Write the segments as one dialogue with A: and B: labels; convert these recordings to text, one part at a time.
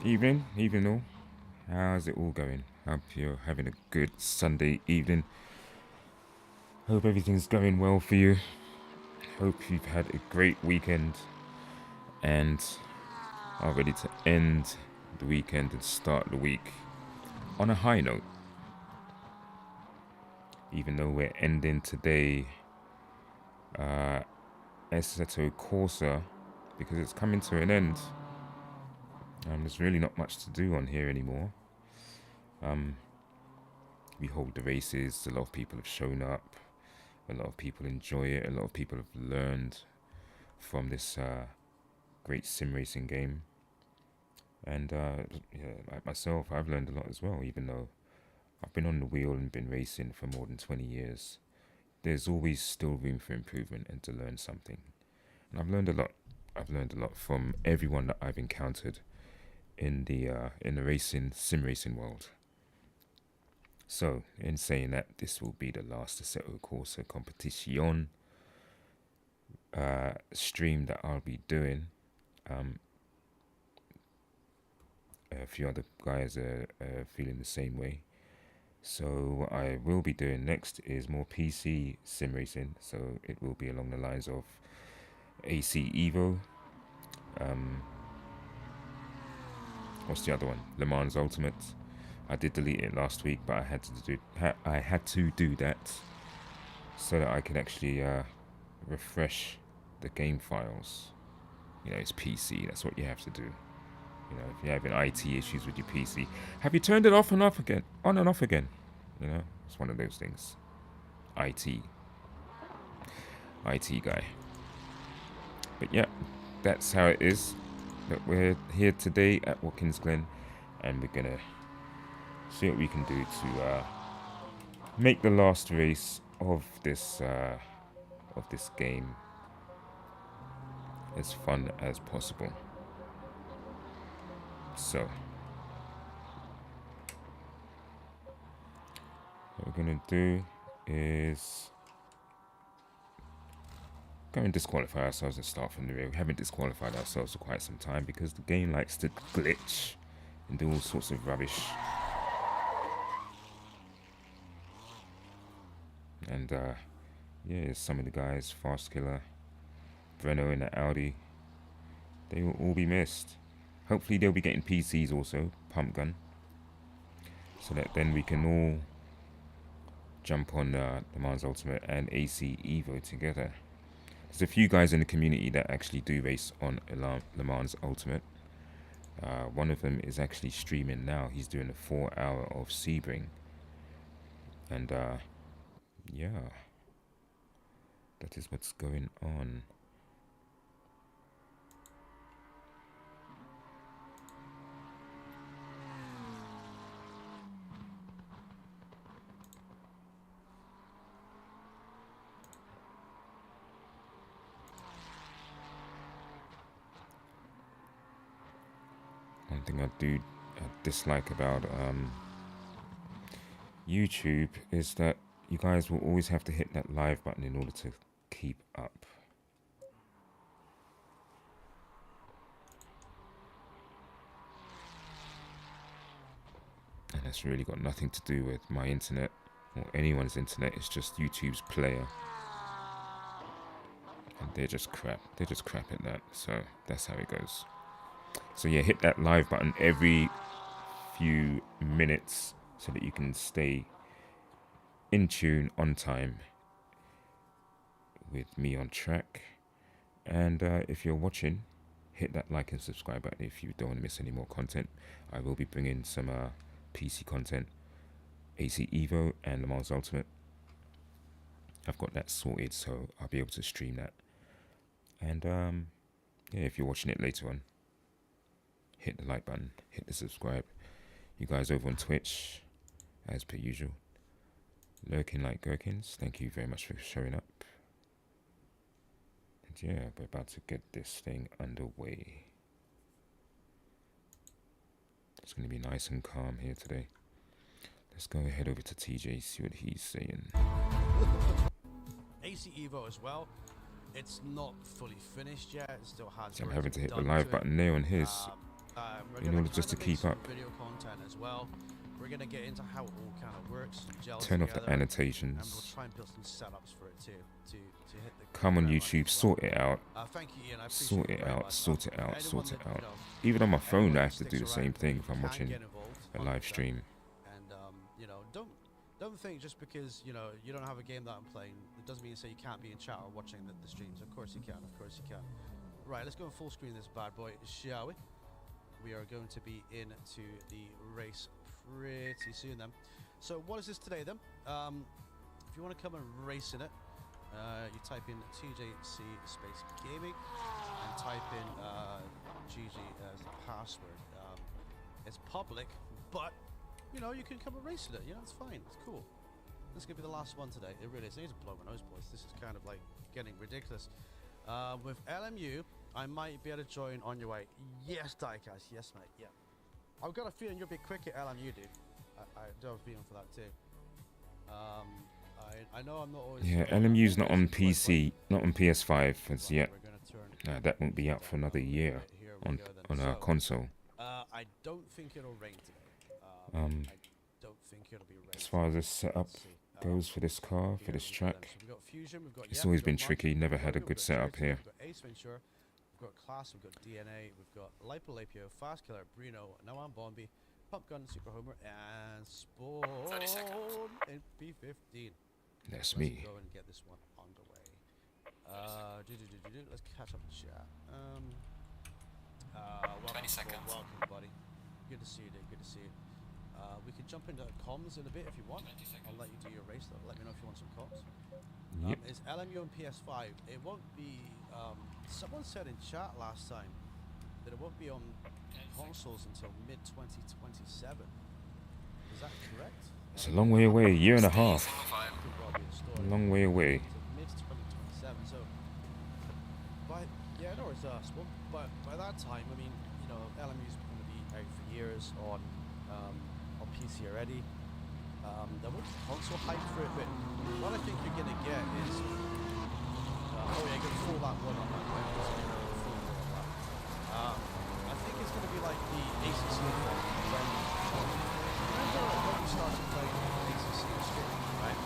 A: Evening all. How's it all going? Hope you're having a good Sunday evening. Hope everything's going well for you. Hope you've had a great weekend and are ready to end the weekend and start the week on a high note. Even though we're ending today, Esteto CORSA, because it's coming to an end. There's really not much to do on here anymore. We hold the races, a lot of people have shown up, a lot of people enjoy it, a lot of people have learned from this great sim racing game. And like myself, I've learned a lot as well, even though I've been on the wheel and been racing for more than 20 years. There's always still room for improvement and to learn something. And I've learned a lot. I've learned a lot from everyone that I've encountered in the sim racing world. So, in saying that, this will be the last Assetto Corsa Competizione stream that I'll be doing. A few other guys are feeling the same way. So what I will be doing next is more PC sim racing. So it will be along the lines of AC Evo. What's the other one? Le Mans Ultimate. I did delete it last week, but I had to do that so that I can actually refresh the game files. You know, it's PC. That's what you have to do. You know, if you're having IT issues with your PC, have you turned it off and off again? On and off again. You know, it's one of those things. IT guy. But yeah, that's how it is. But we're here today at Watkins Glen, and we're gonna see what we can do to make the last race of this game as fun as possible. So what we're gonna do is go and disqualify ourselves and start from the rear. We haven't disqualified ourselves for quite some time because the game likes to glitch and do all sorts of rubbish. And yeah, some of the guys, Fast Killer, Breno in the Audi, they will all be missed. Hopefully they'll be getting PCs also, Pump Gun, so that then we can all jump on Le Mans Ultimate and AC Evo together. There's a few guys in the community that actually do race on Le Mans Ultimate. One of them is actually streaming now. He's doing a 4-hour of Sebring. And yeah, that is what's going on. One thing I dislike about YouTube is that you guys will always have to hit that live button in order to keep up. And that's really got nothing to do with my internet or anyone's internet. It's just YouTube's player. And they're just crap. They're just crap at that. So that's how it goes. So yeah, hit that live button every few minutes so that you can stay in tune, on time, with me on track. And if you're watching, hit that like and subscribe button if you don't want to miss any more content. I will be bringing some PC content, AC Evo and Le Mans Ultimate. I've got that sorted, so I'll be able to stream that. And yeah, if you're watching it later on, hit the like button, hit the subscribe. You guys over on Twitch, as per usual, lurking like gherkins, thank you very much for showing up. And yeah, we're about to get this thing underway. It's going to be nice and calm here today. Let's go ahead over to TJ, see what he's saying.
B: AC Evo as well. It's not fully finished yet. It still has.
A: So I'm having to hit the live button there on his. in order just to keep up.
B: Video content as well. We're gonna get into how it all kind of works, gels
A: Turn off
B: together,
A: the
B: and we'll
A: annotations.
B: try and build some setups for it too, to hit the
A: Come on
B: ground running
A: YouTube,
B: as
A: sort it out.
B: Thank you, Ian. I appreciate
A: Sort
B: it
A: it
B: very
A: out,
B: much.
A: sort it out,
B: Anyone
A: sort it
B: that,
A: out. Even on my phone,
B: anyone
A: I
B: that
A: have to do
B: sticks
A: the same
B: around,
A: thing if I'm
B: can
A: watching
B: get involved,
A: a live
B: 100%.
A: stream.
B: And you know, don't think just because you don't have a game that I'm playing, it doesn't mean to say you can't be in chat or watching the streams. Of course you can. Of course you can. Right, let's go and full screen this bad boy, shall we? We are going to be into the race pretty soon then. So what is this today then? If you want to come and race in it, you type in TJC space gaming and type in GG as the password. It's public, but you can come and race in it. It's fine. It's cool. This is gonna be the last one today. It really is. I need to blow my nose, boys. This is kind of like getting ridiculous. With LMU, I might be able to join on your way. Yes, Diecast. Yes, mate. Yeah. I've got a feeling you'll be quick at LMU, dude. I do have a feeling for that too. I know I'm not always.
A: Yeah, LMU's not on PC, not on PS5 as yet. That won't be out for another year on a console.
B: I don't think it'll rain today. I don't think it'll be rain.
A: As far as this setup goes for this car, for this track, it's always been tricky. Never had a good setup here.
B: We've got Ace Ventura, we've got Class, we've got DNA, we've got Lipolapio, Fast Killer, Brino, Noam Bombi, Pump Gun, Super Homer, and Spawn in P15.
A: That's me.
B: Let's go and get this one underway. Let's catch up the chat. Welcome,
C: 20 seconds.
B: Welcome, buddy. Good to see you, dude. Good to see you. We can jump into comms in a bit if you want. I'll let you do your race though. Let me know if you want some comms.
A: Yep.
B: It's LMU and PS5. It won't be. Someone said in chat last time that it won't be on consoles until mid 2027. Is that correct?
A: It's a long way away, a year and a half. A long way away.
B: Mid 2027. So, no, it's Spawn. But by that time, I mean, LMU's going to be out for years on PC already. There won't be console hype for it, but what I think you're going to get is, oh yeah, you're going to full that one on that. I think it's going to be like the ACC effect when you started playing ACC stream, right?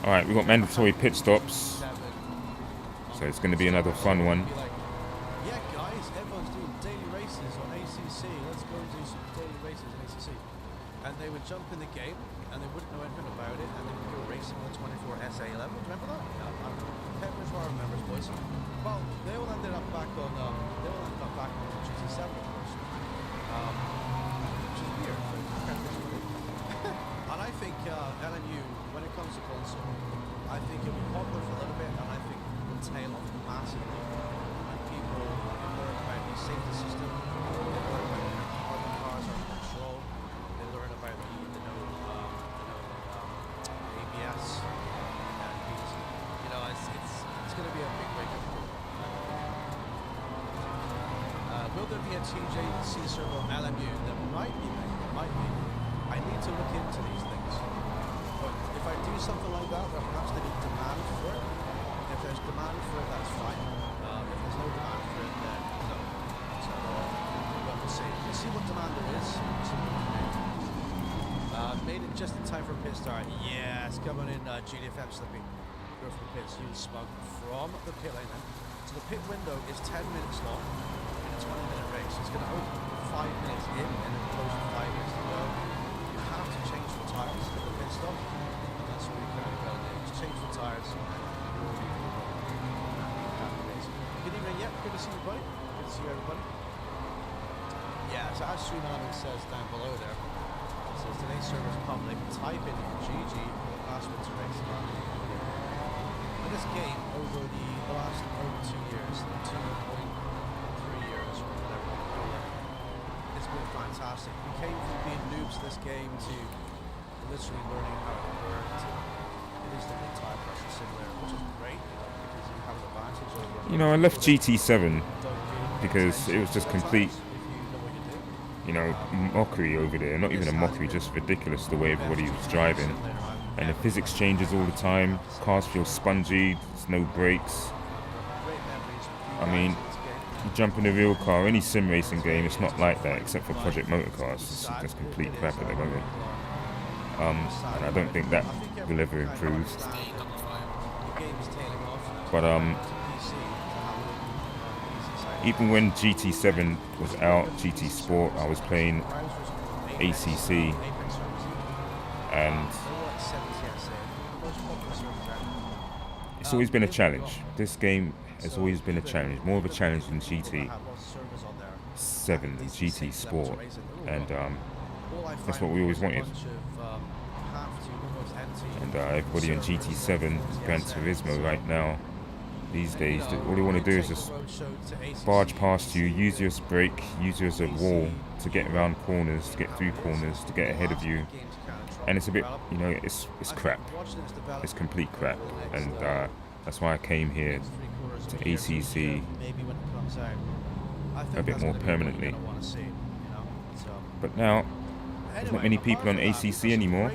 A: Alright, we've got mandatory pit stops, so it's going to be another fun one.
B: Yeah, guys, everyone's doing daily races on ACC. Let's go and do some daily races on ACC. And they would jump in the game, and they wouldn't know anything about it, and they would go racing on the 24 SA11. Do you remember that? Yeah, Pepper's War remembers, boys. Well, they all ended up back on. GT7, of course. Which is weird, but kind of weird. And I think LMU, when it comes to console, I think it'll be popular for a little bit, and I think it will tail off massively. And people learn about the safety system, they learn about how the cars are controlled, they learn about the ABS, and it's going to be a big wake-up call. Will there be a TJC server on LMU? There might be, mate. There might be. I need to look into these things. But if I do something like that, where perhaps they need demand for it, if there's demand for it, that's fine. If there's no demand for it, then no. So, we'll see. We'll see what demand there is. Made it just in time for pit start. Yes, coming in GDFM Slippy. Go for the pits, you smug from the pit lane then. So the pit window is 10 minutes long in a 20-minute race. It's going to open 5 minutes in and then close in 5 minutes to go. You have to change the tires at the pit stop. And that's what you're going to go do. Just change the tires and you'll be good evening, yeah, good to see you, buddy. Good to see you, everybody. Yeah, so as Stream says down below there, it says today's server's public. Type in GG password to race. In this game, over the last over 2 years, 2.3 years, or whatever, it's been fantastic. We came from being noobs to this game to literally learning how it worked. It is the entire pressure simulator, which is great, because you have an advantage over.
A: I left GT7 because it was just complete, mockery over there. Not even a mockery, just ridiculous the way everybody was driving. And the physics changes all the time. Cars feel spongy. There's no brakes. I mean, you jump in a real car, any sim racing game, it's not like that except for Project Motorcars. It's just complete crap at the moment. And I don't think that will ever improve. But even when GT7 was out, GT Sport, I was playing ACC, and it's always been a challenge. This game has always been a challenge, more of a challenge than GT7 and GT Sport, and that's what we always wanted. And everybody on GT7, Gran Turismo right now, these days, all they want to do is just barge past you, use you as a brake, use you as a wall to get around corners, to get through corners, to get ahead of you. And it's a bit, you know, it's crap. It's complete crap. And that's why I came here to ACC a bit more permanently. But now, there's not many people on ACC anymore.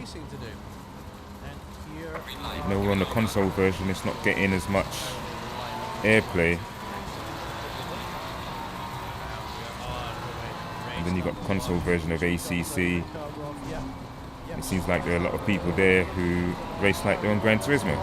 A: You know, we're on the console version, it's not getting as much airplay. And then you've got the console version of ACC. It seems like there are a lot of people there who race like they're on Gran Turismo.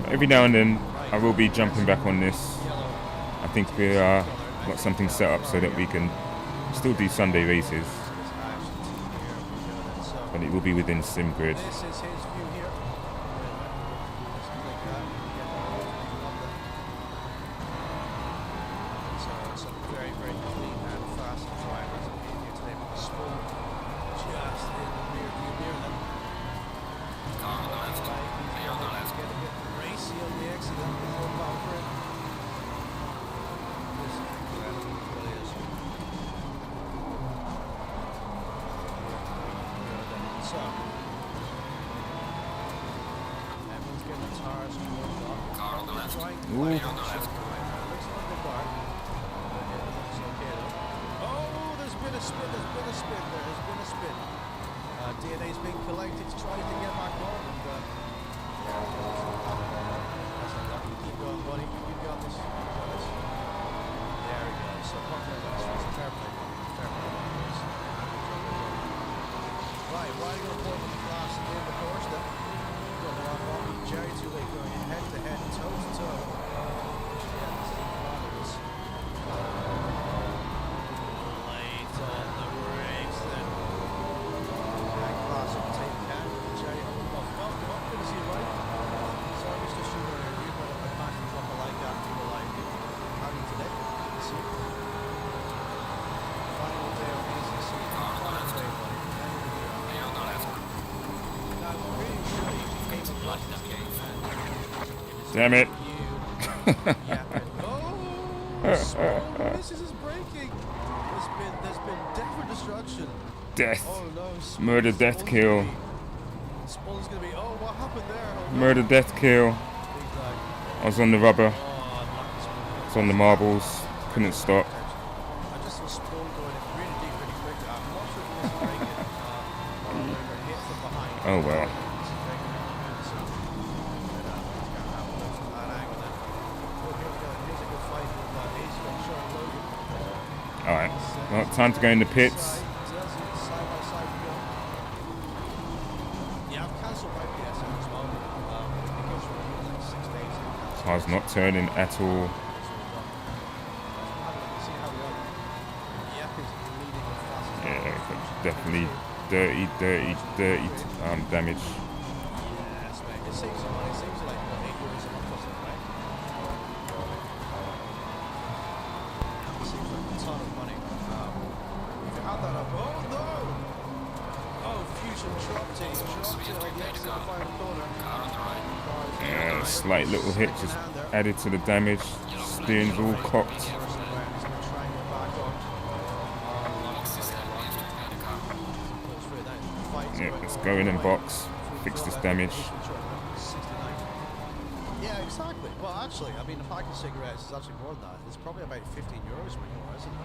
A: Every now and then I will be jumping back on this. I think we got something set up so that we can still do Sunday races, but it will be within SimGrid. Damn it. This is breaking. There's been death or destruction. Death. Oh, no, murder, death, kill. Spawn's gonna be, what happened there? Murder, death, kill. I was on the rubber. I was on the marbles. Couldn't stop. I just saw Spawn going really deep, really quick. I'm not sure if this is breaking. Hit from behind. Oh well. Alright, well, time to go in the pits. Car's not turning at all. Yeah, definitely dirty damage. Slight little hit just added to the damage. Steering's all cocked. Go in and box. Fix this damage.
B: 69. Yeah, exactly. Well, actually, I mean, a pack of cigarettes is actually more than that. It's probably about 15 euros where you are, isn't it?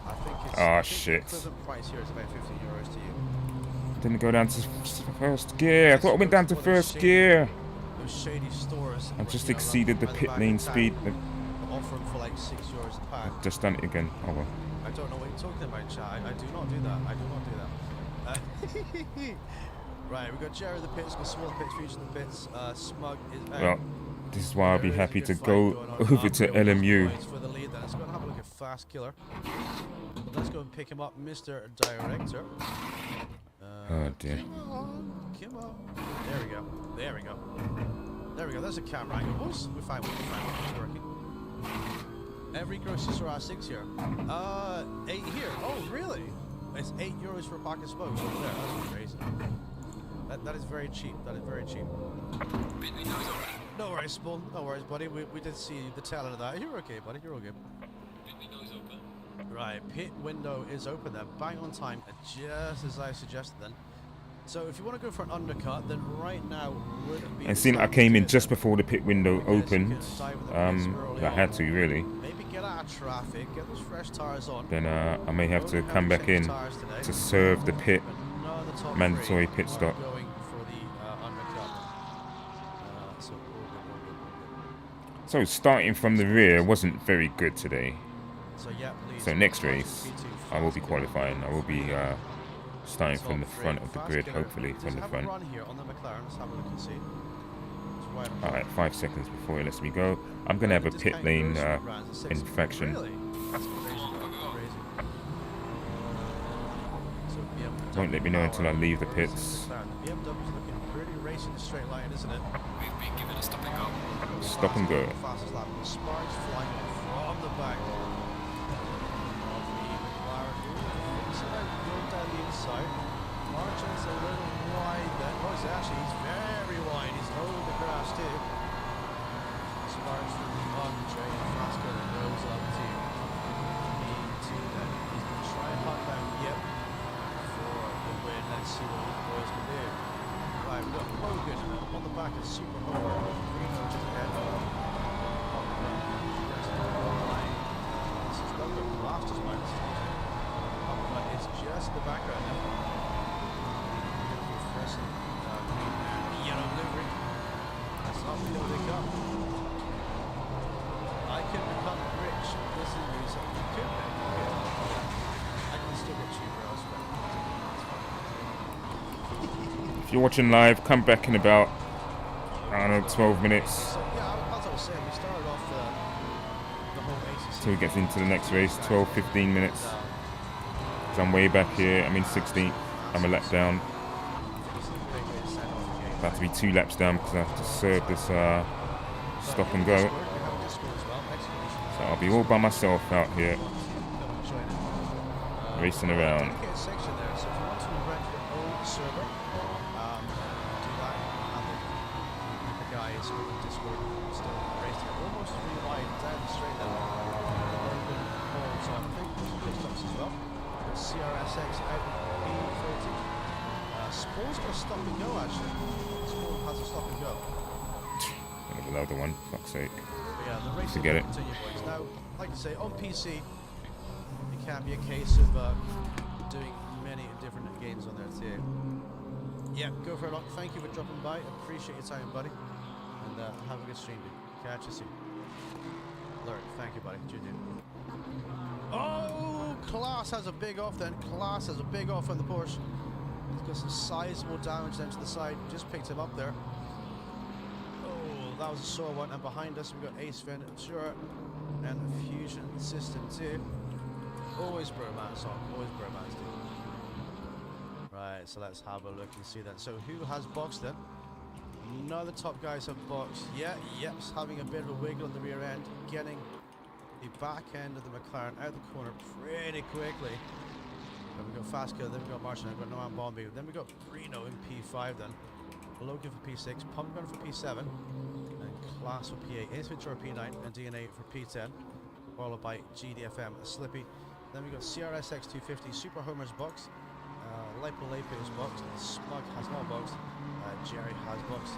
B: I think it's.
A: Ah,
B: I think
A: shit.
B: the equivalent price here is about 15 euros to you.
A: Didn't go down to first gear. I thought I went down to first gear.
B: Those shady stores.
A: I just exceeded the pit lane speed.
B: Offer them for like €6 a pack.
A: I've just done it again. Oh well.
B: I don't know what you're talking about, chat. I do not do that. I do not do that. Right, we've got Jerry the pits, got Small Pits, Future the pits, Smug is out.
A: Well, this is why I'll be happy to go over to LMU.
B: For the lead then. Let's go and have a look at Fast Killer. Let's go and pick him up, Mr. Director.
A: Oh dear.
B: Come on. There we go. There we go. There we go. There's a camera angle, boys. We're fine. It's working. Every grocery store has 6 here. 8 here. Oh, really? It's €8 for a pack of smokes over there. That's crazy. That is very cheap. That is very cheap. No worries, Spawn. No worries, buddy. We did see the tail end of that. You're okay, buddy. You're all good.
C: Pit window is open.
B: Right, pit window is open there. Bang on time, just as I suggested then. So if you want to go for an undercut, then right now would be...
A: And seeing I came in just before the pit window opened, I had to really.
B: Maybe get out of traffic, get those fresh tires on.
A: Then I may have to come back in to serve the pit mandatory pit stop.
B: Going for the undercut. So, all good.
A: So starting from the rear wasn't very good today.
B: So yeah, please.
A: So next race, I will be qualifying. I will be starting from the front of the grid, hopefully from the front. Alright, 5 seconds before it lets me go. I'm going to have a pit lane infraction. Won't let me know until I leave the pits.
B: BMW's looking pretty racing the straight line, isn't it?
C: We've been given a stop and go.
A: Stop and go.
B: Fastest lap. Sparks flying from the back. Down the inside. Margin's a little wide then. Oh, he's very wide. He's over the grass too. Sparks from the bottom train. Fast car goes up to E2 then. He's going to try and hunt down Yep for the win. Let's see what the boys can do. Right, we've got Hogan on the back of Super Homer. Green just ahead. This is Logan Blasters minus. But it's just the background now. First, yellow livery. That's not the they come. I can become rich. This is music. You could be. I can still get cheaper elsewhere.
A: If you're watching live, come back in about, I don't know, 12 minutes.
B: So, yeah, as I was saying, we started off the whole ACC.
A: Till we get into the next race, 12, 15 minutes. I'm way back here. I'm in 16th. I'm a lap down. About to be 2 laps down because I have to serve this stop and go. So I'll be all by myself out here, racing around.
B: CRSX out of P30. Spawn's got a stop and go actually. Spawn has a stop and go.
A: Another one, fuck's sake.
B: But yeah, the race will
A: Forget it.
B: continue, boys. Now, like I say, on PC, it can be a case of doing many different games on there too. Yeah, go for it. Thank you for dropping by. Appreciate your time, buddy. And have a good stream, dude. Catch you soon. Lurk, thank you, buddy. GG. Oh, Class has a big off then. Class has a big off on the Porsche. He's got some sizable damage then to the side. Just picked him up there. Oh, that was a sore one. And behind us, we've got Ace Ventura and Fusion System 2. Always bromance on. Always bromance, dude. Right, so let's have a look and see then. So who has boxed then? None of the top guys have boxed. Yep's having a bit of a wiggle on the rear end. Getting the back end of the McLaren out the corner pretty quickly. Then we got Fasco, then we got Martian, we've got Noam Bombi, then we got Reno in P5 then. Logan for P6, Pump Gun for P7, and Class for P8, Ace Ventura P9, and DNA for P10, followed by GDFM Slippy. Then we got CRSX 250, Super Homer's box, Lipo is boxed, Smug has not boxed, Jerry has boxed,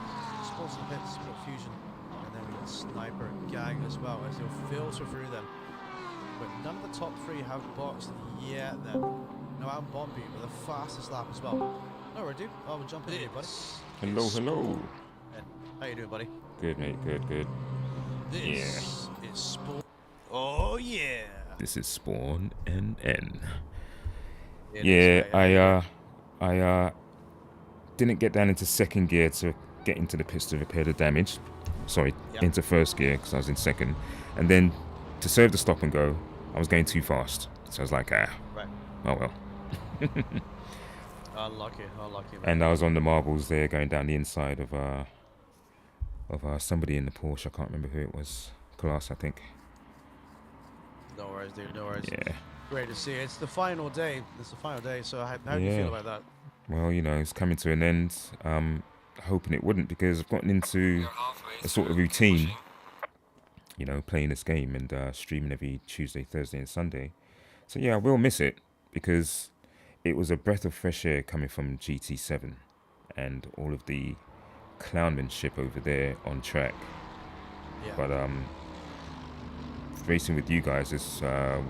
B: Sponsor Pit, Split Fusion, and then we got Sniper Gang as well as they'll filter through them. But none of the top three have boxed yet then. No, I'm Bombi with the fastest lap as well. No, we're dude. Oh, we'll jump in here, buddy.
A: Hello, hello.
B: How you doing, buddy?
A: Good, mate. Good.
B: This is Spawn. Oh, yeah.
A: This is Spawn NN.
B: It
A: Yeah,
B: is,
A: I didn't get down into second gear to get into the pit to repair the damage. Sorry,
B: Yep.
A: into first gear because I was in second. And then to serve the stop and go, I was going too fast. So I was like,
B: Right.
A: oh well.
B: Unlucky, man.
A: And I was on the marbles there going down the inside of somebody in the Porsche. I can't remember who it was. Class, I think.
B: No worries, dude. No worries.
A: Yeah.
B: Great to see you. It's the final day. So how do you feel about that?
A: Well, it's coming to an end. Hoping it wouldn't because I've gotten into
C: You're halfway
A: a sort of
C: through
A: routine,
C: pushing.
A: playing this game and streaming every Tuesday, Thursday, and Sunday. So yeah, I will miss it because it was a breath of fresh air coming from GT7 and all of the clownmanship over there on track.
B: Yeah.
A: But racing with you guys is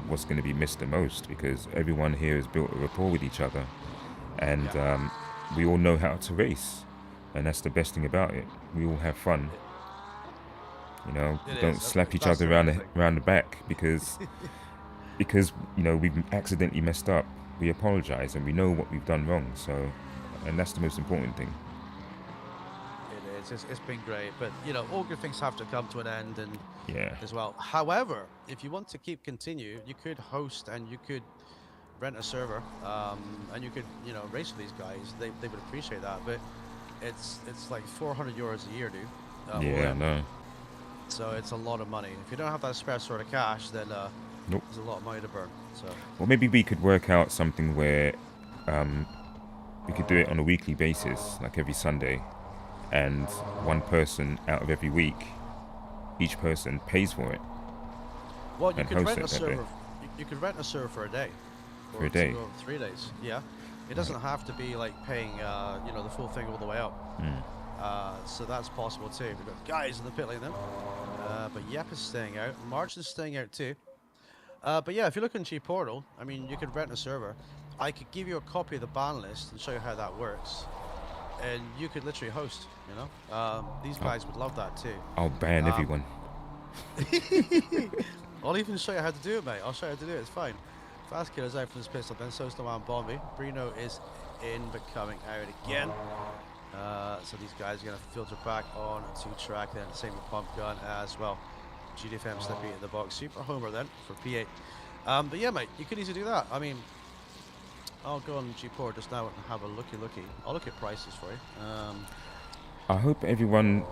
A: what's going to be missed the most because everyone here has built a rapport with each other, and we all know how to race, and that's the best thing about it. We all have fun.
B: It
A: Don't
B: is.
A: slap each
B: That's
A: other
B: the
A: around
B: main thing.
A: around the back because we've accidentally messed up. We apologize and we know what we've done wrong. So, and that's the most important thing.
B: It is. It's been great, but all good things have to come to an end, and
A: Yeah.
B: as well. However, if you want to continue, you could host and you could rent a server, and you could race with these guys. They would appreciate that, but it's like 400 euros a year, dude.
A: Yeah.
B: all in.
A: No.
B: So it's a lot of money. If you don't have that spare sort of cash, then
A: Nope.
B: there's a lot of money to burn. So
A: Well, maybe we could work out something where we could do it on a weekly basis, like every Sunday, and one person out of every week, each person pays for it.
B: well, you
A: And
B: could
A: host
B: rent
A: it
B: a
A: that day.
B: server. You could rent a server for a day.
A: For a
B: or
A: day?
B: 3 days. Yeah. It doesn't have to be like paying the full thing all the way up. So that's possible too. We've got guys in the pit lane then. But Yep is staying out. March is staying out too. But yeah, if you look on G Portal, I mean, you could rent a server. I could give you a copy of the ban list and show you how that works. And you could literally host, These guys would love that too.
A: I'll ban everyone.
B: I'll even show you how to do it, mate. I'll show you how to do it. It's fine. Fast Killer's out from his pistol, then so's the man Bombi. Brino is in, but coming out again. So these guys are going to filter back on to track then. Same with Pump Gun as well. GDFM Slippy in the box. Super Homer then for P8. But yeah, mate, you could easily do that. I mean, I'll go on G4 just now and have a looky. I'll look at prices for you.
A: I hope everyone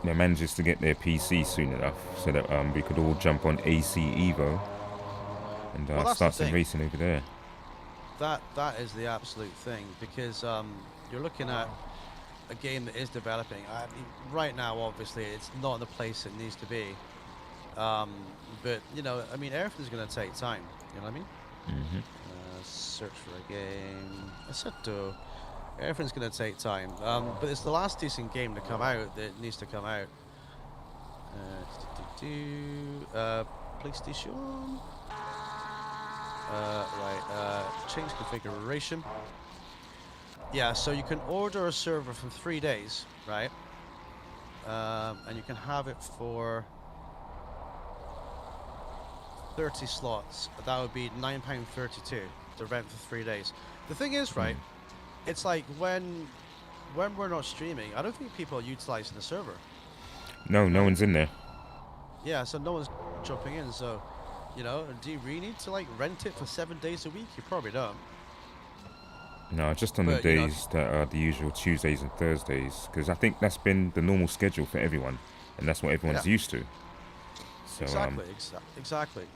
A: manages to get their PC soon enough so that we could all jump on AC Evo and
B: Well, that's
A: start
B: the
A: some
B: thing.
A: racing over there.
B: That is the absolute thing because you're looking at a game that is developing. I mean, right now, obviously, it's not in the place it needs to be. But I mean, everything's going to take time. You know what I mean?
A: Hmm.
B: Search for a game. Assetto. Everything's going to take time. But it's the last decent game to come out that needs to come out. PlayStation. Change configuration. Yeah, so you can order a server for 3 days, right? And you can have it for 30 slots. That would be £9.32 to rent for 3 days. The thing is, right, it's like when we're not streaming, I don't think people are utilizing the server.
A: No one's in there.
B: Yeah, so no one's jumping in, so do you really need to like rent it for 7 days a week? You probably don't.
A: No, just on the
B: But,
A: days that are the usual Tuesdays and Thursdays, because I think that's been the normal schedule for everyone, and that's what everyone's
B: Yeah.
A: used to. So
B: Exactly.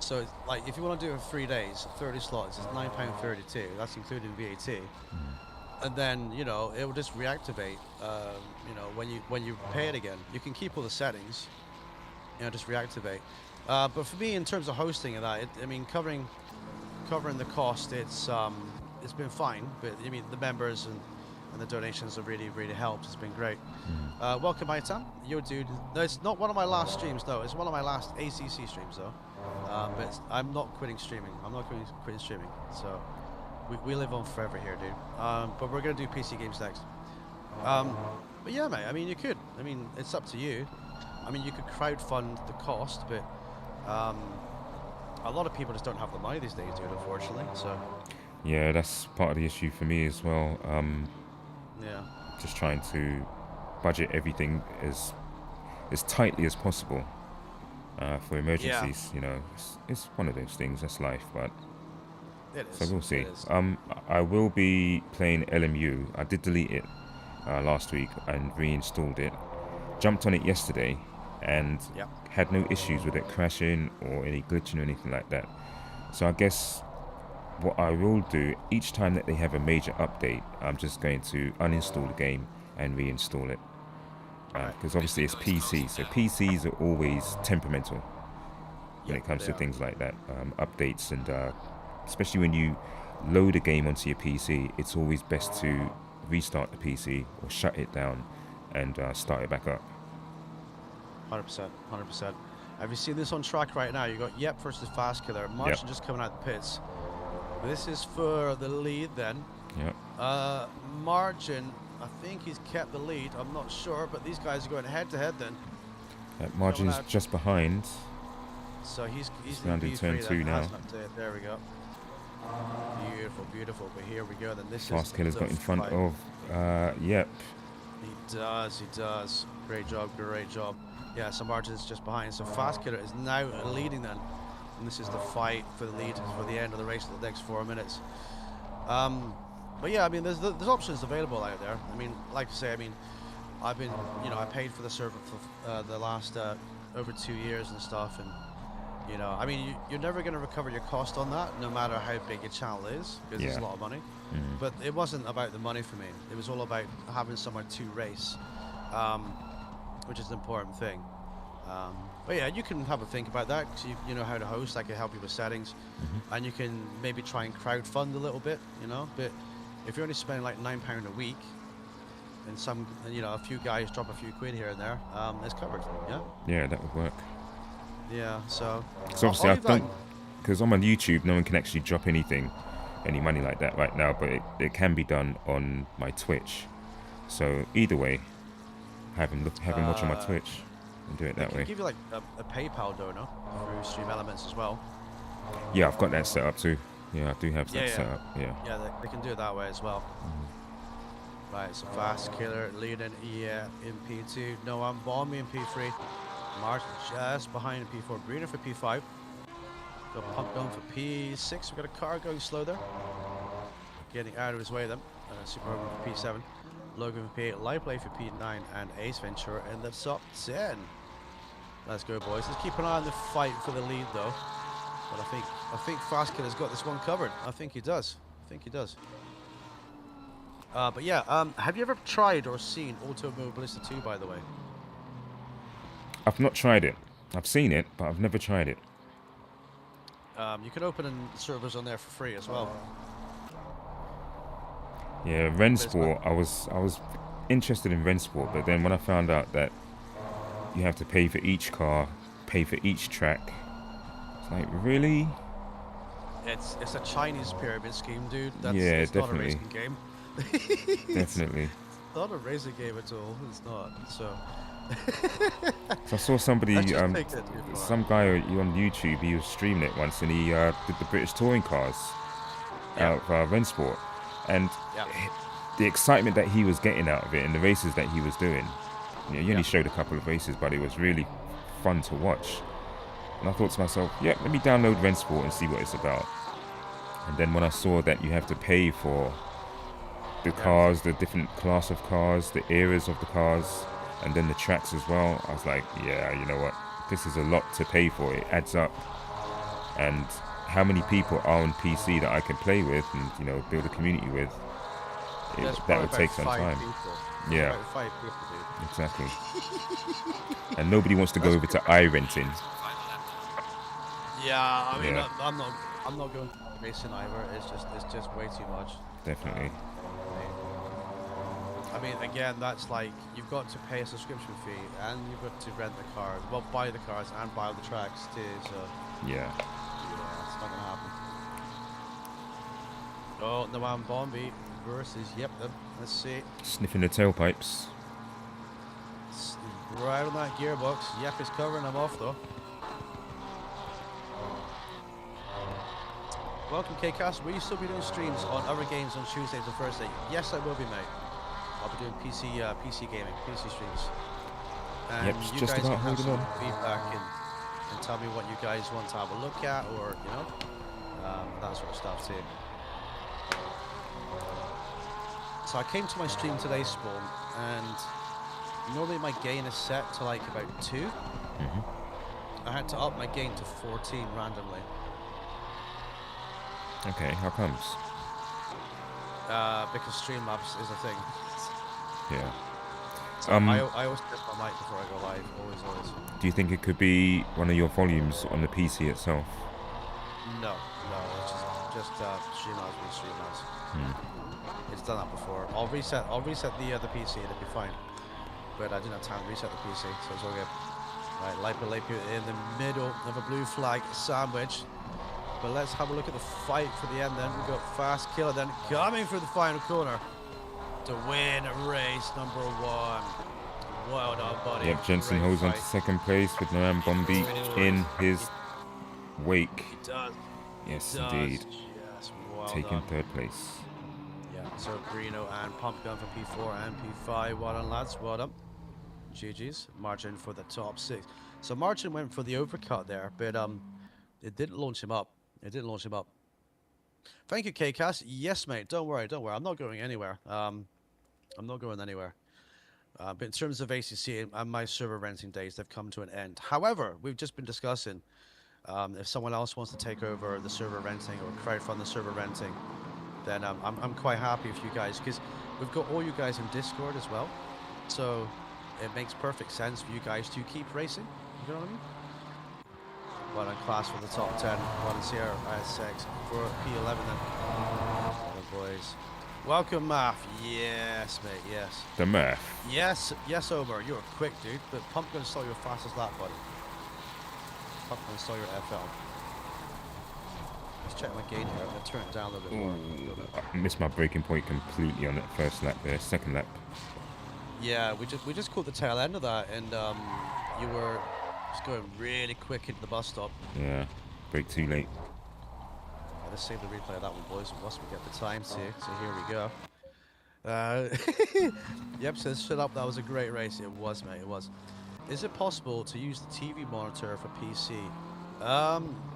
B: So it's like if you want to do it for 3 days, 30 slots, it's £9.32. That's including VAT. And then it will just reactivate. When you pay it again, you can keep all the settings. Just reactivate. But for me, in terms of hosting and that, I mean, covering the cost, it's it's been fine, but I mean the members and the donations have really helped. It's been great. Welcome, Itam. Yo, dude. No, it's not one of my last streams though. It's one of my last ACC streams though. But I'm not quitting streaming. I'm not quitting streaming. So we live on forever here, dude. But we're gonna do PC games next. But yeah, mate. I mean, you could. I mean, it's up to you. I mean, you could crowdfund the cost, but a lot of people just don't have the money these days, dude. Unfortunately, so.
A: Yeah, that's part of the issue for me as well.
B: Yeah.
A: Just trying to budget everything as tightly as possible for emergencies. You know, it's one of those things. That's life, but.
B: It is.
A: So we'll see.
B: It is.
A: I will be playing LMU. I did delete it last week and reinstalled it. Jumped on it yesterday and
B: Yep.
A: had no issues with it crashing or any glitching or anything like that. So I guess what I will do, each time that they have a major update, I'm just going to uninstall the game and reinstall it. Because obviously it's PC, so PCs are always temperamental when it comes
B: they
A: to
B: are.
A: things like that. Updates and especially when you load a game onto your PC, it's always best to restart the PC or shut it down and start it back up.
B: 100%. 100%. Have you seen this on track right now? You got Yep versus Fast Killer. Martian just coming out the pits. This is for the lead then.
A: Yep.
B: Margin, I think he's kept the lead. I'm not sure, but these guys are going head to head then.
A: Margin's
B: out.
A: just behind.
B: So he's
A: round in
B: P3
A: turn
B: then.
A: 2 now.
B: That's not it. There we go. Beautiful, beautiful. But here we go then. This
A: Fast
B: is
A: Killer's
B: the
A: got in front
B: fight.
A: of Yep.
B: He does. Great job. Yeah, so Margin's just behind. So Fast Killer is now leading then. And this is the fight for the lead for the end of the race for the next 4 minutes. But yeah, I mean, there's options available out there. I mean, like I say, I mean, I've been, I paid for the server for the last over 2 years and stuff, and I mean, you're never going to recover your cost on that, no matter how big your channel is, because it's a lot of money. But it wasn't about the money for me. It was all about having somewhere to race, which is an important thing. But yeah, you can have a think about that, because you know how to host. I can help you with settings, and you can maybe try and crowdfund a little bit, but if you're only spending like £9 a week, and a few guys drop a few quid here and there, it's covered.
A: Yeah, that would work.
B: Yeah, so
A: obviously
B: I'll
A: I
B: leave that-
A: don't, because I'm on YouTube, no one can actually drop any money like that right now, but it can be done on my Twitch. So either way, have him watch on my Twitch and do it
B: They
A: that
B: can
A: way.
B: give you like a PayPal donor through Stream Elements as well.
A: Yeah, I've got that set up too. Yeah, I do have that
B: Yeah.
A: set up. Yeah.
B: Yeah, they can do it that way as well. Right, so Fast Killer leading in P2. No, I'm bombing in P3. Martin just behind in P4. Greener for P5. Got Pump going for P6. We've got a car going slow there. Getting out of his way then. Super Urban for P7. Logan for P8. Live Play for P9. And Ace Ventura in the top 10. Let's go, boys. Let's keep an eye on the fight for the lead, though. But I think Fast Killer's got this one covered. I think he does. But yeah, have you ever tried or seen Automobilista 2, by the way?
A: I've not tried it. I've seen it, but I've never tried it.
B: You can open servers on there for free as well.
A: Yeah, Rensport. I was interested in Rensport, but then when I found out that you have to pay for each car, pay for each track, it's like, really?
B: It's a Chinese pyramid scheme, dude.
A: Yeah,
B: it's
A: definitely.
B: not a racing game.
A: Definitely.
B: It's not a racing game at all. It's not. So.
A: So I saw somebody,
B: Let's just take it too far.
A: some guy on YouTube, he was streaming it once, and he did the British touring cars out of Rensport, and the excitement that he was getting out of it and the races that he was doing, he only showed a couple of races, but it was really fun to watch. And I thought to myself, let me download Rensport and see what it's about. And then when I saw that you have to pay for the cars, the different class of cars, the eras of the cars, and then the tracks as well, I was like, yeah, you know what, this is a lot to pay for. It adds up. And how many people are on PC that I can play with and build a community with, that would take some time. Yeah,
B: About 5 people, dude.
A: exactly. And nobody wants to go over to iRenting.
B: Yeah, I mean,
A: Yeah.
B: I'm not going to racing either. It's just way too much.
A: Definitely.
B: I mean, again, that's like you've got to pay a subscription fee and you've got to rent the cars. Well, buy the cars and buy the tracks too. So
A: Yeah.
B: yeah, it's not gonna happen. Oh, Nawam Bombi versus let's see.
A: Sniffing the tailpipes.
B: Right on that gearbox. Yep is covering him off though. Welcome KCast. Will you still be doing streams on other games on Tuesdays and Thursday? Yes, I will be, mate. I'll be doing PC gaming, PC streams. And
A: Yep,
B: you
A: just
B: guys
A: about
B: can have
A: holding
B: some
A: on.
B: feedback and tell me what you guys want to have a look at, or that sort of stuff too. So I came to my stream today, Spawn, and normally my gain is set to like about 2.
A: Mm-hmm.
B: I had to up my gain to 14 randomly.
A: Okay, how comes?
B: Because Streamlabs is a thing.
A: Yeah.
B: So I always test my mic before I go live. Always.
A: Do you think it could be one of your volumes on the PC itself?
B: No, it's just Streamlabs with Streamlabs. It's done that before. I'll reset the PC and it'll be fine. But I didn't have time to reset the PC, so it's all good. Right, Lipa in the middle of a blue flag sandwich. But let's have a look at the fight for the end then. We've got Fast Killer then coming through the final corner to win race number 1. Well done, buddy.
A: Yep, Jensen
B: Great
A: holds on to
B: fight.
A: second place with Noam Bombi in his wake.
B: He does.
A: Yes,
B: He does.
A: indeed.
B: Yes, well
A: Taking
B: done.
A: third place.
B: Yeah, so Bruno and Pump going for P4 and P5. Well done, lads. Well done. GG's. Margin for the top 6. So Margin went for the overcut there, but it didn't launch him up. Thank you, KCast. Yes, mate. Don't worry. I'm not going anywhere. I'm not going anywhere. But in terms of ACC and my server renting days, they've come to an end. However, we've just been discussing if someone else wants to take over the server renting or crowdfund the server renting, then I'm quite happy with you guys, because we've got all you guys in Discord as well. So it makes perfect sense for you guys to keep racing. You know what I mean? Well done, class for the top 10. Well done, Sierra IS6 for P11 then. Well done, boys. Welcome, Math. Yes, mate, yes.
A: The math.
B: Yes, Omar, you're quick, dude. But Pump gonna stall your fastest lap, buddy. Pump gonna stall your FL. Let's check my gain here. I'm gonna turn it down a little bit more.
A: I missed my breaking point completely on that first lap there. Second lap.
B: Yeah, we just caught the tail end of that, and you were just going really quick into the bus stop.
A: Yeah, brake too late.
B: Let's save the replay of that one, boys, once we get the time to. So here we go. Yep, says shut up. That was a great race. It was, mate. It was. Is it possible to use the TV monitor for PC?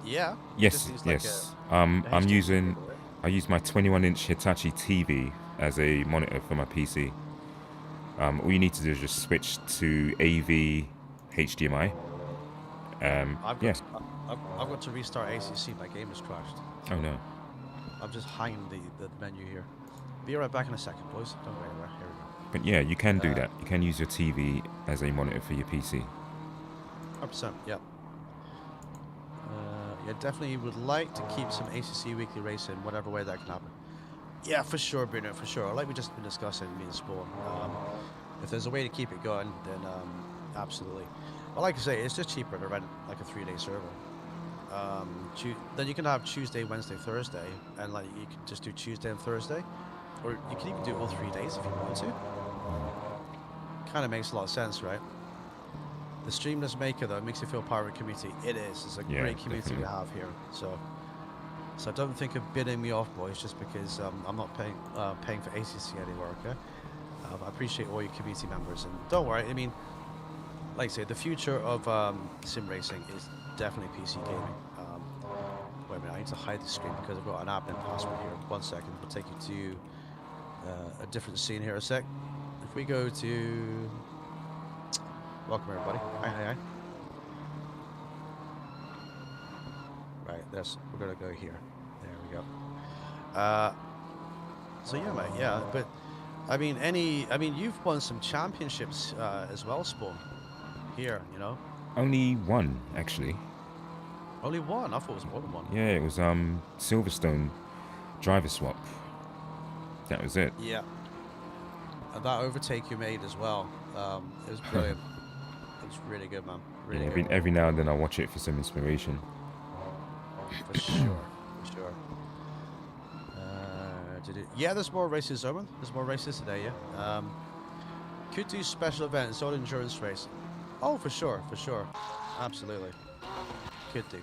B: Yeah.
A: Yes, yes. I use my 21-inch Hitachi TV as a monitor for my PC. All you need to do is just switch to AV HDMI.
B: I've got to restart ACC. My game has crashed.
A: Oh no.
B: I'm just hanging the menu here. Be right back in a second, boys. Don't go anywhere. Here we go.
A: But yeah, you can do that. You can use your TV as a monitor for your PC.
B: 100%, yeah. Yeah, definitely would like to keep some ACC weekly racing, whatever way that can happen. Yeah, for sure, Bruno, for sure. Like we just been discussing, me and Spawn. If there's a way to keep it going, then absolutely. But like I say, it's just cheaper to rent like a 3-day server. Then you can have Tuesday, Wednesday, Thursday, and like you can just do Tuesday and Thursday, or you can even do all 3 days if you want to. Kind of makes a lot of sense, right? The Streamless Maker though makes you feel part of a community. It is. It's a great community we have here. So don't think of bidding me off, boys, just because I'm not paying for ACC anymore. Okay. I appreciate all your community members, and don't worry. I mean, like I say, the future of sim racing is definitely PC gaming. Wait a minute, I need to hide the screen because I've got an admin password here. 1 second, we'll take you to a different scene here a sec. If we go to... Welcome everybody. Hi. Right, we're gonna go here. There we go. So yeah, mate, yeah, but I mean, you've won some championships as well, Spawn. Here, you know.
A: Only one, actually.
B: Only one? I thought it was more than one.
A: Yeah, it was Silverstone driver swap. That was it.
B: Yeah. And that overtake you made as well. It was brilliant. It was really good, man. Really
A: Yeah,
B: good.
A: every now and then I watch it for some inspiration.
B: For sure. For sure. Yeah, there's more races, Owen. There's more races today, yeah. Could do special events, all endurance race. Oh, for sure, for sure. Absolutely. Could do.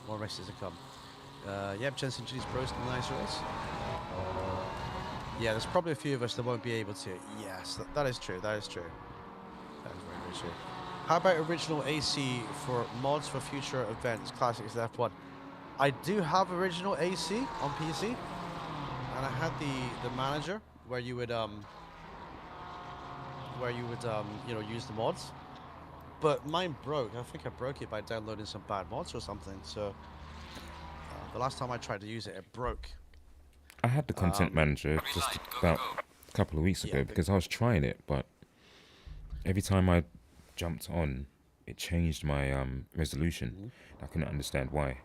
B: More races to come. Yep, Jensen G's Pro's a nice race. Yeah, there's probably a few of us that won't be able to. Yes, that is true. That is true. That is very, very true. How about original AC for mods for future events, classics, F1? I do have original AC on PC, and I had the manager where you would you know, use the mods. But mine broke. I think I broke it by downloading some bad mods or something. So the last time I tried to use it, it broke.
A: I had the content manager just about a couple of weeks ago because I was trying it, but every time I jumped on, it changed my resolution. I couldn't understand why.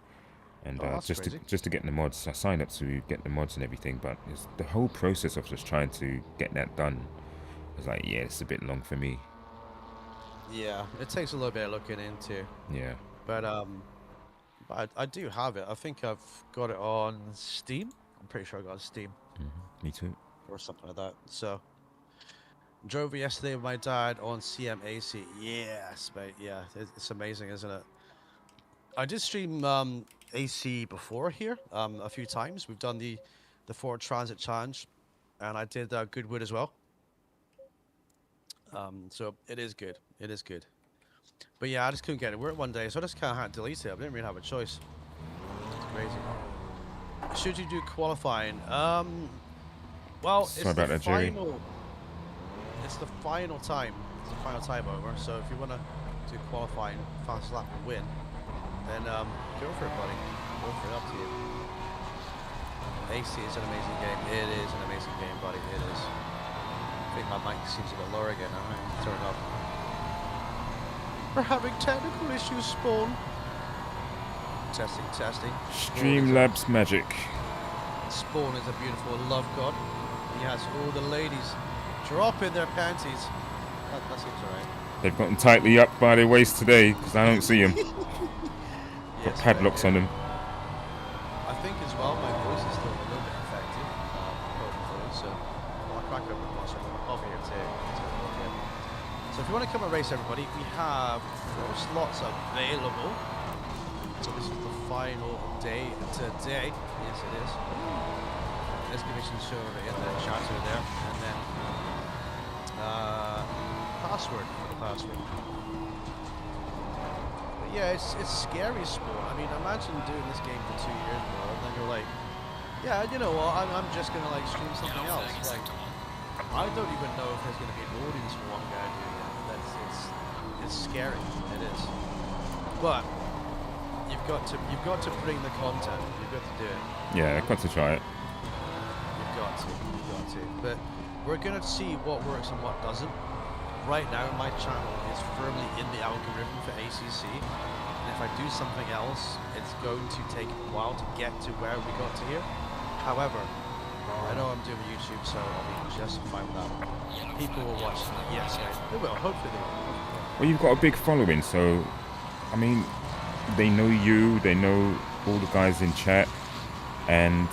A: And just to get the mods, I signed up to get the mods and everything, but it's the whole process of just trying to get that done. I was like, yeah, it's a bit long for me.
B: Yeah, it takes a little bit of looking into.
A: Yeah.
B: But I do have it. I think I've got it on Steam. I'm pretty sure I got it on Steam.
A: Me too.
B: Or something like that. So drove it yesterday with my dad on CMAC. Yes, mate. Yeah, it's amazing, isn't it? I did stream AC before here a few times. We've done the Ford Transit Challenge, and I did Goodwood as well. So it is good. It is good. But yeah, I just couldn't get it work one day, so I just kind of had to delete it. I didn't really have a choice. It's crazy. Should you do qualifying? Well,
A: Sorry about that, Jerry.
B: It's the final time. It's the final time over. So if you want to do qualifying, fast lap and win, then go for it, buddy. Go for it. Up to you. AC is an amazing game. It is an amazing game, buddy. It is. I think my mic seems a bit lower again. I'm turn it up. We're having technical issues, Spawn. Testing, testing.
A: Streamlabs magic.
B: Spawn is a beautiful love god. He has all the ladies dropping their panties. That seems alright.
A: They've gotten tightly up by their waist today because I don't see them. Got
B: Yes,
A: padlocks on them.
B: I think as well my voice is still a little bit affected. Hopefully, so I'll crack open the muscle over here to work in. So if you want to come and race, everybody, we have 4 slots available. So this is the final day today. Yes, it is. Excavation server in the chat over there, and then password for the password. But yeah, it's scary, Spawn. I mean, imagine doing this game for 2 years more, and then you're like, yeah, you know what? I'm just gonna like stream something else. Like, I don't even know if there's gonna be an audience for what I'm gonna do yet. It's scary. It is. But you've got to bring the content. You've got to do it.
A: Yeah, I've got to try it.
B: You've got to. But we're gonna see what works and what doesn't. Right now, my channel is firmly in the algorithm for ACC, and if I do something else, it's going to take a while to get to where we got to here. However, I know I'm doing YouTube, so I'll be just fine with that. People will watch. Yes, guys, they will. Hopefully, they will.
A: Well, you've got a big following, so I mean, they know you, they know all the guys in chat, and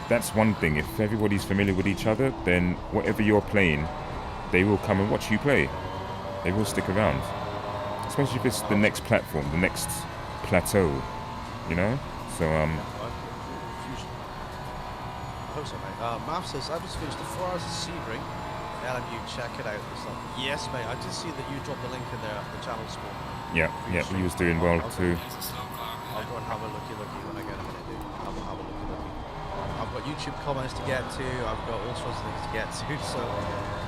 A: that's one thing. If everybody's familiar with each other, then whatever you're playing, they will come and watch you play. They will stick around, especially if it's the next platform, the next plateau, you know. So
B: I hope so, mate. Mav says, I just finished the 4 hours of Sebring. LMU, check it out. It's like, yes, mate. I did see that you dropped the link in there, the channel Spawn.
A: yeah, he was doing well too.
B: I'll go and have a looky when I get a minute, dude. I will have a looky. I've got YouTube comments to get to. I've got all sorts of things to get to. So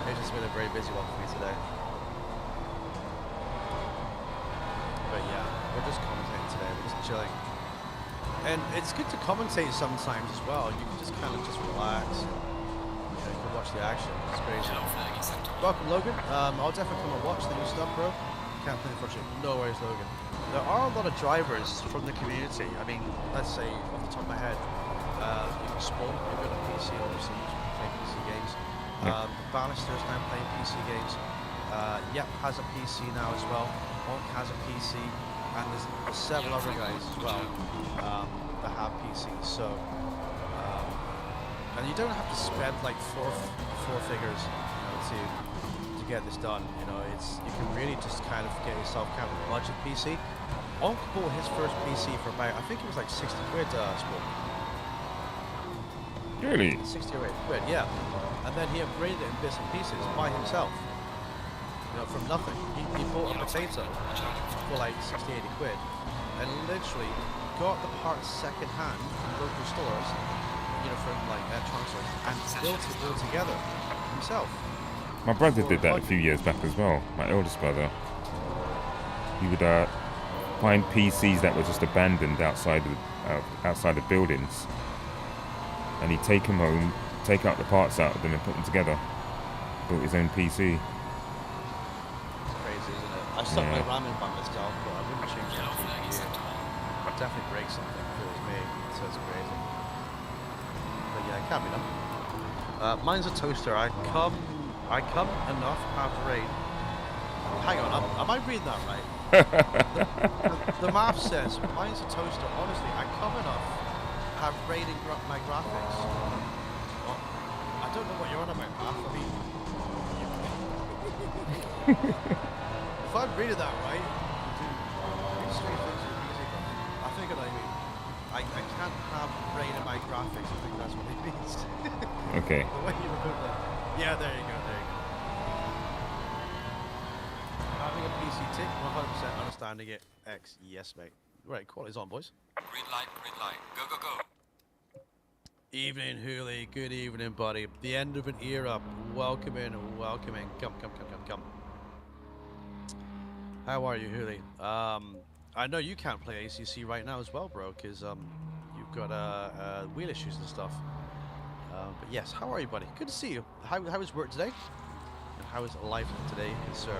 B: it's just been a very busy one for me today. But yeah, we're just commentating today. We're just chilling. And it's good to commentate sometimes as well. You can just kind of just relax. And, you can watch the action. It's crazy. Welcome, Logan. I'll definitely come and watch the new stuff, bro. Can't play unfortunately. No worries, Logan. there are a lot of drivers from the community. I mean, let's say off the top of my head, you know, Spawn, you've got a PC, obviously, you play PC games.
A: Yeah.
B: The Ballister's now playing PC games. Yep has a PC now as well. Monk has a PC, and there's several other guys as well that have PCs. So, and you don't have to spend like four figures, you know, to get this done. You know, you can really just kind of get yourself kind of a budget PC. Monk bought his first PC for about, I think it was like 60 quid, Spawn.
A: Really?
B: 60 or 80 quid, yeah. And then he upgraded it in bits and pieces by himself. You know, from nothing. He bought a potato for like 60, 80 quid and literally got the parts second hand from local stores, you know, from like electronic stores, and built it all together himself.
A: My brother did that a few years back as well. My eldest brother. He would find PCs that were just abandoned outside of buildings, and he'd take them home, take out the parts out of them, and put them together. Built his own PC.
B: It's crazy, isn't it? I stuck my RAM in by myself, but I wouldn't change that GPU. I'd definitely break something if it was me, so it's crazy. But yeah, it can't be done. Mine's a toaster. I come enough half rate. Hang on, am I reading that right? the math says mine's a toaster. Honestly, I come enough have rating my graphics. Well, I don't know what you're on about, math. I mean, if I'm reading that right, these three things are easy. I think what I mean. I can't have rating my graphics. I think that's what it means.
A: Okay.
B: The way you put that. Yeah, there you go. Having a PC tick, 100% understanding it. X, yes, mate. Right, quality's on, boys.
D: Green light, go, go, go.
B: Evening, Hooli. Good evening, buddy. The end of an era. Welcome in. Come. How are you, Hooli? I know you can't play ACC right now as well, bro, because you've got wheel issues and stuff. But yes, how are you, buddy? Good to see you. How is work today? And how is life today, sir?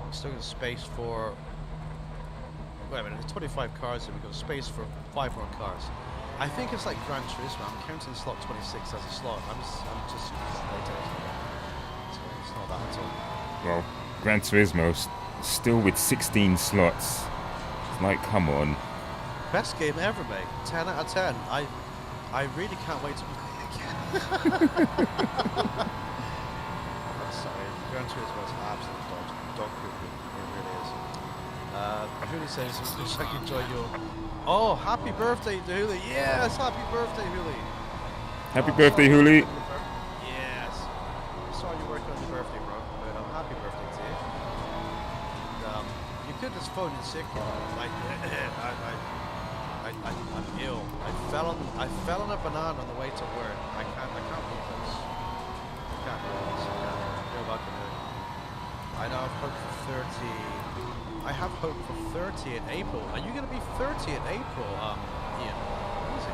B: We're still got space for... Wait a minute, there's 25 cars and we've got space for 5 more cars. I think it's like Gran Turismo. I'm counting slot 26 as a slot. I'm just it's not that at all.
A: Well, Gran Turismo still with 16 slots. It's like, come on.
B: Best game ever, mate. 10 out of 10. I really can't wait to play it again. Sorry, Gran Turismo is an absolute dog poop. It really is. Hooli says, wish I could enjoy your... Oh, happy birthday to Hooli. Yes, happy birthday, Hooli.
A: Happy birthday, Hooli.
B: Yes. I saw you working on your birthday, bro. But happy birthday to you. And, you could just phone in sick. Like, I'm ill. I fell on a banana on the way to work. I can't believe this. I can't believe this. Go back to it. I know I've hoped for 30. I have hope for 30 in April. Are you going to be 30 in April, Ian? Easy.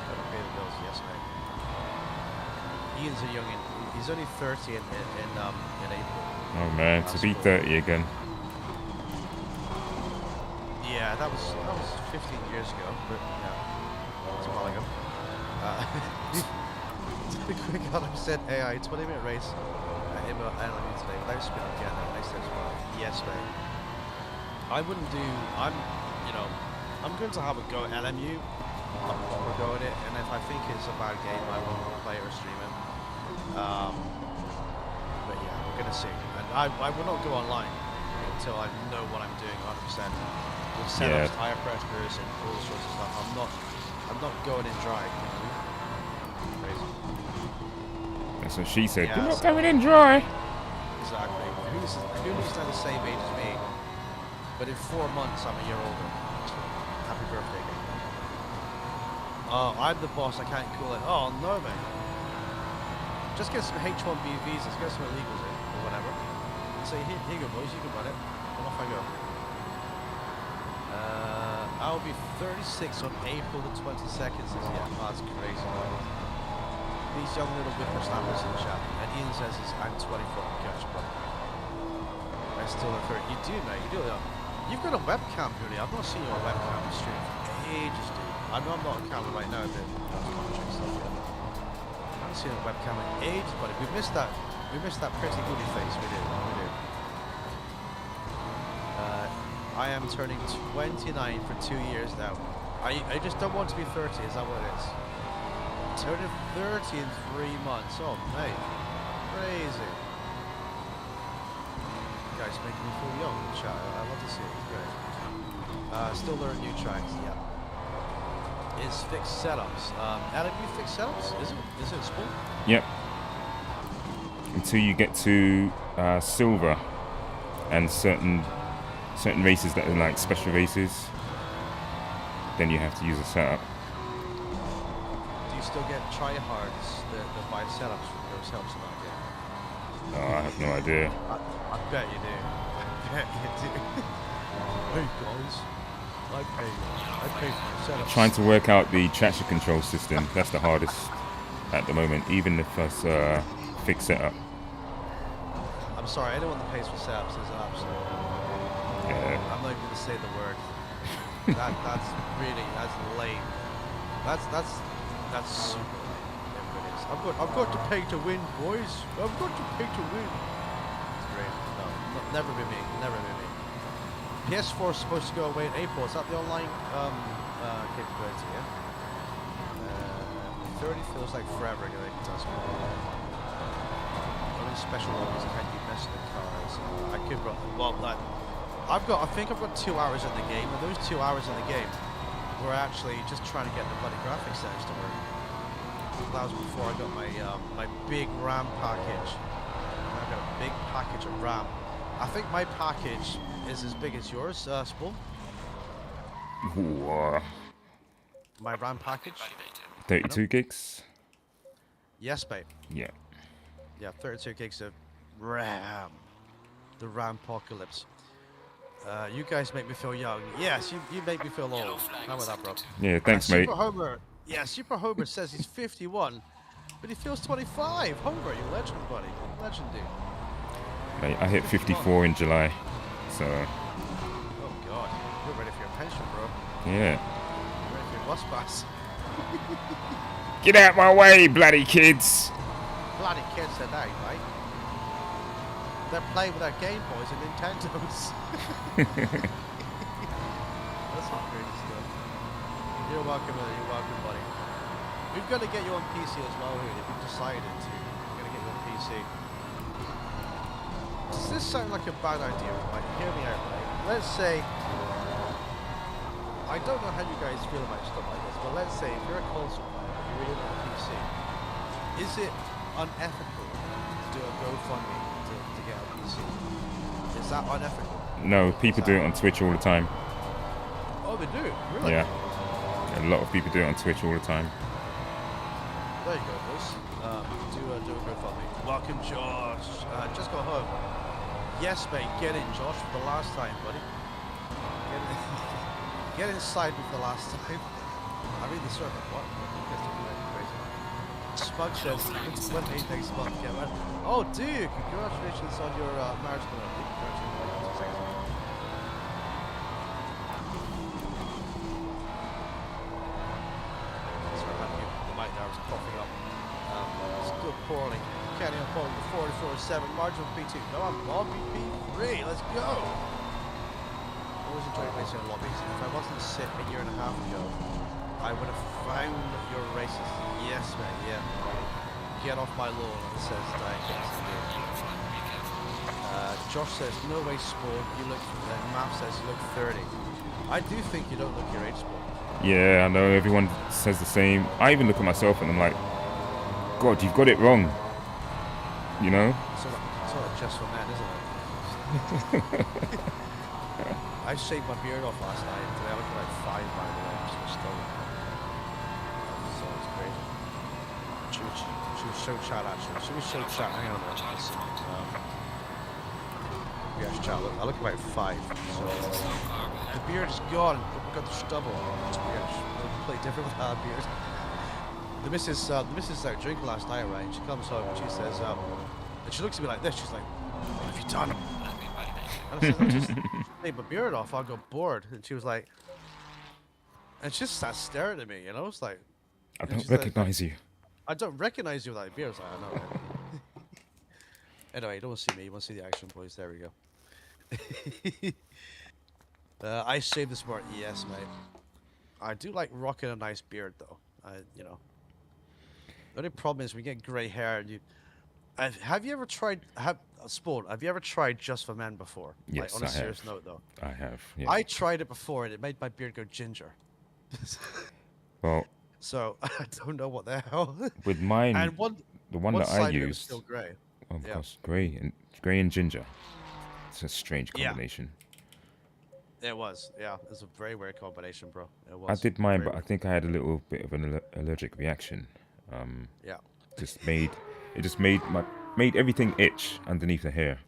B: Gotta pay the bills, yes, mate. Ian's a youngin. He's only 30 in April.
A: Oh man, to be 30 again.
B: Yeah, that was 15 years ago, but yeah, that's a while ago. To be quick, Adam said AI 20-minute race at LMU today without spinning again. Nice as well. Yes, mate. I'm going to have a go at LMU. I'll proper go at it, and if I think it's a bad game, I won't play it or stream it. But yeah, we're gonna see. And I will not go online until I know what I'm doing 100%. With setups, tire pressures, and all sorts of stuff. I'm not going in dry. You know? Crazy.
A: That's what she said.
B: Yeah,
A: You're not
B: so-
A: going in dry.
B: Exactly. Who's now the same age as me? But in 4 months, I'm a year older. Happy birthday again. Oh, I'm the boss. I can't call it. Oh no, man. Just get some H1B visas. Get some illegals in or whatever. And say, here you go, boys. You can run it. And off I go. I'll be 36 on April the 22nd. Says, yeah, that's crazy. These young little whippersnappers in the chat. And Ian says, I'm 24. Catch, brother. I still have 30. You do, mate. You do. You've got a webcam, really. I've not seen your webcam stream for ages, dude. I know I'm not on camera right now, but commentary stuff. Yeah. I haven't seen a webcam in ages, buddy. We missed that. We missed that pretty goody face. We did. We did. I am turning 29 for 2 years now. I just don't want to be 30. Is that what it is? Turning 30 in 3 months. Oh, mate. Crazy. You guys making me feel young in the chat. I love to see it. It's great. Still learning new tracks. Yeah. Is fixed setups. Adam, you fix setups? Is it sport?
A: Yep. Until you get to silver and certain races that are like special races, then you have to use a setup.
B: Do you still get tryhards that buy setups from yourselves in that game?
A: Oh, I have no idea.
B: I bet you do. I bet you do. Hey guys, I pay for setups.
A: Trying to work out the traction control system, that's the hardest at the moment, even if it's fixed setup.
B: I'm sorry, anyone that pays for setups is an absolute.
A: Yeah.
B: I'm not even going to say the word. That's lame. That's super lame. It really is. I've got to pay to win, boys. I've got to pay to win. It's great. No, never be me. Never be me. PS4 is supposed to go away in April. Is that the online capability? Yeah. 30 feels like forever ago. It does. Only special lobbies can you mess the cars? I could. Well, that. I think I've got 2 hours in the game, and those 2 hours in the game were actually just trying to get the bloody graphics settings to work. That was before I got my big RAM package. I got a big package of RAM. I think my package is as big as yours, Spool.
A: Ooh,
B: My RAM package.
A: 32 gigs?
B: Yes, babe.
A: Yeah.
B: Yeah, 32 gigs of RAM. The RAM apocalypse. You guys make me feel young. Yes, you make me feel old. How about that, bro?
A: Yeah, thanks, mate.
B: Super Homer. Yeah, Super Homer says he's 51, but he feels 25. Homer, you legend, buddy. Legend, dude.
A: Mate, I hit 54 in July, so...
B: Oh, God. You're ready for your pension, bro.
A: Yeah.
B: You're ready for your bus pass.
A: Get out my way, bloody kids!
B: Bloody kids today, mate. They're playing with their Game Boys and Nintendos. That's some crazy stuff. You're welcome, buddy. We've got to get you on PC as well, here. If you've decided to, we're going to get you on PC. Does this sound like a bad idea? Right? Hear me out, right? Let's say, I don't know how you guys feel about stuff like this, but let's say if you're a console player, you're really on a PC, is it unethical to do a GoFundMe to get a PC? Is that unethical?
A: No, people do it on Twitch all the time.
B: Oh, they do? Really?
A: Yeah. A lot of people do it on Twitch all the time.
B: There you go, boys. Do a GoFundMe. Welcome, Josh. Just got home. Yes, mate. Get in, Josh, for the last time, buddy. Get inside me for the last time. I read the server. What? Crazy. Smug says it's 28 next month. Yeah, man. Oh, dude! Congratulations on your marriage community. Coughing up. Still poorly. Kenny on pole with 44.7. Marginal P2. No, I'm on P3. Let's go. Always enjoyed racing in lobbies. If I wasn't sick a year and a half ago, I would have found your races. Yes, mate. Yeah. Get off my lawn. It says Josh says, no way, Spawn. You look. Math says you look 30. I do think you don't look your age, Spawn.
A: Yeah, I know, everyone says the same. I even look at myself and I'm like, God, you've got it wrong. You know?
B: Sort of just for men, isn't it? I shaved my beard off last night. Today I look like 5, by the way. I'm so stoned. So it's crazy. Should we show chat, actually? Should we show chat? Hang on a minute. Yeah, chat. Look, I look about 5. So the beard is gone. We've got the stubble. It's weird. It'll play different without a beard. The missus out drinking last night, right? She comes home and she says, and she looks at me like this. She's like, "What have you done?" And I said, "I'm just take my beard off, I got bored. And she was like, and she just sat staring at me, you know? It's like,
A: I
B: and
A: don't
B: she's like,
A: recognize you.
B: I don't recognize you without a beard. I was like, I know, right? Anyway, you don't want to see me. You want to see the action, boys. There we go. I shaved this part. Yes, mate. I do like rocking a nice beard, though. You know. The only problem is we get grey hair and you... have you ever tried... Spawn, have you ever tried Just for Men before?
A: Yes,
B: like, on a
A: I
B: serious
A: have.
B: note, though.
A: I have. Yeah.
B: I tried it before and it made my beard go ginger.
A: Well,
B: So, I don't know what the hell.
A: with mine,
B: And
A: the one
B: one
A: that I
B: side of it was
A: used,
B: still grey.
A: of
B: Yeah.
A: course, grey and ginger. It's a strange
B: Yeah.
A: combination.
B: It was, yeah. It was a very weird combination, bro. It was.
A: I did mine,
B: Very
A: but I think I had a little bit of an allergic reaction.
B: Yeah.
A: It just made everything itch underneath the hair,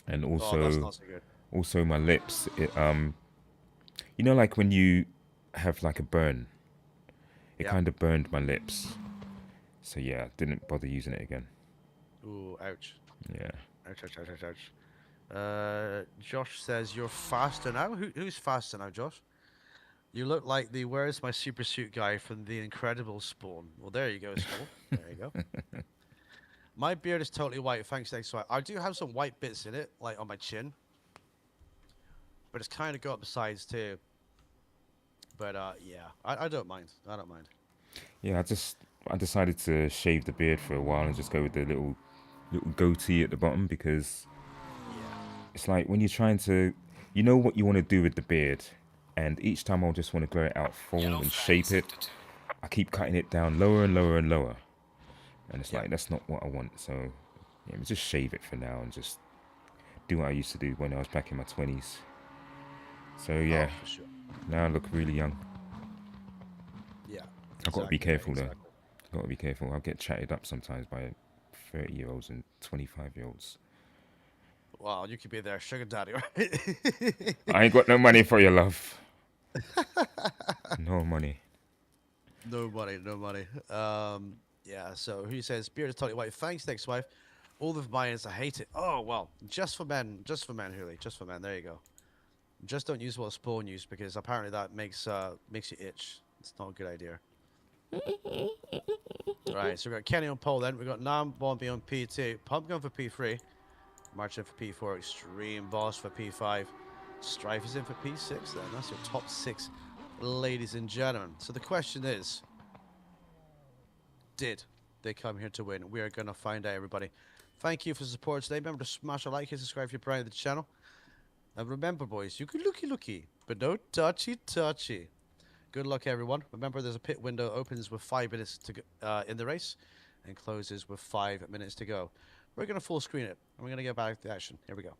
A: and
B: Oh, that's
A: also
B: not so good.
A: also my lips. You know, like when you have like a burn, it
B: Yeah.
A: kind of burned my lips. So yeah, didn't bother using it again.
B: Ooh, ouch.
A: Yeah.
B: Ouch, ouch, ouch, ouch, ouch. Josh says you're faster now. Who's faster now, Josh? You look like the "Where's my super suit" guy from The Incredible Spawn. Well, there you go, Spawn. There you go. My beard is totally white. Thanks, thanks. So I do have some white bits in it, like on my chin, but it's kind of got up the sides too. But yeah, I don't mind. I don't mind.
A: Yeah, I decided to shave the beard for a while and just go with the little goatee at the bottom, because
B: Yeah.
A: it's like when you're trying to, you know what you want to do with the beard, and each time I'll just want to grow it out full
D: Yellow
A: and
D: flag,
A: shape it.
D: sector 2.
A: I keep cutting it down lower and lower and lower, and it's
B: Yeah.
A: like that's not what I want. So yeah, just shave it for now and just do what I used to do when I was back in my 20s. So yeah,
B: Oh, for sure.
A: now I look really young.
B: Yeah.
A: I've got to be
B: exactly,
A: careful though.
B: exactly.
A: Got to be careful. I'll get chatted up sometimes by 30-year-olds and 25-year-olds.
B: Wow, you could be their sugar daddy, right?
A: I ain't got no money for your love. No money.
B: No money, no money. Yeah, so who says beard is totally white? Thanks, next wife. All of mine is I hate it. Oh well, just for men, Hooley, just for men. There you go. Just don't use what Spawn used, because apparently that makes you itch. It's not a good idea. Right, so we got Kenny on pole then. We got Nam Bombi on P2, Pumpgun for P3, March in for P4, Extreme Boss for P5, Strife is in for P6 then. That's your top 6, ladies and gentlemen. So the question is, did they come here to win? We are going to find out, everybody. Thank you for the support today. Remember to smash a like and subscribe if you're brand new to the channel. And remember, boys, you can looky, but no touchy. Good luck, everyone. Remember, there's a pit window that opens with 5 minutes to go, in the race and closes with 5 minutes to go. We're going to full screen it, and we're going to get back to the action. Here we go.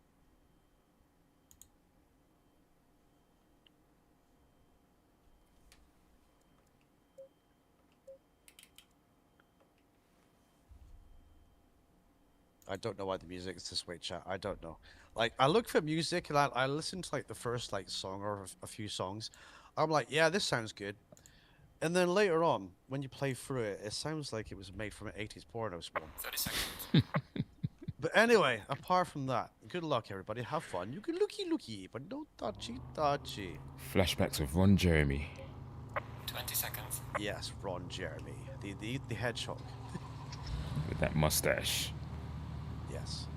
B: I don't know why the music is this way, chat. I don't know. Like, I look for music, and I listen to, like, the first, like, song or a few songs. I'm like, yeah, this sounds good. And then later on, when you play through it, it sounds like it was made from an 80s porno Spawn.
D: 30 seconds.
B: But anyway, apart from that, good luck, everybody. Have fun. You can looky, but no touchy.
A: Flashbacks of Ron Jeremy
D: 20 seconds.
B: Yes, Ron Jeremy, the hedgehog.
A: with that mustache.
B: Yes.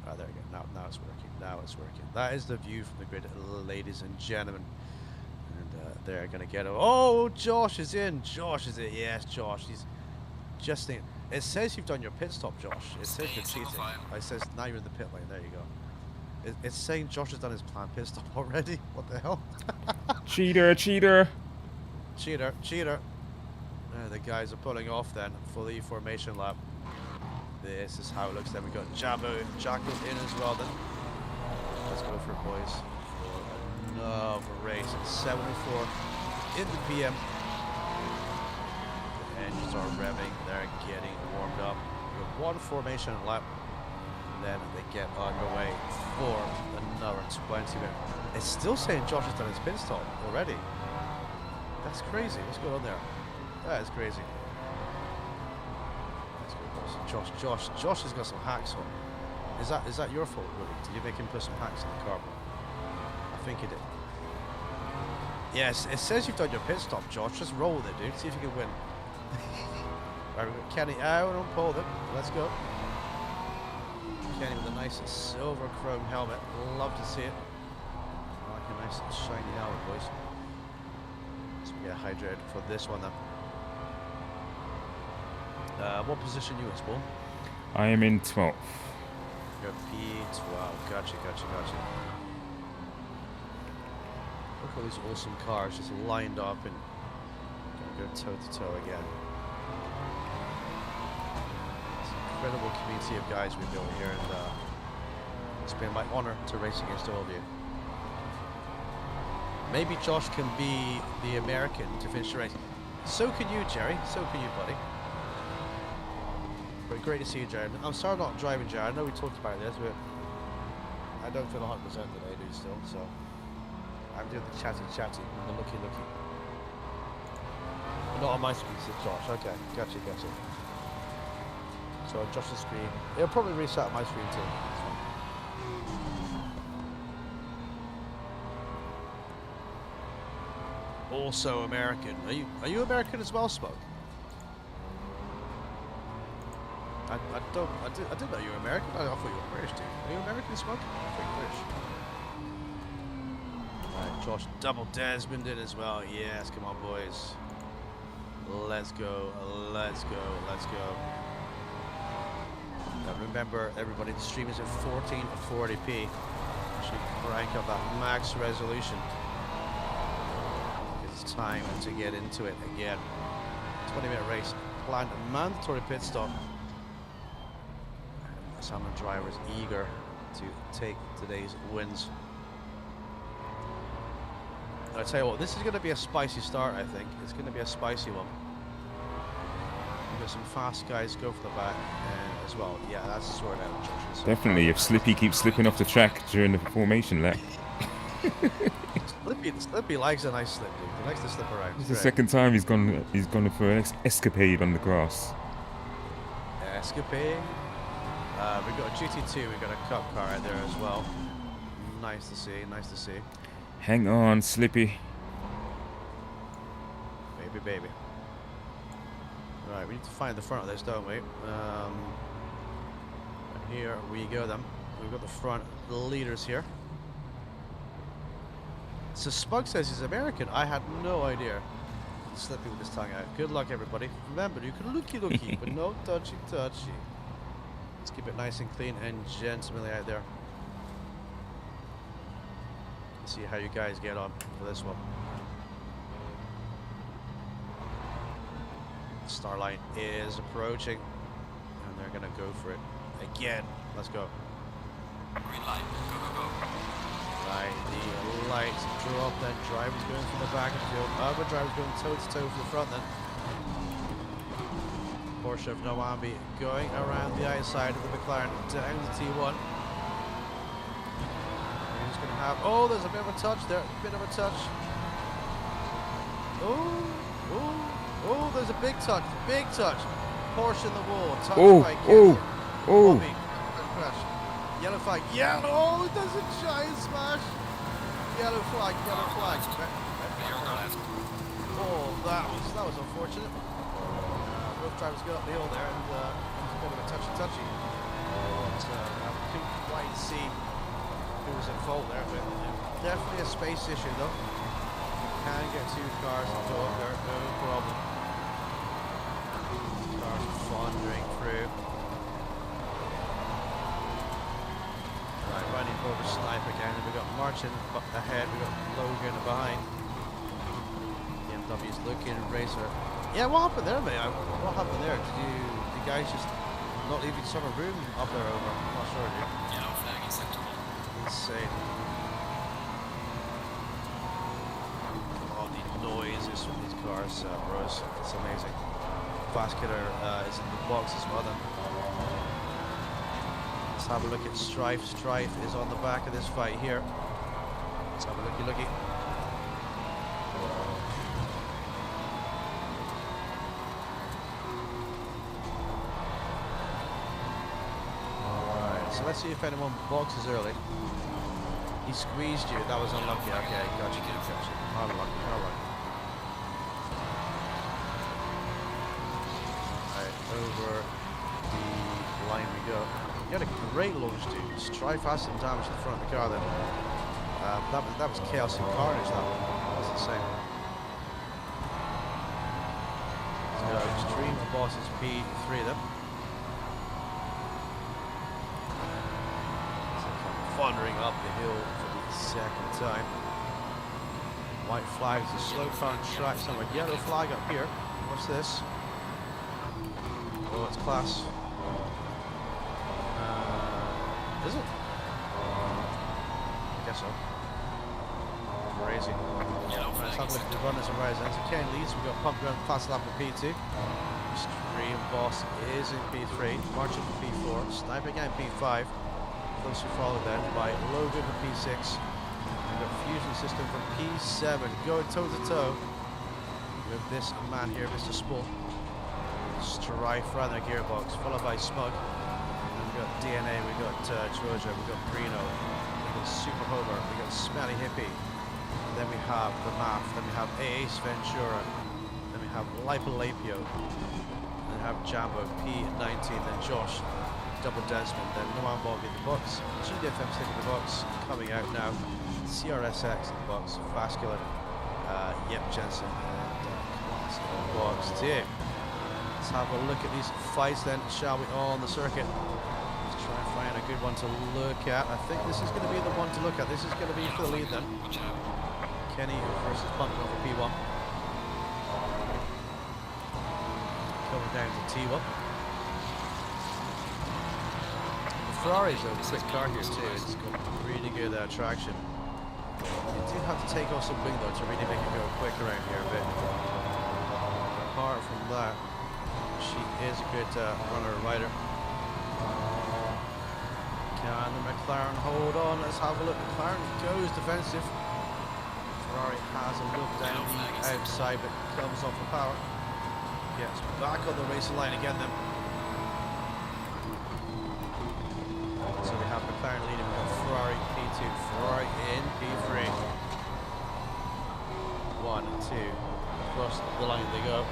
B: Ah, there we go. Now it's working. Now it's working. That is the view from the grid, ladies and gentlemen. And they're gonna get. Oh, Josh is in. Yes, Josh. He's just in. It says you've done your pit stop, Josh. It says you're
D: Stay in single
B: cheating.
D: file.
B: It says now you're in the pit lane. There you go. It's saying Josh has done his planned pit stop already. What the hell?
A: Cheater.
B: Cheater. The guys are pulling off then for the formation lap. This is how it looks. Then we got Jackal in as well then. Let's go for it, boys. For another race at 74 in the PM. The engines are revving. They're getting warmed up. We have one formation lap. And then they get underway for another 20 minutes. It's still saying Josh has done his pit stop already. That's crazy. What's going on there? That is crazy. Let's go, boys. Josh has got some hacks on. Is that your fault, really? Did you make him put some hacks in the car? think you did. Yes, it says you've done your pit stop, Josh. Just roll with it, dude. See if you can win. Right, we've got Kenny out on pole then. Let's go. Kenny with a nice silver chrome helmet. Love to see it. I like a nice shiny helmet, boys. So we get hydrated for this one then. What position you in, Spawn?
A: I am in 12th.
B: You're P12. Gotcha. Look at all these awesome cars just lined up and gonna go toe to toe again. It's an incredible community of guys we've built here, and it's been my honor to race against all of you. Maybe Josh can be the American to finish the race. So can you, Jerry. So can you, buddy. But great to see you, Jared. I'm sorry I'm not driving, Jared. I know we talked about this, but I don't feel 100% today, dude, still, so I'm doing the chatty and the looky. But not on my screen, says Josh. Okay, gotcha. So on Josh's screen, it'll probably reset my screen too. That's fine. Also American. Are you American as well, Smoke? I didn't know you were American. I thought you were British, dude. Are you American, Smoke? I thought you were British. Right, Josh, double Desmond in as well. Yes, come on, boys. Let's go. Now remember, everybody, the stream is at 1440p. Should crank up that max resolution. It's time to get into it again. 20-minute race. Planned a mandatory pit stop. Some drivers eager to take today's wins. I tell you what, this is going to be a spicy start. I think it's going to be a spicy one. We've got some fast guys go for the back as well. Yeah, that's sorted out, Josh.
A: Definitely, if Slippy keeps slipping off the track during the formation lap.
B: Slippy likes a nice slip, dude. He likes to slip around.
A: It's the second time he's gone for an escapade on the grass.
B: Escapade. We've got a GT2, we've got a cup car out there as well. Nice to see.
A: Hang on, Slippy.
B: Baby. Right, we need to find the front of this, don't we? Here we go then. We've got the front leaders here. So Spug says he's American. I had no idea. Slippy with his tongue out. Good luck, everybody. Remember, you can looky, but no touchy. Let's keep it nice and clean and gentlemanly out there. See how you guys get on for this one. Starlight is approaching, and they're gonna go for it again. Let's go.
D: Green light. Go.
B: Right, the lights drop. Then drivers going from the back of the field. Other drivers going toe to toe for the front. Then Porsche of Noambi going around the outside of the McLaren down to T1. Who's going to have... Oh, there's a bit of a touch there. Oh, there's a big touch. Porsche in the wall. Touch by Bobby. Crash. Yellow flag. Oh, there's a giant smash. Yellow flag. Oh, that was unfortunate. Both drivers go up the hill there, and it was a bit of a touchy. I couldn't quite see who was at fault there, but definitely a space issue though. Can get two cars to go up there, no problem. Cars thundering through. Right, running over Snipe again, and we've got Martin ahead, we've got Logan behind. BMW's looking, Racer. Yeah, what happened there, mate? What happened there? Did you guys just not leave each other room up there over? I'm not sure, dude.
D: Yellow flag acceptable.
B: Insane. Oh, the noises from these cars, bros. It's amazing. Fast Killer is in the box as well then. Let's have a look at Strife. Strife is on the back of this fight here. Let's have a looky. Alright, so let's see if anyone boxes early. He squeezed you. That was unlucky. Okay, gotcha. Unlucky. Right, over the line we go. You had a great launch, dude. Just try fast and damage the front of the car then. That was chaos and carnage, that one. That was insane. So extreme bosses P3 then. So thundering up the hill for the second time. White flags, a slow car on track somewhere. Yellow flag up here. What's this? Oh, it's class. Is it? I guess so. Crazy. Let's have a look at the runners and risers. So Ken leads, we've got Pump Gun, fast lap in P2. Extreme Boss is in P3. Marching for P4. Sniper again P5. Closely followed then by Logan for P6. We've got Fusion System from P7. Going toe to toe with this man here, Mr. Spool. Strife around the gearbox, followed by Smug. We've got DNA, we've got Georgia, we've got Brino, we've got Super Homer, we've got Smelly Hippie, then we have the Math, then we have Ace Ventura, then we have Lipolapio, then we have Jambo P19, then Josh, Double Desmond, then Noam Bog in the box, GDFM stick in the box, coming out now, CRSX in the box, Vascular, Yep Jensen, and Class in the box too. Let's have a look at these fights then, shall we, on the circuit. Let's try and find a good one to look at. I think this is going to be the one to look at. This is going to be for the lead then.
D: Watch out.
B: Kenny versus Pumpkin over P1. Coming down to T1. The Ferrari's a quick car here too. It's got really good traction. You do have to take off some wing though to really make it go quick around here a bit. Apart from that, she is a good runner rider. Can the McLaren hold on? Let's have a look. McLaren goes defensive. Ferrari has a look down the outside but comes off the power. Gets back on the racing line again then. So we have McLaren leading, we've got Ferrari P2, Ferrari in P3. 1 and 2. Across the line they go.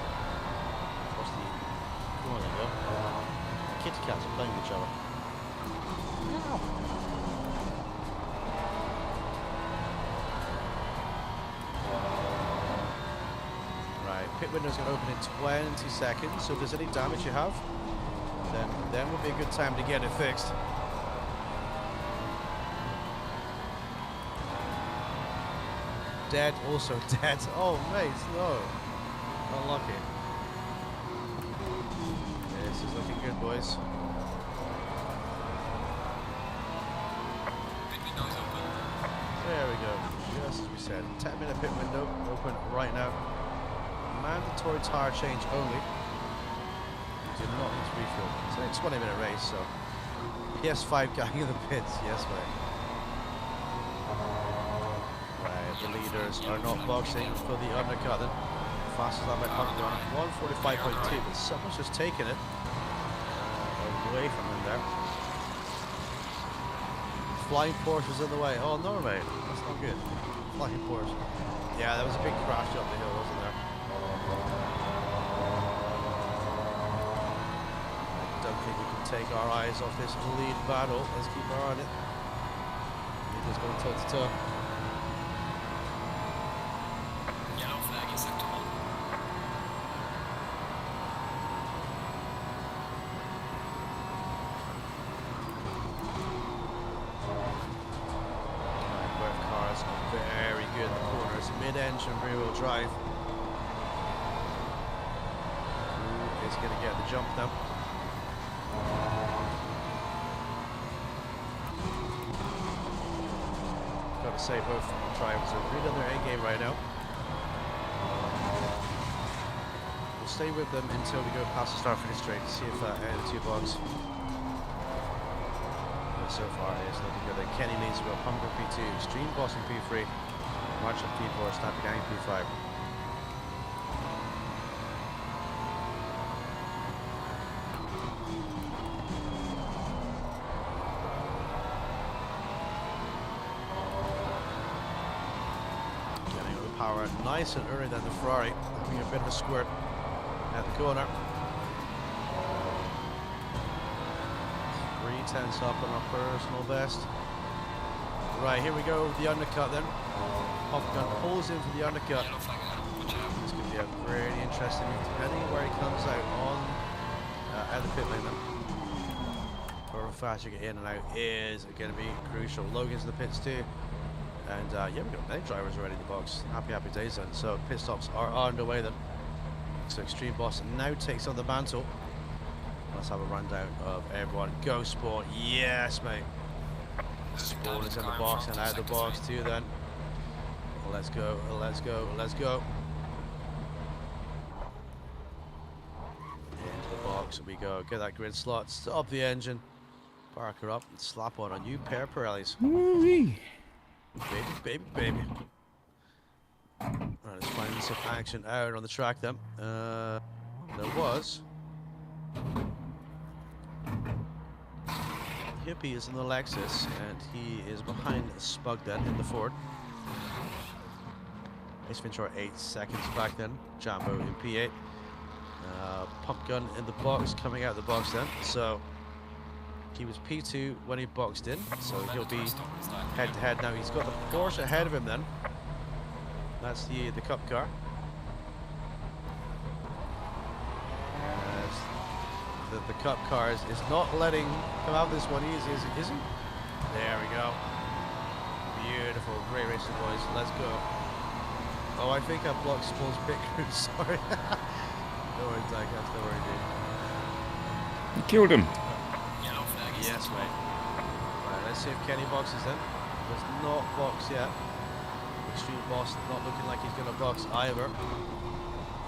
B: There we go. Kitty cats are playing each other. Right, pit window's going to open in 20 seconds, so if there's any damage you have, then would be a good time to get it fixed. Dead, also dead. Oh mate, no. Unlucky. This is looking good, boys.
D: Pit window is open.
B: There we go. Just as we said. 10-minute pit window open right now. Mandatory tire change only. You do not need to refuel. It's only a 20-minute race, so PS5 gang in the pits. Yes, mate. Right, the leaders are not boxing for the undercut then. Fastest lap by Pumpkin on 1:45.2, but someone's just taken it away from him there. Flying Porsche's in the way. Oh no, mate, that's not good. Flying Porsche. Yeah, that was a big crash up the hill, wasn't there? I don't think we can take our eyes off this lead battle. Let's keep our eye on it. Leaders going toe to toe.
D: Yellow flag in sector 1.
B: Both cars very good in the corners. Mid-engine rear-wheel drive. Who is going to get the jump now? Got to say, both drivers are really on their A game right now. We'll stay with them until we go past the start-finish straight to see if the two bogs. So far it's looking good. Then Kenny leads, we've got Pumpkin P2, Stream Boss in P3, March up P4, Sniper Gang P5. are nice and early than the Ferrari, having a bit of a squirt at the corner. 3/10 up on our personal best. Right, here we go with the undercut then. Popgun pulls in for the undercut.
D: Yellow flag ahead. Watch out.
B: This could be a really interesting move, depending on where he comes out on at the pit lane then. How fast you get in and out is going to be crucial. Logan's in the pits too. And yeah, we've got many drivers already in the box. Happy days then. So pit stops are underway then. So Extreme Boss now takes on the mantle. Let's have a rundown of everyone. Go Sport, yes mate. Sport is in the box and out of the box too then. Let's go, let's go, let's go. Into the box we go. Get that grid slot, stop the engine, park her up and slap on a new pair of Pirellis.
A: Woo-wee.
B: Baby, baby, baby. Right, let's find some action out on the track then. There was. Hippie is in the Lexus and he is behind Spug then in the Ford. Ace Ventura 8 seconds back then. Jambo in P8. Pump Gun in the box, coming out of the box then. So he was P2 when he boxed in, so he'll be head to head now. He's got the Porsche ahead of him then. That's the Cup car. The Cup car is not letting come out this one easy, is he? There we go. Beautiful, great racing boys. Let's go. Oh, I think I blocked Spawn's pit crew. Sorry. No worries, Dyke. That's no worry, dude.
A: You killed him.
D: Yellow flag is
B: Yes,
D: sector
B: mate. Right, let's see if Kenny boxes then. Does not box yet. Extreme Boss not looking like he's going to box either.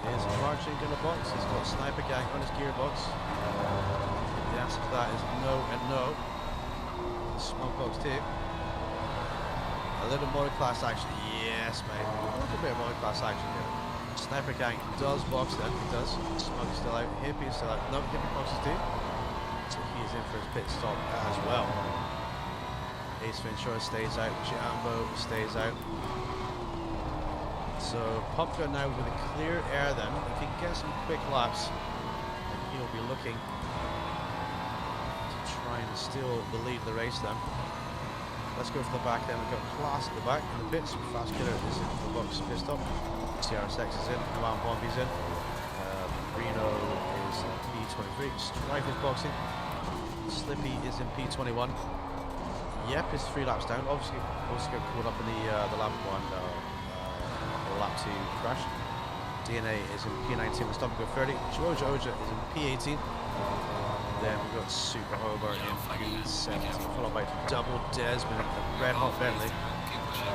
B: Is Marching going to box? He's got Sniper Gang on his gearbox. The answer to that is no and no. Smoke box too. A little motoclass action. Yes, mate. A little bit of motoclass action here. Sniper Gang does box then. He does. Smoke's still out. Hippie is still out. No, Hippie boxes too. So he is in for his pit stop as well. Ace Ventura stays out. Jambo stays out. So Pop Gun now with a clear air then. If he can get some quick laps, he'll be looking to try and steal the lead of the race then. Let's go for the back then. We've got Class at the back in the pits. Fast Killer is in the box pit stop. CRSX is in. Command Bomby's in. Reno is in P23. Strife is boxing. Slippy is in P21. Yep is 3 laps down. Obviously also got caught up in the lap 1 lap 2 crash. DNA is in P19 with Stop and Go 30. George Oja is in P18. Then we've got Super Hober in P17, followed by Double Desmond and Red Hot Bentley.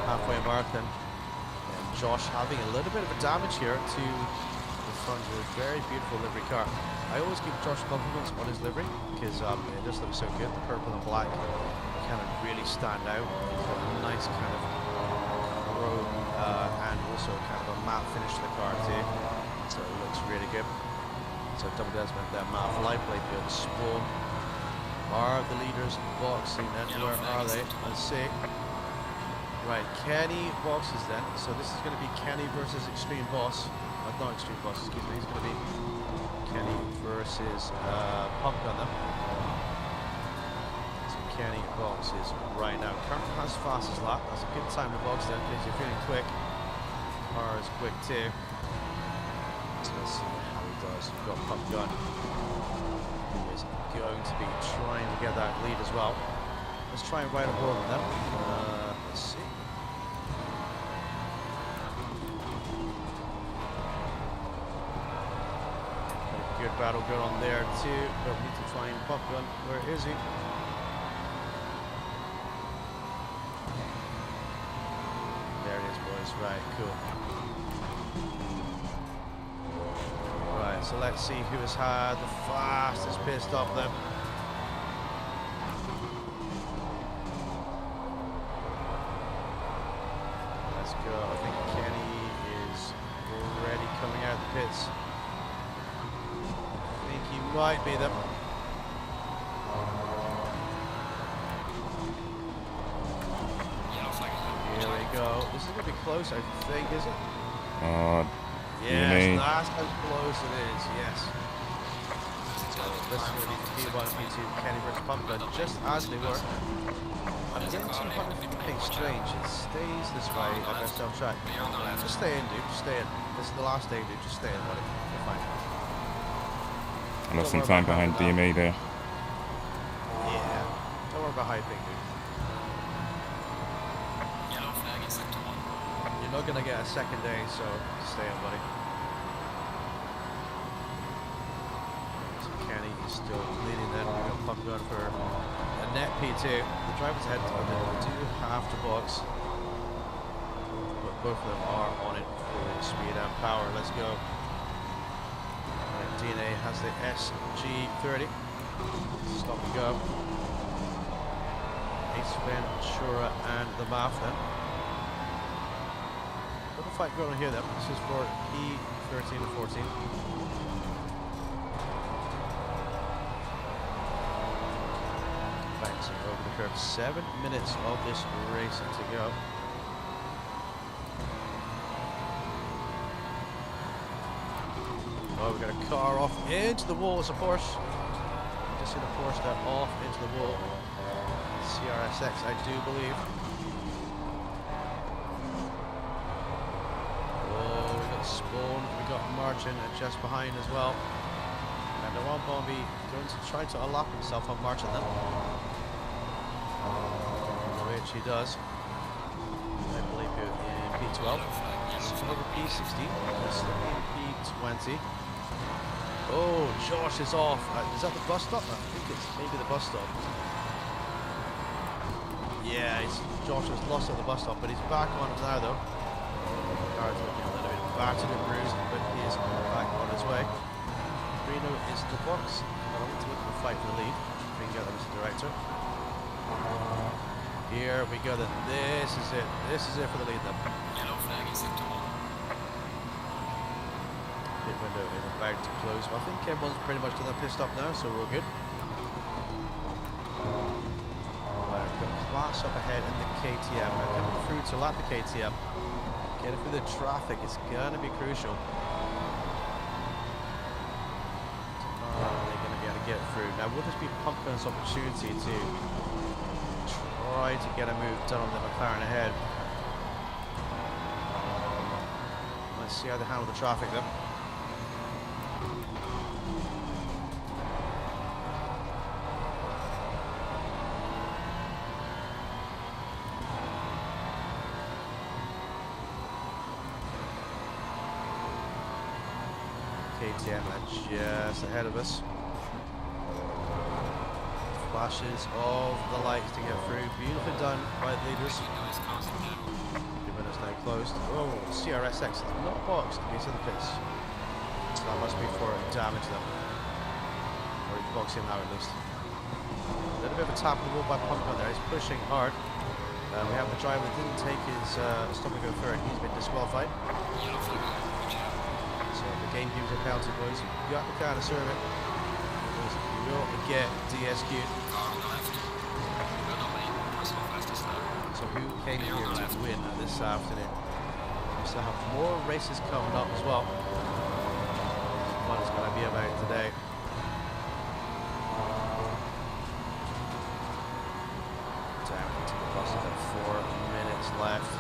B: Halfway mark then. And Josh having a little bit of a damage here to the front of a very beautiful livery car. I always give Josh compliments on his livery because it just looks so good. The purple and black kind of really stand out. It's got a nice kind of chrome and also kind of a matte finish to the car too. So it looks really good. So Double Desmond there, Matt Light Blade good. Spawn are the leaders boxing then. Where are they? Let's see. Right, Kenny boxes then. So this is going to be Kenny versus Extreme Boss. Not Extreme Boss, excuse me. It's going to be Kenny versus Pump Gun then. So Kenny boxes right now. Currently has fastest lap. That's a good time to box then because you're feeling quick. Car is quick too. So let's see how he does. We've got Pump Gun. He is going to be trying to get that lead as well. Let's try and ride aboard with them. Let's see. Got a good battle going on there too, but we need to try and Pump Gun. Where is he? There it is, boys. Right, cool. Right, so let's see who has had the fastest pit stop then. Let's go. I think Kenny is already coming out of the pits. I think he might be them.
D: yellow flag ahead.
B: Here we go. This is going to be close, I think, is it? Yes,
A: DNA.
B: that's how close it is, yes. So this is going to be P1 and P2 Kenny versus Pumpgun, just as they were. I'm getting too fucking strange. It stays this way at best self track. Just stay in, dude. Just stay in. This is the last day, dude. Just stay in, buddy. You're fine.
A: I lost
B: Don't
A: some
B: worry
A: time
B: about
A: behind
B: hyping
A: DMA there.
B: Yeah. Don't worry about hyping, dude.
D: Yellow flag in sector 1.
B: You're not gonna get a second day, so stay in, buddy. So Kenny is still leading then. We're gonna pump gun for a net P2. The drivers ahead of them do have to box. But both of them are on it full speed and power. Let's go. And DNA has the SG30. Stop and go. Ace Ventura and the Math then. Little fight going on here then. This is for P13 and 14. Bouncing over the curve. 7 minutes of this racing to go. Oh, we've got a car off into the wall. It's a Porsche. Just seen a Porsche that off into the wall. CRSX, I do believe. Oh, we got Spawn, we got Martin just behind as well. And the one Bombi going to try to unlock himself on Martin then. Which he does. I believe in P12. Over P16. P20. Oh, Josh is off. Is that the bus stop? I think it's maybe the bus stop. Yeah, Josh has lost at the bus stop, but he's back on it now though. Car's looking a little bit battered and bruised, but he is back on his way. Reno is in the box. Not only to look for a fight for the lead. We can get that, Mr. Director. Here we go then. This is it. This is it for the lead then.
D: Yellow flag in sector 1.
B: Pit window is about to close. Well, I think everyone's pretty much done their pit stop now, so we're good. We've got class up ahead in the KTM. Now coming through to lap the KTM. Getting through the traffic is going to be crucial. They're going to be able to get through. Now will this be Pumpkin's opportunity to try to get a move done on the McLaren ahead? Let's see how they handle the traffic then. KTM are just ahead of us. Flashes of the lights to get through. Beautifully done by the leaders. Giving us now closed. Oh, CRSX is not boxed. He's in the pits. So that must be for damage then. Or he's boxing now at least. A little bit of a tap on the wall by Pumpkin there. He's pushing hard. We have the driver that didn't take his stop and go third. He's been disqualified. So the game gives a penalty, boys. You got the car to serve it. You will get DSQ. So who came here to win this afternoon? We still have more races coming up as well. What it's going to be about today. Down to the bus, about 4 minutes left.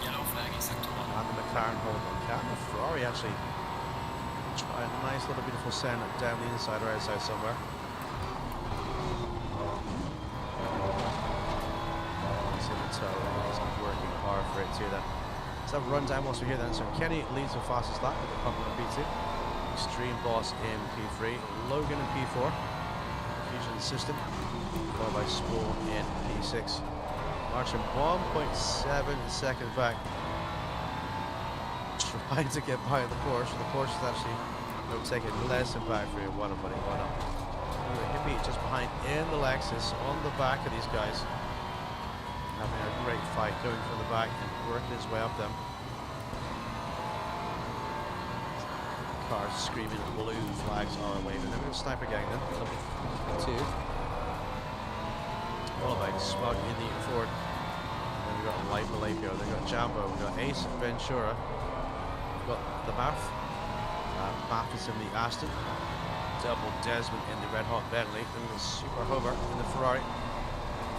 D: Yellow flag in sector 1.
B: And the McLaren hold on. Can the Ferrari actually try a nice little beautiful send down the inside or outside somewhere? He's in the toe. He's working hard for it too then. Let's have a rundown whilst we're here then. So Kenny leads the fastest lap with the Pumpkin on P2. Extreme Boss in P3. Logan in P4. Fusion System. Followed by Spawn in P6. Marching 1.7 seconds back. Trying to get by the Porsche. The Porsche is actually taking less impact for you. What a buddy, what up. Hippie just behind in the Lexus on the back of these guys. Having a great fight going from the back and working his way up them. Cars screaming, blue flags are waving. Then we have a sniper gang then, number 2. Followed by Smug in the Ford. Then we got Light Malapio, they've got Jambo, we've got Ace Ventura, we've got the Math. Math is in the Aston. Double Desmond in the Red Hot Bentley. Then we've got Super Homer in the Ferrari.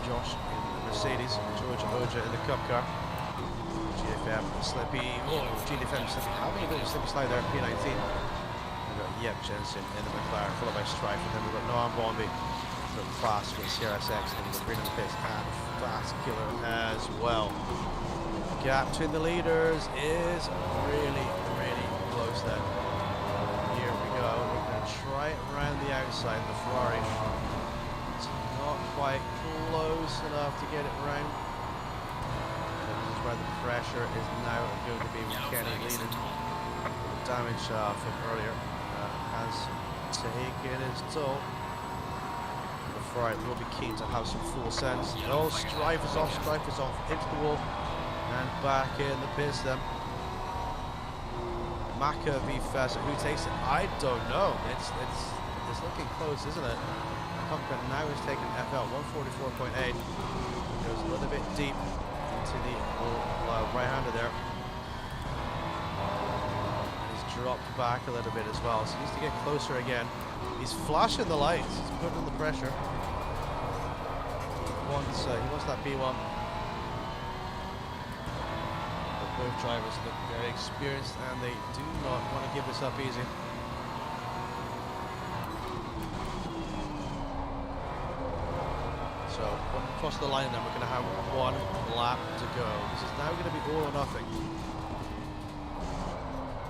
B: Josh in the Mercedes. George Oja in the Cup car. GFM Slippy. Oh, GFM Slippy. Having a bit of a slippy slide there. P19. We've got Yep Jensen in the McLaren, followed by Strife. And then we've got Noam Bombi. We've got Fast with CRSX. And we've got Green in the Pits. And Fast Killer as well. Gap between the leaders is really, really close then. Here we go. We're going to try it around the outside. The Ferrari. It's not quite close enough to get it round. This is where the pressure is now going to be with
D: Yellow
B: Kenny
D: flag is
B: leading.
D: sector 1.
B: The damage from earlier has taken its toll. The Ferrari will be keen to have some full sense. Oh, Strife is off, into the wall. And back in the pits then. Maka v Fessa, who takes it? I don't know. It's looking close, isn't it? Pumpkin now is taking FL 144.8. Goes a little bit deep into the right-hander there. And he's dropped back a little bit as well, so he needs to get closer again. He's flashing the lights. He's putting the pressure. He wants that P1. Both drivers look very experienced and they do not want to give this up easy. So, across the line then, we're going to have 1 lap to go. This is now going to be all or nothing.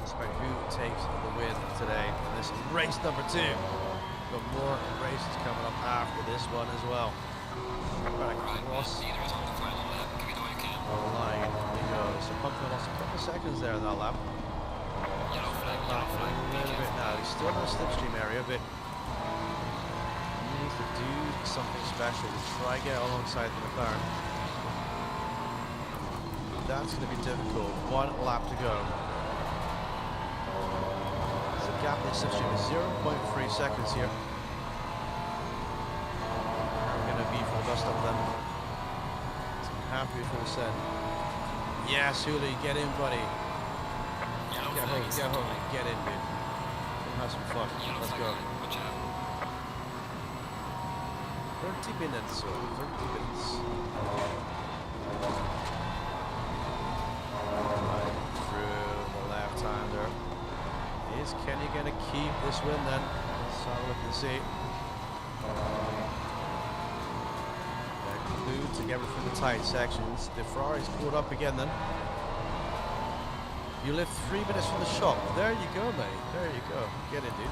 B: Despite who takes the win today. And this is race number 2. We've got more races coming up after this one as well. Right across
D: Leader is on the final lap. Give it all you can.
B: the line we go. So Pumpkin lost a couple of seconds there in that lap.
D: Yellow flag,
B: Back
D: yellow
B: a
D: flag. Be
B: little bit
D: careful.
B: now. He's still in the slipstream area, but he needs to do something special to try and get alongside the McLaren. That's going to be difficult. 1 lap to go. So the gap in the slipstream is 0.3 seconds here. We're going to be for the dust up then. It's going to have to be full send. Yes, Huli, get in, buddy.
D: Yellow
B: Get
D: flag
B: home,
D: is
B: get
D: sector
B: home,
D: 1.
B: get in, dude. Come have some fun.
D: Yellow
B: Let's
D: flag
B: go.
D: ahead. Watch out.
B: 30 minutes, so 30 minutes. Right through the left-hander. Is Kenny going to keep this win then? Let's have a look and see. Glued together through the tight sections. The Ferrari's caught up again then. You live 3 minutes from the shop. There you go, mate. There you go. Get in, dude.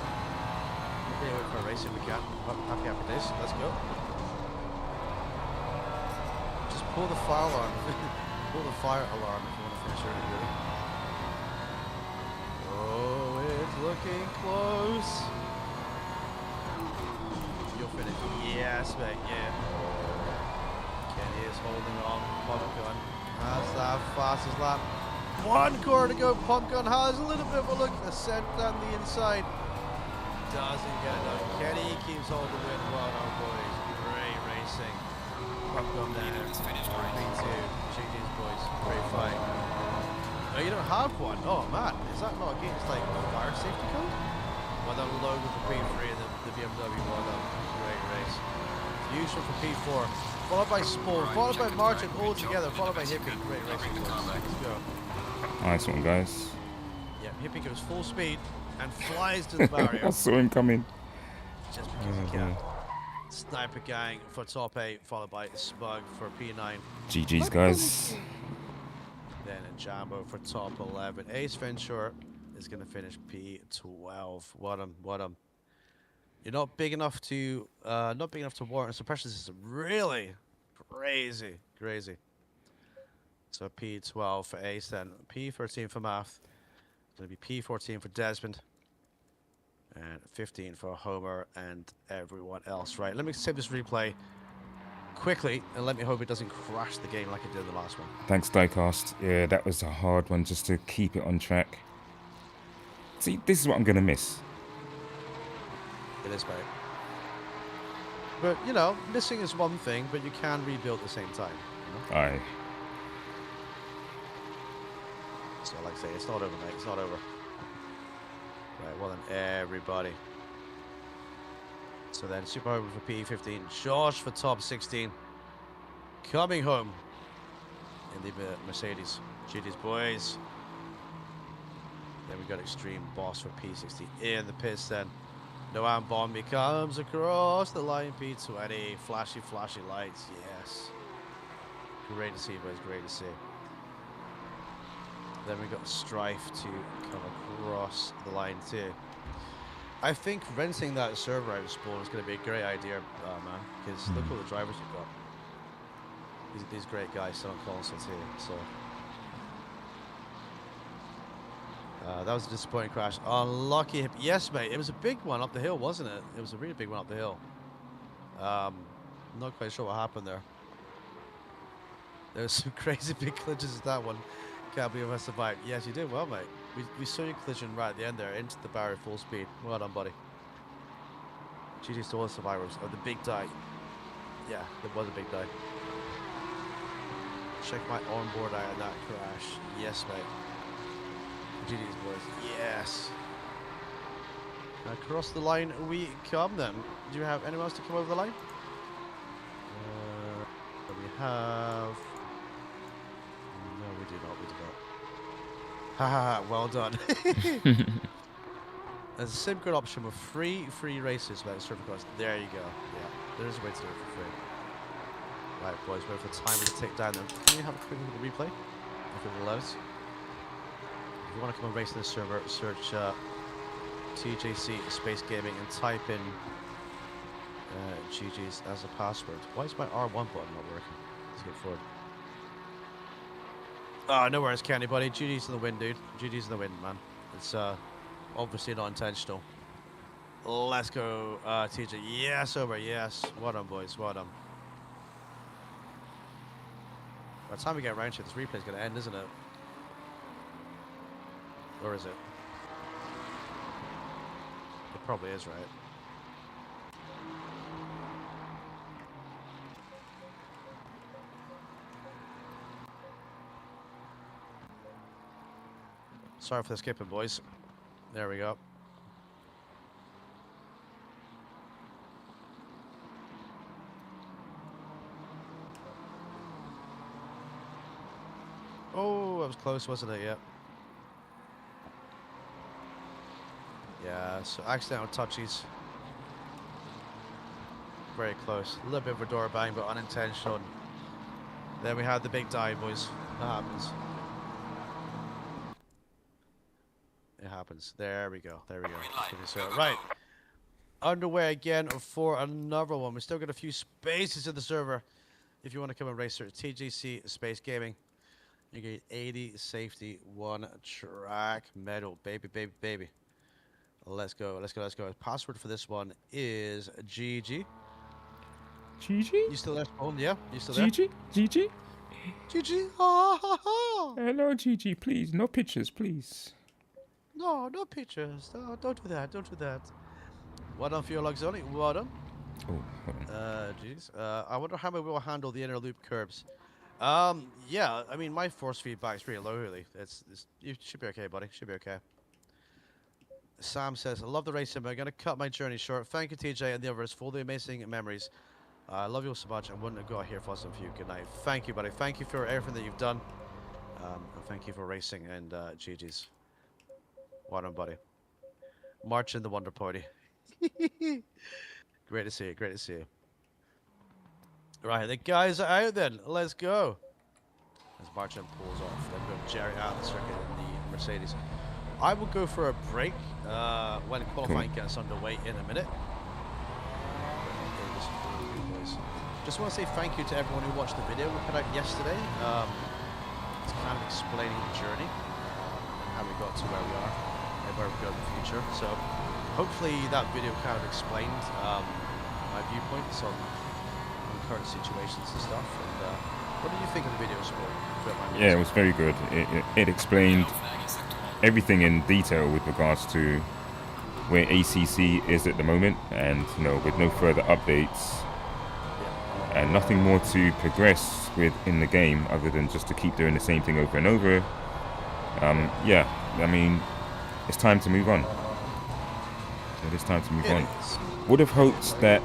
B: Okay, wait for a race if we can. Happy days. Let's go. Just pull the fire alarm. Pull the fire alarm if you want to finish early, really. Oh, it's looking close. You'll finish. Yes, mate. Yeah. Kenny is holding on. Pumpkin has that fastest lap. 1 corner to go. Pumpkin has a little bit of a look. Ascent down the inside. Doesn't get it done. Kenny keeps holding the win. Well done, boys. Great racing. Pumpkin
D: Leader
B: there.
D: is finished right.
B: Me too. GG's boys. Great fight. No, you don't have one. Oh man, is that not against like fire safety code? Well done, Logan for P3 and the BMW. Well done. Great race. Usual for P4. Followed by Spawn.
D: Right,
B: Followed by
D: check the
B: Martin
D: track.
B: all
D: Great job.
B: together. Followed by
D: That's
B: Hippie.
D: good.
B: Great
D: Now
B: racing.
D: bring the
B: boys.
D: car back.
B: Let's go.
A: Nice one, guys.
B: Yeah, Hippie goes full speed and flies to the barrier.
A: I saw him coming.
B: Just because he
A: Oh,
B: can.
A: dear.
B: Sniper Gang for top 8, followed by Smug for P9.
A: GG's, guys.
B: Then a Jambo for top 11. Ace Ventura is going to finish P12. What him. You're not big enough to warrant a suppression system. Really? Crazy. So P12 for Ace then. P13 for Math. It's going to be P14 for Desmond. And 15 for Homer and everyone else. Right, let me save this replay quickly and let me hope it doesn't crash the game like it did the last one.
A: Thanks, Diecast. Yeah, that was a hard one just to keep it on track. See, this is what I'm going to miss.
B: It is, mate. But, you know, missing is one thing, but you can rebuild at the same time. You know?
A: Aye.
B: So like I say, it's not over, mate. It's not over. Right, well then, everybody. So then, Super Over for PE15, Josh for top 16. Coming home in the Mercedes. GT's boys. Then we got Extreme Boss for P60 in the pits then. Noam Bombi comes across the line, P20. Flashy, flashy lights, yes. Great to see, boys, great to see. Then we got Strife to come across the line too. I think renting that server out of Spawn is going to be a great idea, man, because look at all the drivers you've got. These great guys still on console too, so. That was a disappointing crash. Unlucky hip. Yes, mate, it was a big one up the hill, wasn't it? It was a really big one up the hill. Not quite sure what happened there. There was some crazy big collisions at that one. Can't believe I survived. Yes, you did well, mate. We saw your collision right at the end there, into the barrier full speed. Well done, buddy. GG's to all the survivors of the big die. Yeah, there was a big die. Check my onboard out in that crash. Yes, mate. GG's boys. Yes. Across the line we come then. Do you have anyone else to come over the line? We have... No, we do not. We do not. Haha, well done. There's a sim card option with free races without server cost. There you go. Yeah, there is a way to do it for free. Right, boys, wait for time to tick down them. Can you have a quick look at the replay? If it allows. If you want to come and race in this server, search TJC Space Gaming and type in GG's as a password. Why is my R1 button not working? Let's get forward. Oh, no worries, Kenny, buddy. GG's in the wind, dude. GG's in the wind, man. It's obviously not intentional. Let's go, TJ. Yes, over. Yes. Well done, boys. Well done. By the time we get around to it, this replay's going to end, isn't it? Or is it? It probably is, right? Sorry for the skipping, boys. There we go. Oh, that was close, wasn't it? Yeah. Yeah, so accidental touchies. Very close. A little bit of a door bang, but unintentional. Then we had the big dive, boys. That happens. It happens. There we go. There we go. Right. Underway again for another one. We still got a few spaces in the server. If you want to come and race, TGC Space Gaming. You get 80 safety, 1 track medal. Baby, baby, baby. Let's go. Let's go. Let's go. Password for this one is GG.
A: GG?
B: You still there, Spawn? Yeah? You still there?
A: GG? GG?
B: GG. Ha ha ha.
A: Hello, GG, please. No pictures, please.
B: No, no pictures. No, don't do that. Don't do that. Well done for your Luxoni. Well done.
A: Oh, hold on.
B: Jeez. I wonder how we will handle the inner loop curbs. Yeah, I mean, my force feedback is pretty low, really. You should be okay, buddy. Should be okay. Sam says, I love the racing, but I'm going to cut my journey short. Thank you, TJ and the others, for all the amazing memories. I love you all so much. I wouldn't have got here if it wasn't for you. Good night. Thank you, buddy. Thank you for everything that you've done. And thank you for racing and GG's. Well done, buddy. March in the Wonder Party. Great to see you. Great to see you. Right, the guys are out then. Let's go. As Marchand pulls off, then we've got Jerry out of the circuit in the Mercedes. I will go for a break when qualifying gets underway in a minute. Just want to say thank you to everyone who watched the video we put out yesterday. It's kind of explaining the journey and how we got to where we are and where we go in the future. So hopefully that video kind of explained my viewpoints on current situations and stuff. And what did you think of the video, Sport?
A: Yeah, it was very good. It explained everything in detail with regards to where ACC is at the moment, and with no further updates and nothing more to progress with in the game other than just to keep doing the same thing over and over. Yeah, I mean, it's time to move on. It is time to move
B: It
A: on.
B: is.
A: Would have hoped that,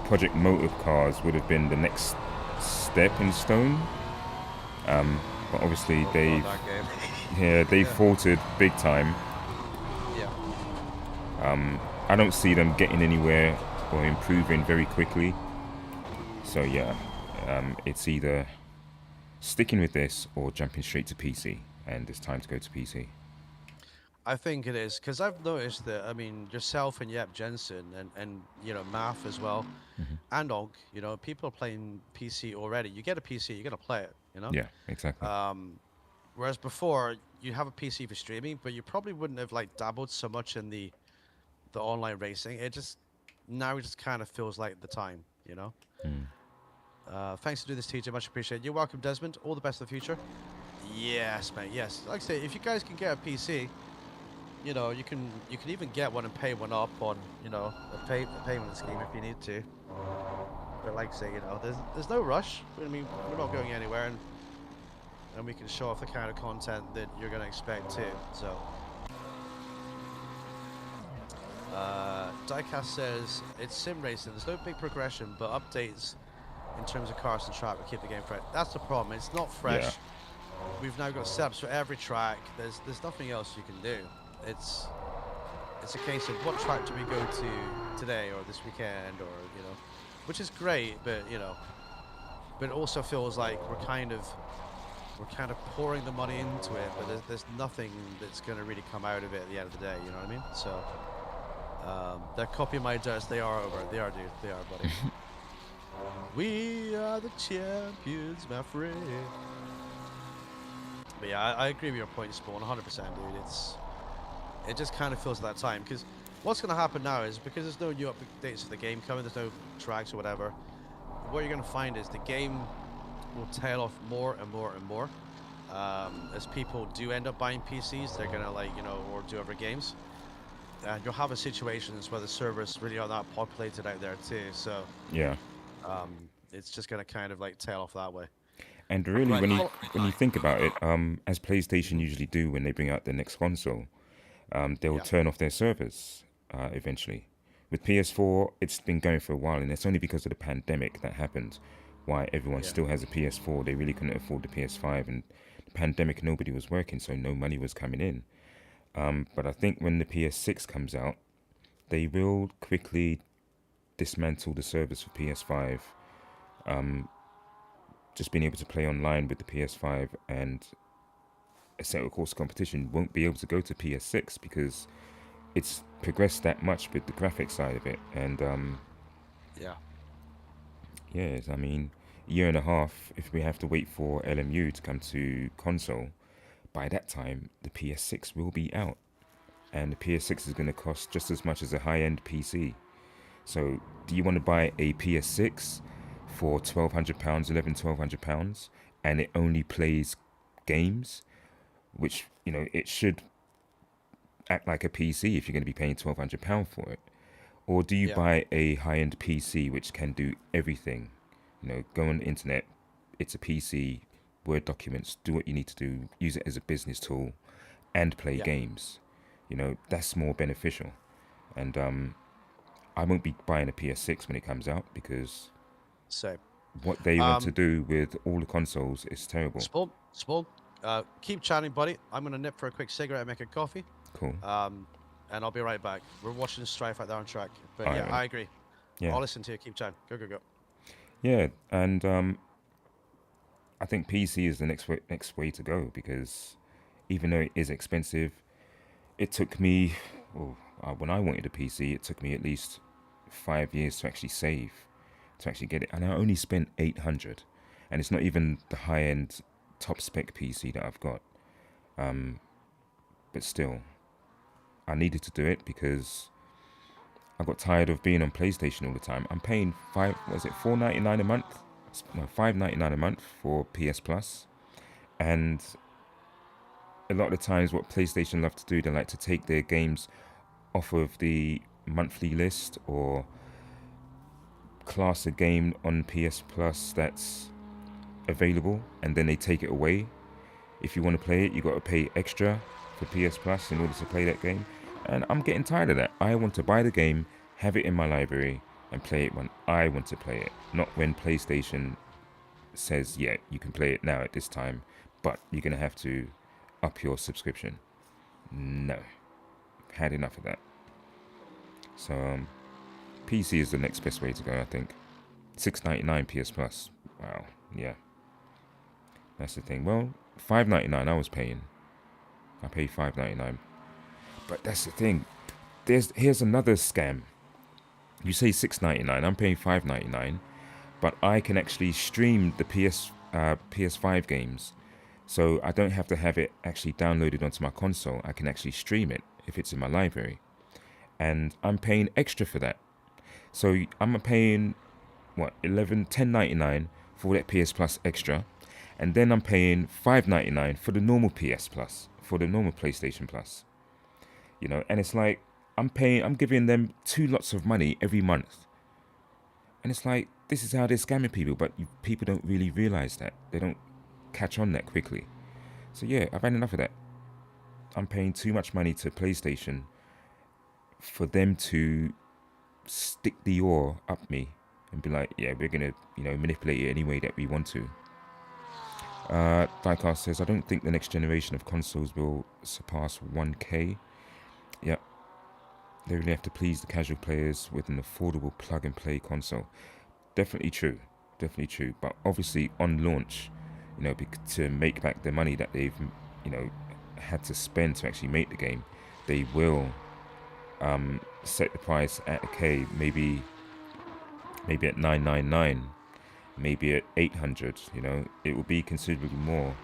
A: Project Motive Cars would have been the next stepping stone. But obviously
B: Oh god,
A: they've,
B: that game.
A: yeah, they
B: Yeah.
A: faltered big time.
B: Yeah.
A: I don't see them getting anywhere or improving very quickly. So yeah, it's either sticking with this or jumping straight to PC, and it's time to go to PC.
B: I think it is because I've noticed that. I mean, yourself and Yep Jensen and Math as well, and Og. People are playing PC already. You get a PC, you're gonna play it.
A: Yeah, exactly.
B: Whereas before you have a PC for streaming, but you probably wouldn't have like dabbled so much in the online racing. It just kind of feels like the time. Thanks to do this, TJ. Much appreciated. You're welcome, Desmond. All the best for the future. Yes, mate. Yes. Like I say, if you guys can get a PC, you can even get one and pay one up on a payment scheme if you need to. But like I say, there's no rush. I mean, we're not going anywhere, and we can show off the kind of content that you're gonna expect too. So. Diecast says it's sim racing. There's no big progression, but updates in terms of cars and track will keep the game fresh. That's the problem. It's not fresh.
A: Yeah.
B: We've now got setups for every track. There's nothing else you can do. It's a case of what track do we go to today or this weekend or which is great, but it also feels like we're kind of pouring the money into it, but there's nothing that's going to really come out of it at the end of the day. You know what I mean? So. They're copying my dust. They are over. They are, dude. They are, buddy. We are the champions, my friend. But yeah, I agree with your point, Spawn, 100%, dude. It just kind of feels that time because what's going to happen now is because there's no new updates for the game coming, there's no tracks or whatever. What you're going to find is the game will tail off more and more and more. As people do end up buying PCs, they're going to or do other games. And you'll have a situations where the servers really are not populated out there too, so
A: Yeah.
B: it's just gonna kind of like tail off that way.
A: And really,
B: Right,
A: when you think about it, as PlayStation usually do when they bring out their next console, they'll
B: Yeah.
A: turn off their servers eventually. With PS4, it's been going for a while, and it's only because of the pandemic that happened why everyone
B: Yeah.
A: still has a PS4. They really couldn't afford the PS5, and the pandemic, nobody was working, so no money was coming in. But I think when the PS6 comes out, they will quickly dismantle the servers for PS5. Just being able to play online with the PS5 and a set of course competition won't be able to go to PS6 because it's progressed that much with the graphics side of it. And
B: Yeah.
A: yes, I mean, a year and a half, if we have to wait for LMU to come to console, by that time the PS6 will be out. And the PS6 is going to cost just as much as a high-end PC. So do you want to buy a PS6 for £1,200, £1,1200, and it only plays games, which, it should act like a PC if you're going to be paying £1,200 for it? Or do you
B: Yeah.
A: buy a high-end PC which can do everything? Go on the internet, it's a PC, Word documents, do what you need to do, use it as a business tool, and play
B: Yeah.
A: games. That's more beneficial. And I won't be buying a PS6 when it comes out because
B: So,
A: what they want to do with all the consoles is terrible.
B: Spawn, keep chatting, buddy. I'm gonna nip for a quick cigarette and make a coffee.
A: Cool.
B: And I'll be right back. We're watching Strife out there on track. But
A: Alright,
B: yeah,
A: man.
B: I agree.
A: Yeah.
B: I'll listen to you. Keep chatting. Go, go, go.
A: Yeah, and I think PC is the next way to go because even though it is expensive, it took me, when I wanted a PC, it took me at least 5 years to actually save, to actually get it. And I only spent 800, and it's not even the high-end top spec PC that I've got. But still, I needed to do it because I got tired of being on PlayStation all the time. I'm paying $4.99 a month? No, $5.99 a month for PS Plus, and a lot of the times what PlayStation love to do, they like to take their games off of the monthly list or class a game on PS Plus that's available, and then they take it away. If you want to play it, you got to pay extra for PS Plus in order to play that game. And I'm getting tired of that. I want to buy the game, have it in my library, and play it when I want to play it. Not when PlayStation says, yeah, you can play it now at this time, but you're going to have to up your subscription. No. Had enough of that. So, PC is the next best way to go, I think. $6.99 PS Plus. Wow. Yeah. That's the thing. Well, $5.99 I was paying. I paid $5.99. But that's the thing. Here's another scam. You say $6.99. I'm paying $5.99, but I can actually stream the PS5 games. So I don't have to have it actually downloaded onto my console. I can actually stream it if it's in my library. And I'm paying extra for that. So I'm paying what, $10.99 for that PS Plus extra, and then I'm paying $5.99 for the normal PS Plus, for the normal PlayStation Plus. You know, and it's like I'm giving them 2 lots of money every month, and it's like this is how they're scamming people. But people don't really realize that. They don't catch on that quickly. So yeah, I've had enough of that. I'm paying too much money to PlayStation for them to stick the oar up me and be like, yeah, we're gonna, manipulate it any way that we want to. Diecast says, I don't think the next generation of consoles will surpass 1K. Yep. They really have to please the casual players with an affordable plug-and-play console. Definitely true. Definitely true. But obviously, on launch, to make back the money that they've, had to spend to actually make the game, they will set the price at a K, maybe at $999, maybe at $800. It will be considerably more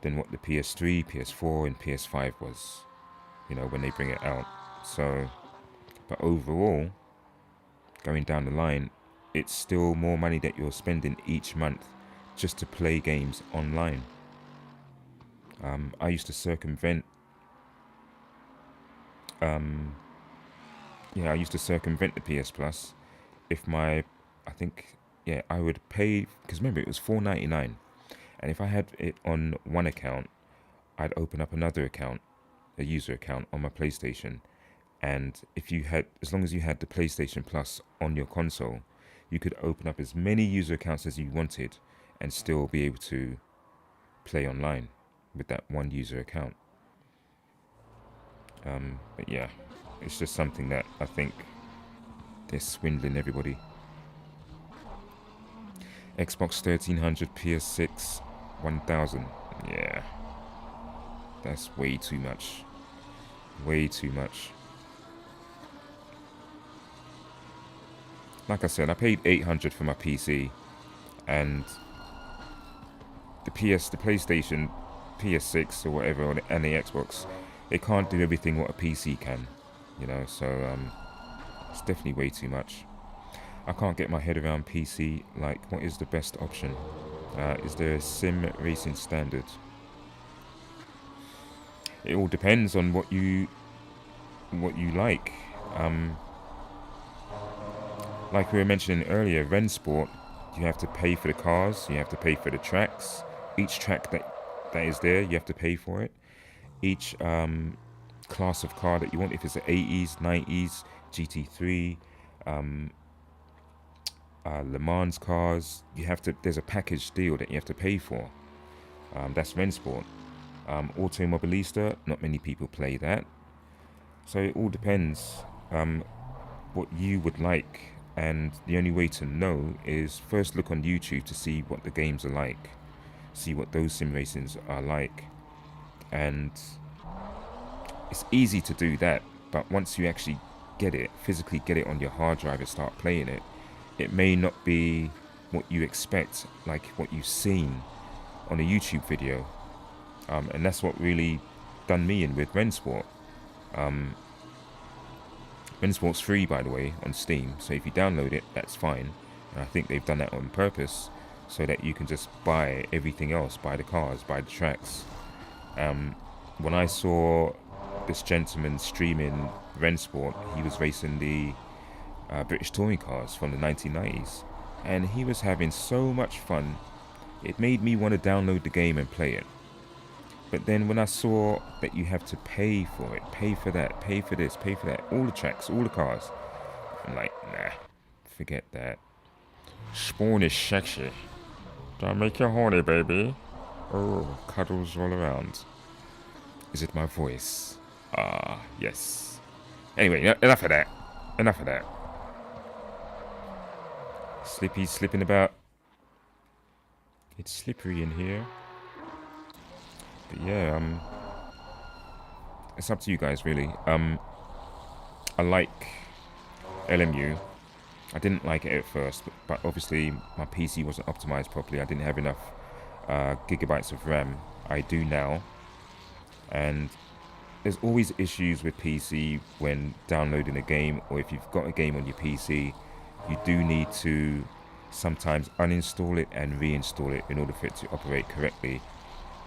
A: than what the PS3, PS4, and PS5 was, when they bring it out. So, but overall, going down the line, it's still more money that you're spending each month just to play games online. I used to circumvent I used to circumvent the PS Plus if I would pay, because remember it was $4.99, and if I had it on one account, I'd open up another account, a user account on my PlayStation, and as long as you had the PlayStation Plus on your console, you could open up as many user accounts as you wanted and still be able to play online with that one user account. But yeah, it's just something that I think they're swindling everybody. Xbox 1300, PS6 1000. Yeah, that's way too much. Way too much. Like I said, I paid $800 for my PC, and the PlayStation, PS6 or whatever, and the Xbox, it can't do everything what a PC can, so it's definitely way too much. I can't get my head around PC. Like, what is the best option? Is there a sim racing standard? It all depends on what you like. Like we were mentioning earlier, Rensport, you have to pay for the cars, you have to pay for the tracks. Each track that is there, you have to pay for it. Each class of car that you want, if it's the 80s, 90s, GT3, Le Mans cars, there's a package deal that you have to pay for. That's Rensport. Automobilista, not many people play that. So it all depends what you would like, and the only way to know is first look on YouTube to see what the games are like, see what those sim racings are like, and it's easy to do that. But once you actually physically get it on your hard drive and start playing it, it may not be what you expect, like what you've seen on a YouTube video, and that's what really done me in with Rensport. Rensport's free, by the way, on Steam, so if you download it, that's fine. And I think they've done that on purpose so that you can just buy everything else, buy the cars, buy the tracks. When I saw this gentleman streaming Rensport, he was racing the British touring cars from the 1990s, and he was having so much fun. It made me want to download the game and play it. But then when I saw that you have to pay for it, pay for that, pay for this, pay for that, all the tracks, all the cars, I'm like, nah, forget that. Spawn is sexy. Don't make you horny, baby. Oh, cuddles all around. Is it my voice? Ah, yes. Anyway, enough of that. Enough of that. Slippy's slipping about. It's slippery in here. But yeah, it's up to you guys, really. I like LMU. I didn't like it at first, but obviously my PC wasn't optimized properly. I didn't have enough gigabytes of RAM. I do now. And there's always issues with PC when downloading a game, or if you've got a game on your PC, you do need to sometimes uninstall it and reinstall it in order for it to operate correctly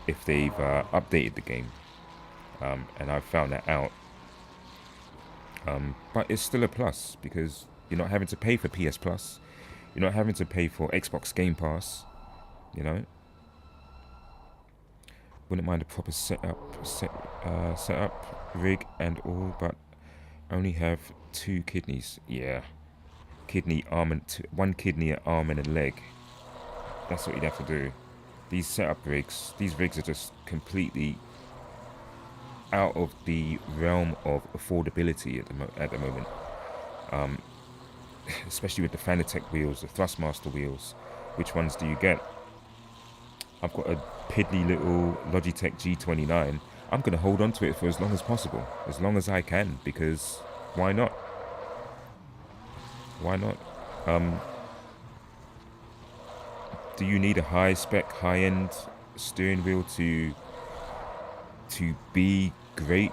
A: if they've updated the game. And I've found that out. But it's still a plus because you're not having to pay for PS Plus. You're not having to pay for Xbox Game Pass. You know. Wouldn't mind a proper setup, rig and all, but only have 2 kidneys. Yeah, kidney, arm, and one kidney, arm, and a leg. That's what you'd have to do. These setup rigs, these rigs are just completely out of the realm of affordability at the moment. Especially with the Fanatec wheels, the Thrustmaster wheels. Which ones do you get? I've got a piddly little Logitech G29. I'm going to hold on to it for as long as possible. As long as I can, because why not? Why not? Do you need a high-spec, high-end steering wheel to be great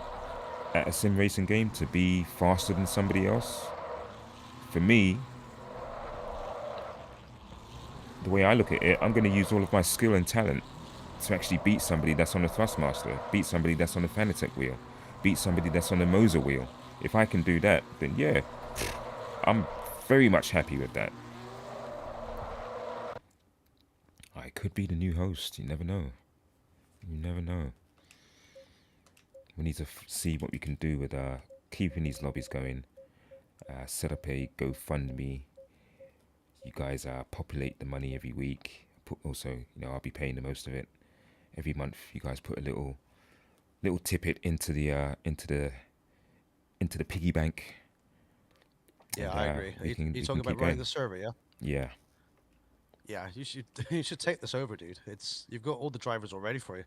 A: at a sim racing game? To be faster than somebody else? For me, the way I look at it, I'm going to use all of my skill and talent to actually beat somebody that's on a Thrustmaster, beat somebody that's on a Fanatec wheel, beat somebody that's on a Moser wheel. If I can do that, then yeah, I'm very much happy with that. I could be the new host. You never know. You never know. We need to see what we can do with keeping these lobbies going. Set up a GoFundMe. You guys populate the money every week. Also, I'll be paying the most of it. Every month, you guys put a little tippet into the piggy bank.
B: Yeah,
A: And,
B: I agree. You're talking about running the server, yeah?
A: Yeah.
B: Yeah, you should take this over, dude. You've got all the drivers all ready for you.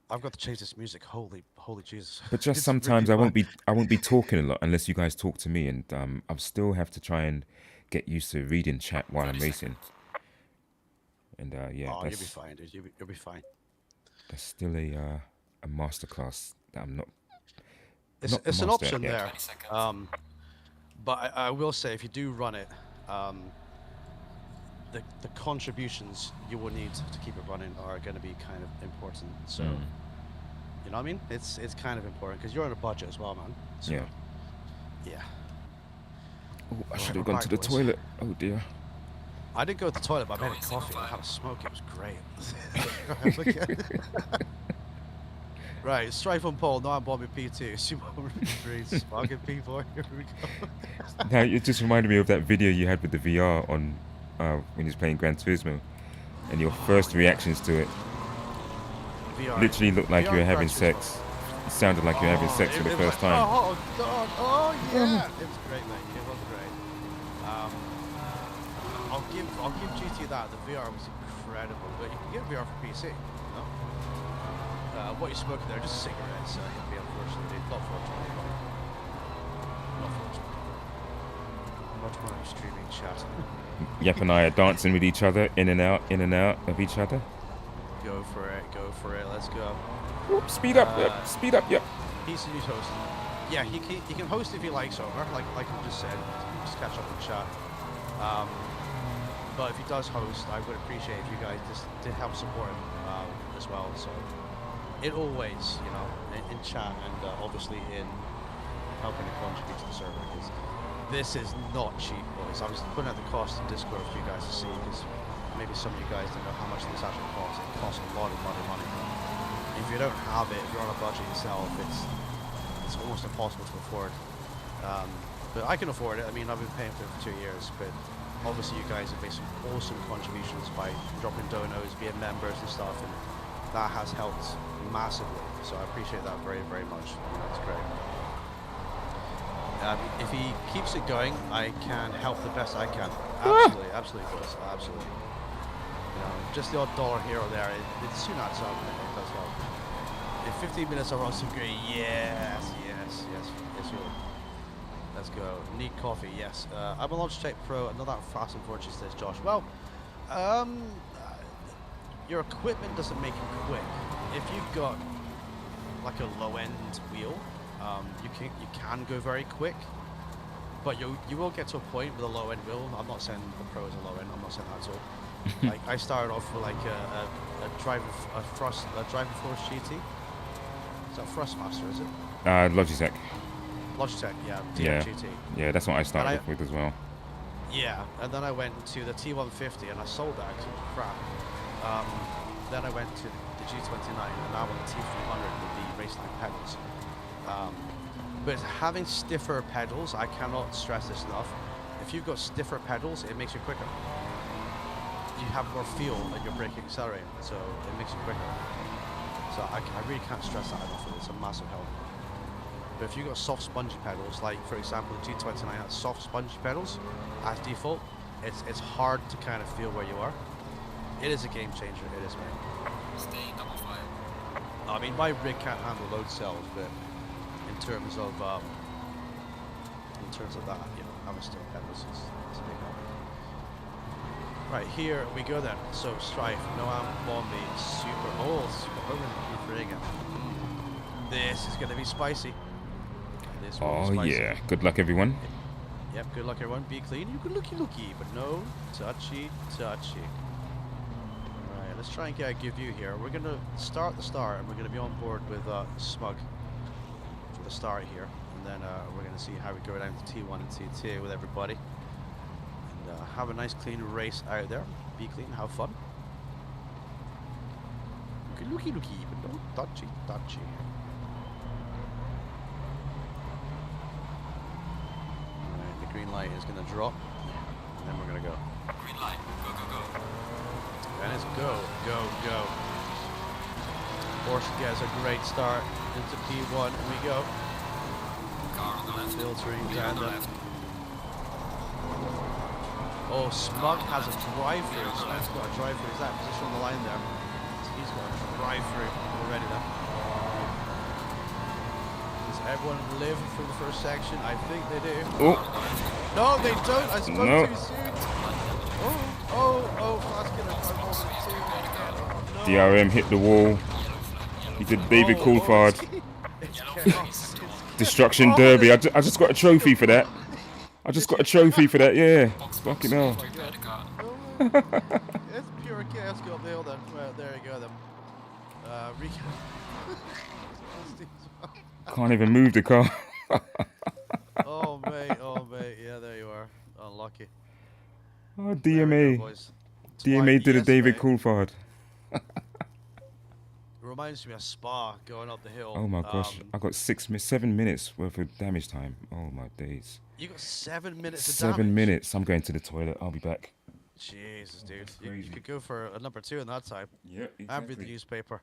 B: I've got to change this music. Holy Jesus!
A: But just
B: It's
A: sometimes
B: really
A: I won't be talking a lot unless you guys talk to me, and I'll still have to try and get used to reading chat while I'm racing. And yeah,
B: you'll be fine, dude. You'll be fine.
A: That's still a masterclass that I'm not.
B: It's an option
A: yet.
B: there. But I will say, if you do run it, the contributions you will need to keep it running are going to be kind of important. So, you know what I mean? It's kind of important because you're on a budget as well, man. So,
A: Yeah.
B: Yeah.
A: Oh, I should have gone to the toilet. Oh dear.
B: I did go to the toilet, but I made a coffee and I had a smoke. It was great. Right, Strife on pole, no, I'm bombing P2. Sumo reads, fucking P4. Here we go.
A: Now it just reminded me of that video you had with the VR on when you was playing Gran Turismo, and your first reactions to it.
B: VR.
A: Literally looked like
B: VR
A: you were having
B: Gran Turismo.
A: sex. It sounded like you were having sex for the
B: was
A: first
B: like,
A: time.
B: Oh god, oh yeah. It was great, mate. It was great. I'll give GT that. The VR was incredible, but you can get VR for PC. No? What you're smoking there, just cigarettes. It'd be unfortunately, not fortunately. Not fortunately. Much more streaming chat.
A: Yep and I are dancing with each other, in and out of each other.
B: Go for it. Let's go.
A: Whoop, speed up, yep.
B: He's the new host. Yeah, he can host if he likes over, like I just said. Just catch up in chat. But if he does host, I would appreciate if you guys just did help support him as well. So, in all ways, in chat and obviously in helping to contribute to the server, because this is not cheap, boys. I was putting out the cost in Discord for you guys to see, because maybe some of you guys don't know how much this actually costs. It costs a lot of money. if you don't have it, if you're on a budget yourself, it's almost impossible to afford. But I can afford it. I mean, I've been paying for it for 2 years, but obviously you guys have made some awesome contributions by dropping donos, being members and stuff, and that has helped massively. So I appreciate that very, very much. That's great. If he keeps it going, I can help the best I can. Absolutely, absolutely, boys. Absolutely. You know, just the odd dollar here or there, it soon adds up, and it does help. In 15 minutes, I'll run some great. Yes, really. Let's go. Need coffee, yes. I'm a Logitech Pro, not that fast and fortunate, says Josh. Well, your equipment doesn't make you quick. If you've got like a low-end wheel, you can go very quick, but you will get to a point with a low-end wheel. I'm not saying the Pro is a low-end. I'm not saying that at all. Like I started off with like a driving force GT. Is that Thrustmaster? Is it?
A: Logitech.
B: Logitech, yeah.
A: Yeah.
B: GT.
A: Yeah, that's what I started off with as well.
B: Yeah, and then I went to the T150 and I sold that because it was crap. Then I went to the G29 and now I'm on the T300 with the Raceline pedals. But having stiffer pedals, I cannot stress this enough. If you've got stiffer pedals, it makes you quicker. You have more feel and you're braking accelerating, so it makes you quicker. So I really can't stress that enough. It's a massive help. But if you've got soft spongy pedals, like for example the G29 has soft spongy pedals as default, it's hard to kind of feel where you are. It is a game changer, it is, man.
D: Stay double file.
B: I mean, my rig can't handle load cells, but in terms of that, you know, having still pedals is a big help. Right, here we go then. So Strife, Noam, Bombay, super Hogan, Regan. This is gonna be spicy. This will be
A: Oh
B: spicy.
A: yeah, good luck everyone.
B: Yep, good luck everyone. Be clean. You can looky, but no touchy. Right, let's try and get a good view here. We're gonna start the start, and we're gonna be on board with Smug for the start here, and then we're gonna see how we go down to T1 and T2 with everybody, and have a nice clean race out there. Be clean, have fun. You can looky, but no touchy. Green light is going to drop, and then we're going to go.
D: Green light. Go.
B: And it's go. Porsche gets a great start into P1, and we go.
D: Car on the left.
B: Filtering
D: Wheel
B: down
D: on the
B: the...
D: left.
B: Oh, Smug has a drive-through. Smug's got a drive-through. Is that position on the line there? He's got a drive-through already there. Does everyone live through the first section? I think they do.
A: Oh,
B: No, they don't. I spoke
A: No.
B: too soon. Fast killer. No.
A: DRM hit the wall. He did David Coulthard.
B: It's chaos.
A: Destruction Derby. I just got a trophy for that. Yeah. Fucking hell.
B: It's pure chaos go up the hill then. Well, there you go then.
A: Can't even move the car.
B: Oh mate. Yeah, there you are. Unlucky.
A: Oh,
B: There we go,
A: DMA.
B: boys.
A: DMA did a
B: Yes,
A: David
B: mate.
A: Coulthard.
B: Reminds me of Spa going up the hill.
A: Oh my gosh. I got 7 minutes worth of damage time. Oh my days.
B: You got 7 minutes of
A: 7
B: damage.
A: minutes. I'm going to the toilet. I'll be back.
B: Jesus, dude.
A: That's
B: You
A: crazy.
B: could go for a number 2 in that time.
A: Yeah,
B: And read the newspaper.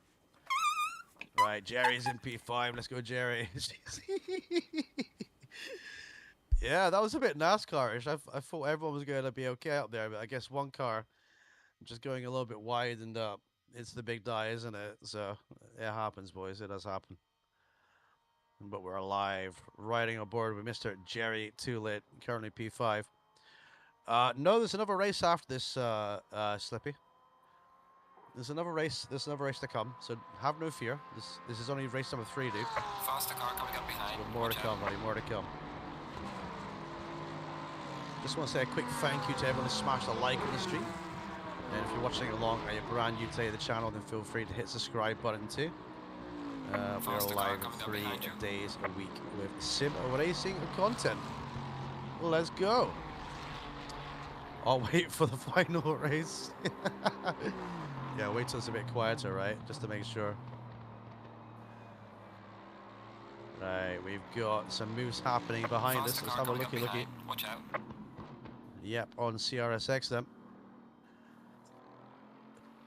B: Right, Jerry's in P5. Let's go, Jerry. Yeah, that was a bit NASCAR-ish. I thought everyone was going to be okay up there, but I guess one car just going a little bit wide, and it's the big die, isn't it? So it happens, boys. It does happen. But we're alive, riding aboard with Mr. Jerry Toolit, currently P5. No, there's another race after this, Slippy. There's another race to come, so have no fear. This is only race number 3, dude.
D: Faster car coming up behind.
B: But more to come, buddy. More to come. Just want to say a quick thank you to everyone who smashed a like on the stream. And if you're watching along and you're brand new to the channel, then feel free to hit the subscribe button too. We're
D: Faster car
B: live
D: coming down
B: 3
D: behind you.
B: days a week with sim racing content. Let's go. I'll wait for the final race. Yeah, wait till it's a bit quieter, right? Just to make sure. Right, we've got some moves happening behind us.
D: Faster
B: Let's
D: car
B: have a
D: coming up
B: looky.
D: behind. Watch out.
B: Yep, on CRSX then.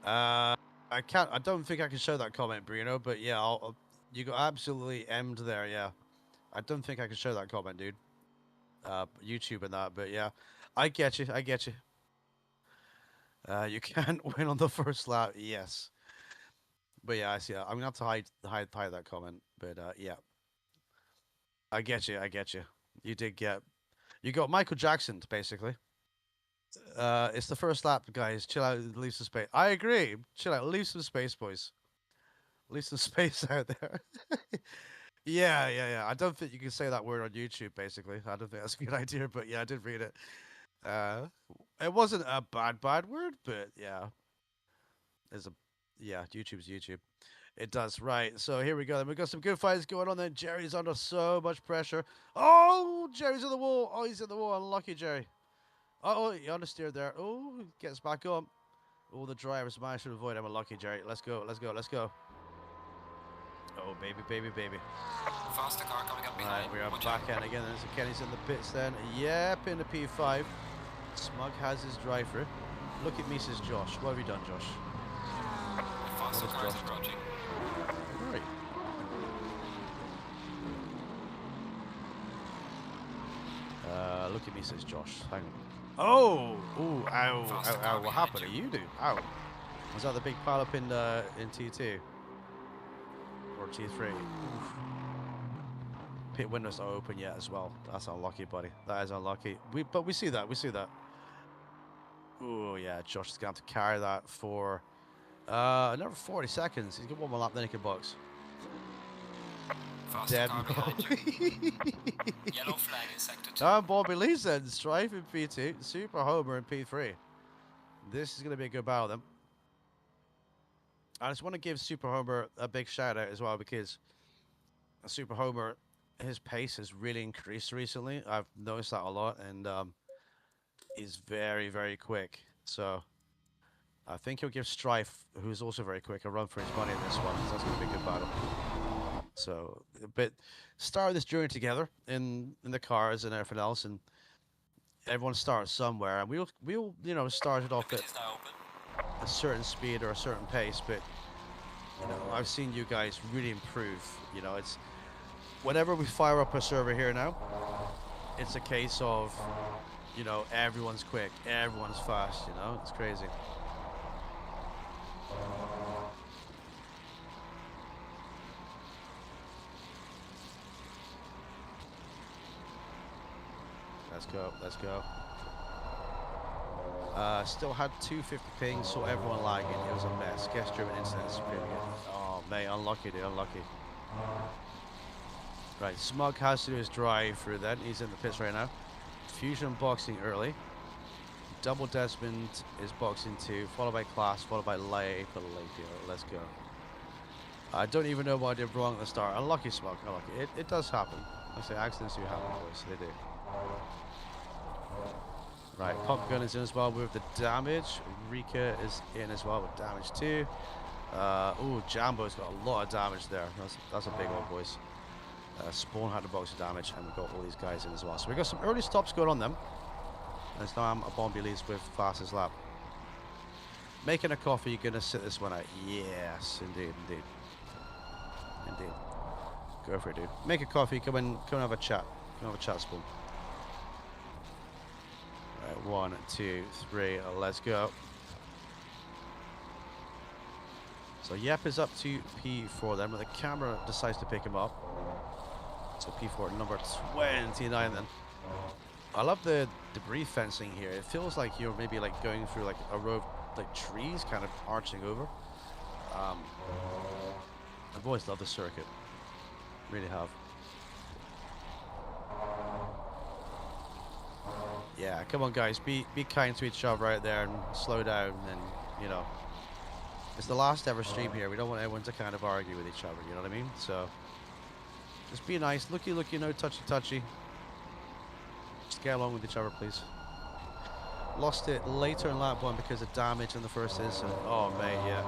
B: I don't think I can show that comment, Bruno, but yeah, you got absolutely emmed there, yeah. I don't think I can show that comment, dude. YouTube and that, but yeah. I get you, I get you. You can't win on the first lap, yes. But yeah, I see. I'm gonna have to hide that comment. But yeah, I get you. I get you. You got Michael Jackson basically. It's the first lap, guys. Chill out. Leave some space. I agree. Chill out. Leave some space, boys. Leave some space out there. Yeah. I don't think you can say that word on YouTube. Basically, I don't think that's a good idea. But yeah, I did read it. It wasn't a bad word, but yeah, YouTube's YouTube. It does, right. So here we go. Then we've got some good fights going on then. Jerry's under so much pressure. Oh, Jerry's on the wall. Oh, he's in the wall. Unlucky, Jerry. Oh, he understeered there. Oh, he gets back up. Oh, the drivers managed to avoid him. Unlucky, Jerry. Let's go. Oh, baby.
D: Faster car coming up behind.
B: Right, we are
D: Watch
B: back
D: out.
B: in again. There's Kenny's in the pits then. Yep, in the P5. Smug has his drive through. Look at me, says Josh. What have you done, Josh?
D: Faster
B: What
D: car
B: is
D: is approaching.
B: Right. Look at me, says Josh. Hang on. Oh! Ooh, ow. What happened to you, dude? Ow. Was that the big pileup in T2? Or T3? Oof. Pit windows are open yet as well. That's unlucky, buddy. That is unlucky. But we see that. Oh, yeah. Josh is going to have to carry that for another 40 seconds. He's got one more lap, then he can box.
D: Faster
B: Dead.
D: car behind you. Yellow flag in sector 2.
B: And Bobby Lee's then. Strife in P2. Super Homer in P3. This is going to be a good battle then. I just want to give Super Homer a big shout out as well because Super Homer, his pace has really increased recently. I've noticed that a lot, and he's very, very quick. So I think he'll give Strife, who's also very quick, a run for his money in this one. So that's going to be a good battle. So, but start this journey together in the cars and everything else, and everyone starts somewhere, and we'll start it off
D: The
B: at
D: pit is now open.
B: a certain speed or a certain pace, but I've seen you guys really improve. It's whenever we fire up a server here now, it's a case of everyone's quick, everyone's fast. It's crazy. Let's go. Still had 250 ping, saw everyone lagging. It was a mess. Guest-driven incidents. Oh, mate, unlucky, dude, unlucky. Right, Smug has to do his drive through then. He's in the pits right now. Fusion boxing early. Double Desmond is boxing 2, followed by Class, followed by Lay. Let's go. I don't even know what I did wrong at the start. Unlucky, Smug. Unlucky. It does happen. I say accidents do happen, boys. They do. Right, Pump Gun is in as well with the damage. Rika is in as well with damage too. Oh, Jambo's got a lot of damage there. That's a big one, boys. Spawn had a box of damage, and we've got all these guys in as well. So we got some early stops going on them. And it's now a Bombi leads with fastest lap. Making a coffee, you're gonna sit this one out. Yes, indeed. Go for it, dude. Make a coffee, come and have a chat. Come have a chat, Spawn. Right, 1, 2, 3, let's go. So Yep is up to P4 then, but the camera decides to pick him up. So P4 number 29 then. I love the debris fencing here. It feels like you're maybe like going through like a row of like trees kind of arching over. I've always loved the circuit. Really have. Yeah, come on guys, be kind to each other out there and slow down, and it's the last ever stream here. We don't want everyone to kind of argue with each other, you know what I mean? So just be nice, looky, no touchy. Just get along with each other, please. Lost it later in lap 1 because of damage in the first incident. Oh mate, yeah.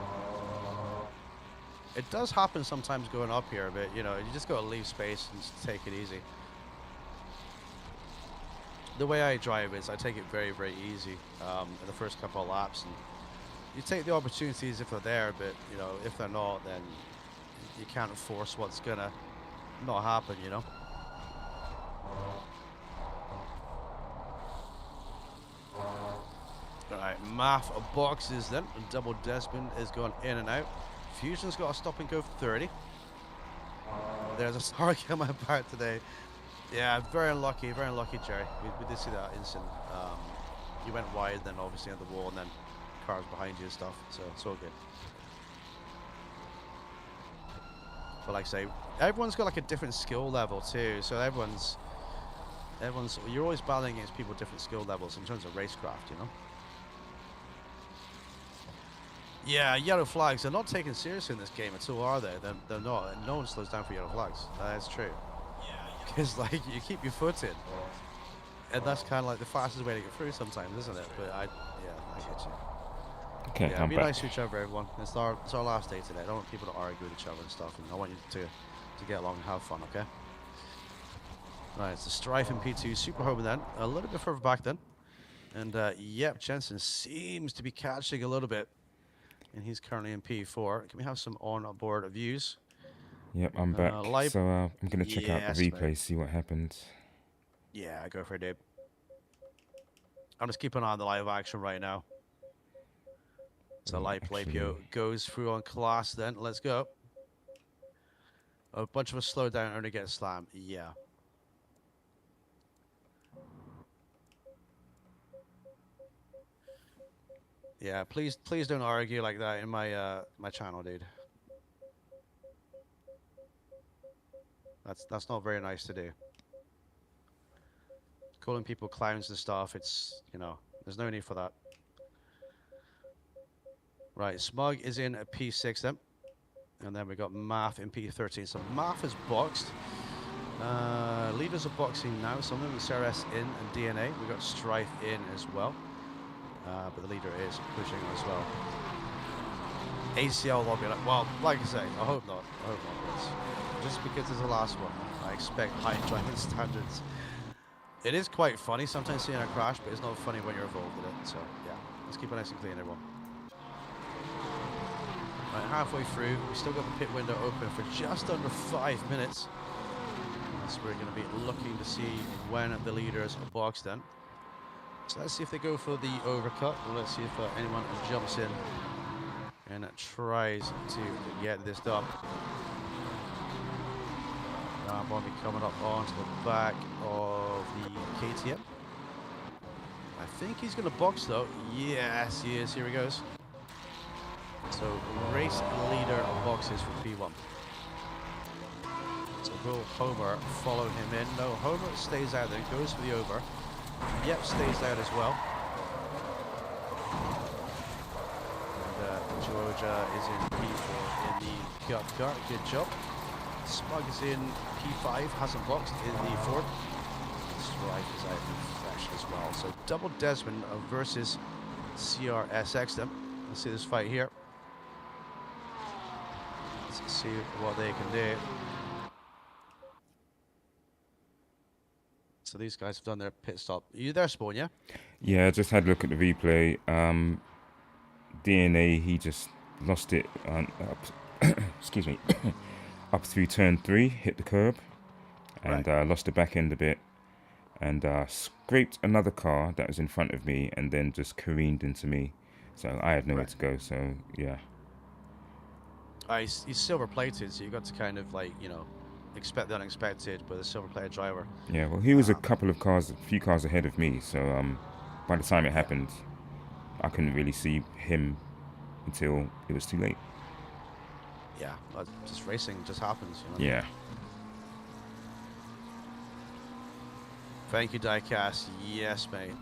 B: It does happen sometimes going up here a bit, you know, you just gotta leave space and just take it easy. The way I drive is I take it very, very easy in the first couple of laps, and you take the opportunities if they're there, but you know, if they're not, then you can't force what's gonna not happen, you know. Alright, math of boxes then, and double Desmond is going in and out. Fusion's got a stop and go 30. There's a star coming back today. Yeah, very unlucky, Jerry. We did see that instant. You went wide, then obviously on the wall, and then cars behind you and stuff, so it's all good. But like I say, everyone's got like a different skill level too, so everyone's, you're always battling against people with different skill levels in terms of racecraft, you know? Yeah, yellow flags, they're not taken seriously in this game at all, are they? They're not, and no one slows down for yellow flags. That's true. Because, like, you keep your foot in, and that's kind of like the fastest way to get through sometimes, isn't it? But I get you.
A: Okay,
B: Yeah,
A: I'm
B: be
A: back.
B: nice to each other, everyone. It's our last day today. I don't want people to argue with each other and stuff, and I want you to get along and have fun, okay? Right, it's the Strife in P2, Super Homer then, a little bit further back then. And, yep, Jensen seems to be catching a little bit, and he's currently in P4. Can we have some on-board views?
A: Yep, I'm back.
B: live-
A: So I'm gonna check out the
B: Yes,
A: replay,
B: mate.
A: see what happened.
B: Yeah, go for it, dude. I'm just keeping an eye on the live action right now. So light Plapio goes through on class then. Let's go. A bunch of us slow down only get slammed. Yeah. Yeah, please don't argue like that in my my channel, dude. That's not very nice to do. Calling people clowns and stuff, it's, you know, there's no need for that. Right, Smug is in at P6 then. And then we got Math in P13. So Math is boxed. Leaders are boxing now. Some of them, CRS in and DNA. We got Strife in as well. But the leader is pushing as well. ACL lobby. Well, like I say, I hope not. I hope not. But just because it's the last one, I expect high enjoyment standards. It is quite funny sometimes seeing a crash, but it's not funny when you're involved in it. So yeah, let's keep it nice and clean, everyone. Right, halfway through, we still got the pit window open for just under 5 minutes. So we're going to be looking to see when the leaders are boxed in. So let's see if they go for the overcut. Let's see if anyone jumps in and tries to get this done. Bobby coming up onto the back of the KTM. I think he's going to box though. Yes, he is. Here he goes. So race leader boxes for P1. So will Homer follow him in? No, Homer stays out there, goes for the over. Yep, stays out as well. And Georgia is in P4 in the gut car. Good job. Smug is in P5, hasn't boxed in the Ford. Strife is out in fresh as well. So double Desmond versus CRSX then. Let's see this fight here. Let's see what they can do. So these guys have done their pit stop. Are you there, Spawn, yeah?
A: Yeah, I just had a look at the replay. DNA, he just lost it up, excuse me, up through turn 3, hit the curb, and lost the back end a bit, and scraped another car that was in front of me, and then just careened into me. So I had nowhere to go. So yeah.
B: He's silver plated, so you got to kind of like, you know, expect the unexpected with a silver plated driver.
A: Yeah, well, he was a few cars ahead of me. So by the time it happened, I couldn't really see him until it was too late.
B: Yeah, just racing just happens, you know?
A: Yeah.
B: Thank you, Diecast. Yes, mate.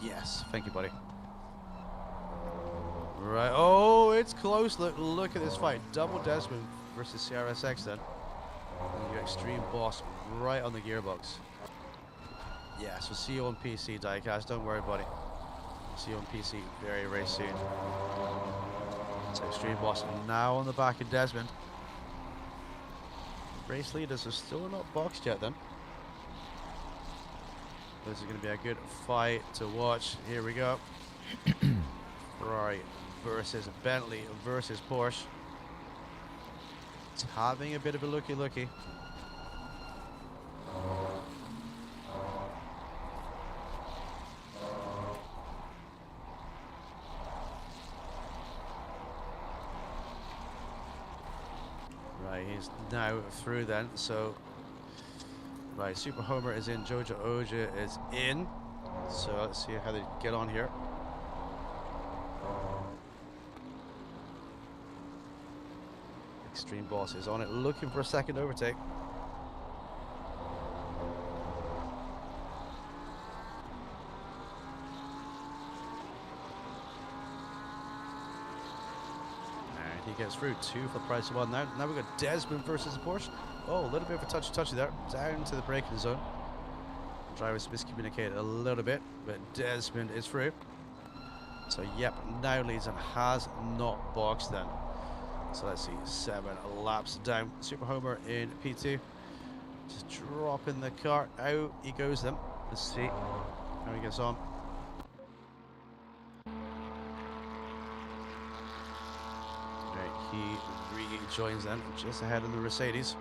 B: Yes, thank you, buddy. Right. Oh, it's close. Look at this fight. Double Desmond versus CRSX then. And your Extreme Boss right on the gearbox. Yeah, so see you on PC, Diecast. Don't worry, buddy. See you on PC very, very soon. So Extreme Boss now on the back of Desmond. Race leaders are still not boxed yet then. This is going to be a good fight to watch. Here we go. Ferrari versus Bentley versus Porsche. It's having a bit of a looky-looky. Right, he's now through then, so... Right, Super Homer is in, Jojo Oja is in. So let's see how they get on here. Extreme Boss is on it, looking for a second overtake. And he gets through, 2 for the price of 1 now. Now we've got Desmond versus the Porsche. Oh, a little bit of a touchy there, down to the braking zone. Drivers miscommunicated a little bit, but Desmond is through. So yep, now leads and has not boxed then. So let's see, 7 laps down. Super Homer in P2. Just dropping the car out. He goes then. Let's see how he gets on. Right, he rejoins then, just ahead of the Mercedes.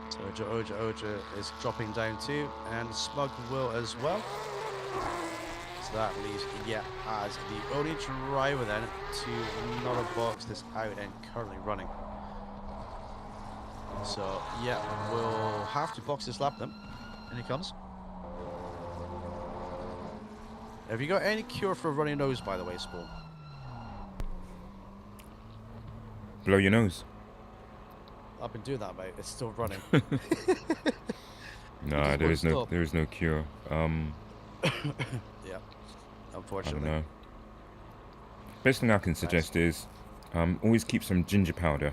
B: So Oja is dropping down too, and Smug will as well. So that leaves Yep as the only driver then to not have boxed this out and currently running. So Yep will have to box this lap then. And he comes. Have you got any cure for a runny nose, by the way, Spawn?
A: Blow your nose.
B: I've been doing that, mate. It's still running.
A: No, there is no cure.
B: Yeah,
A: I
B: unfortunately.
A: don't know. Best thing I can suggest is always keep some ginger powder.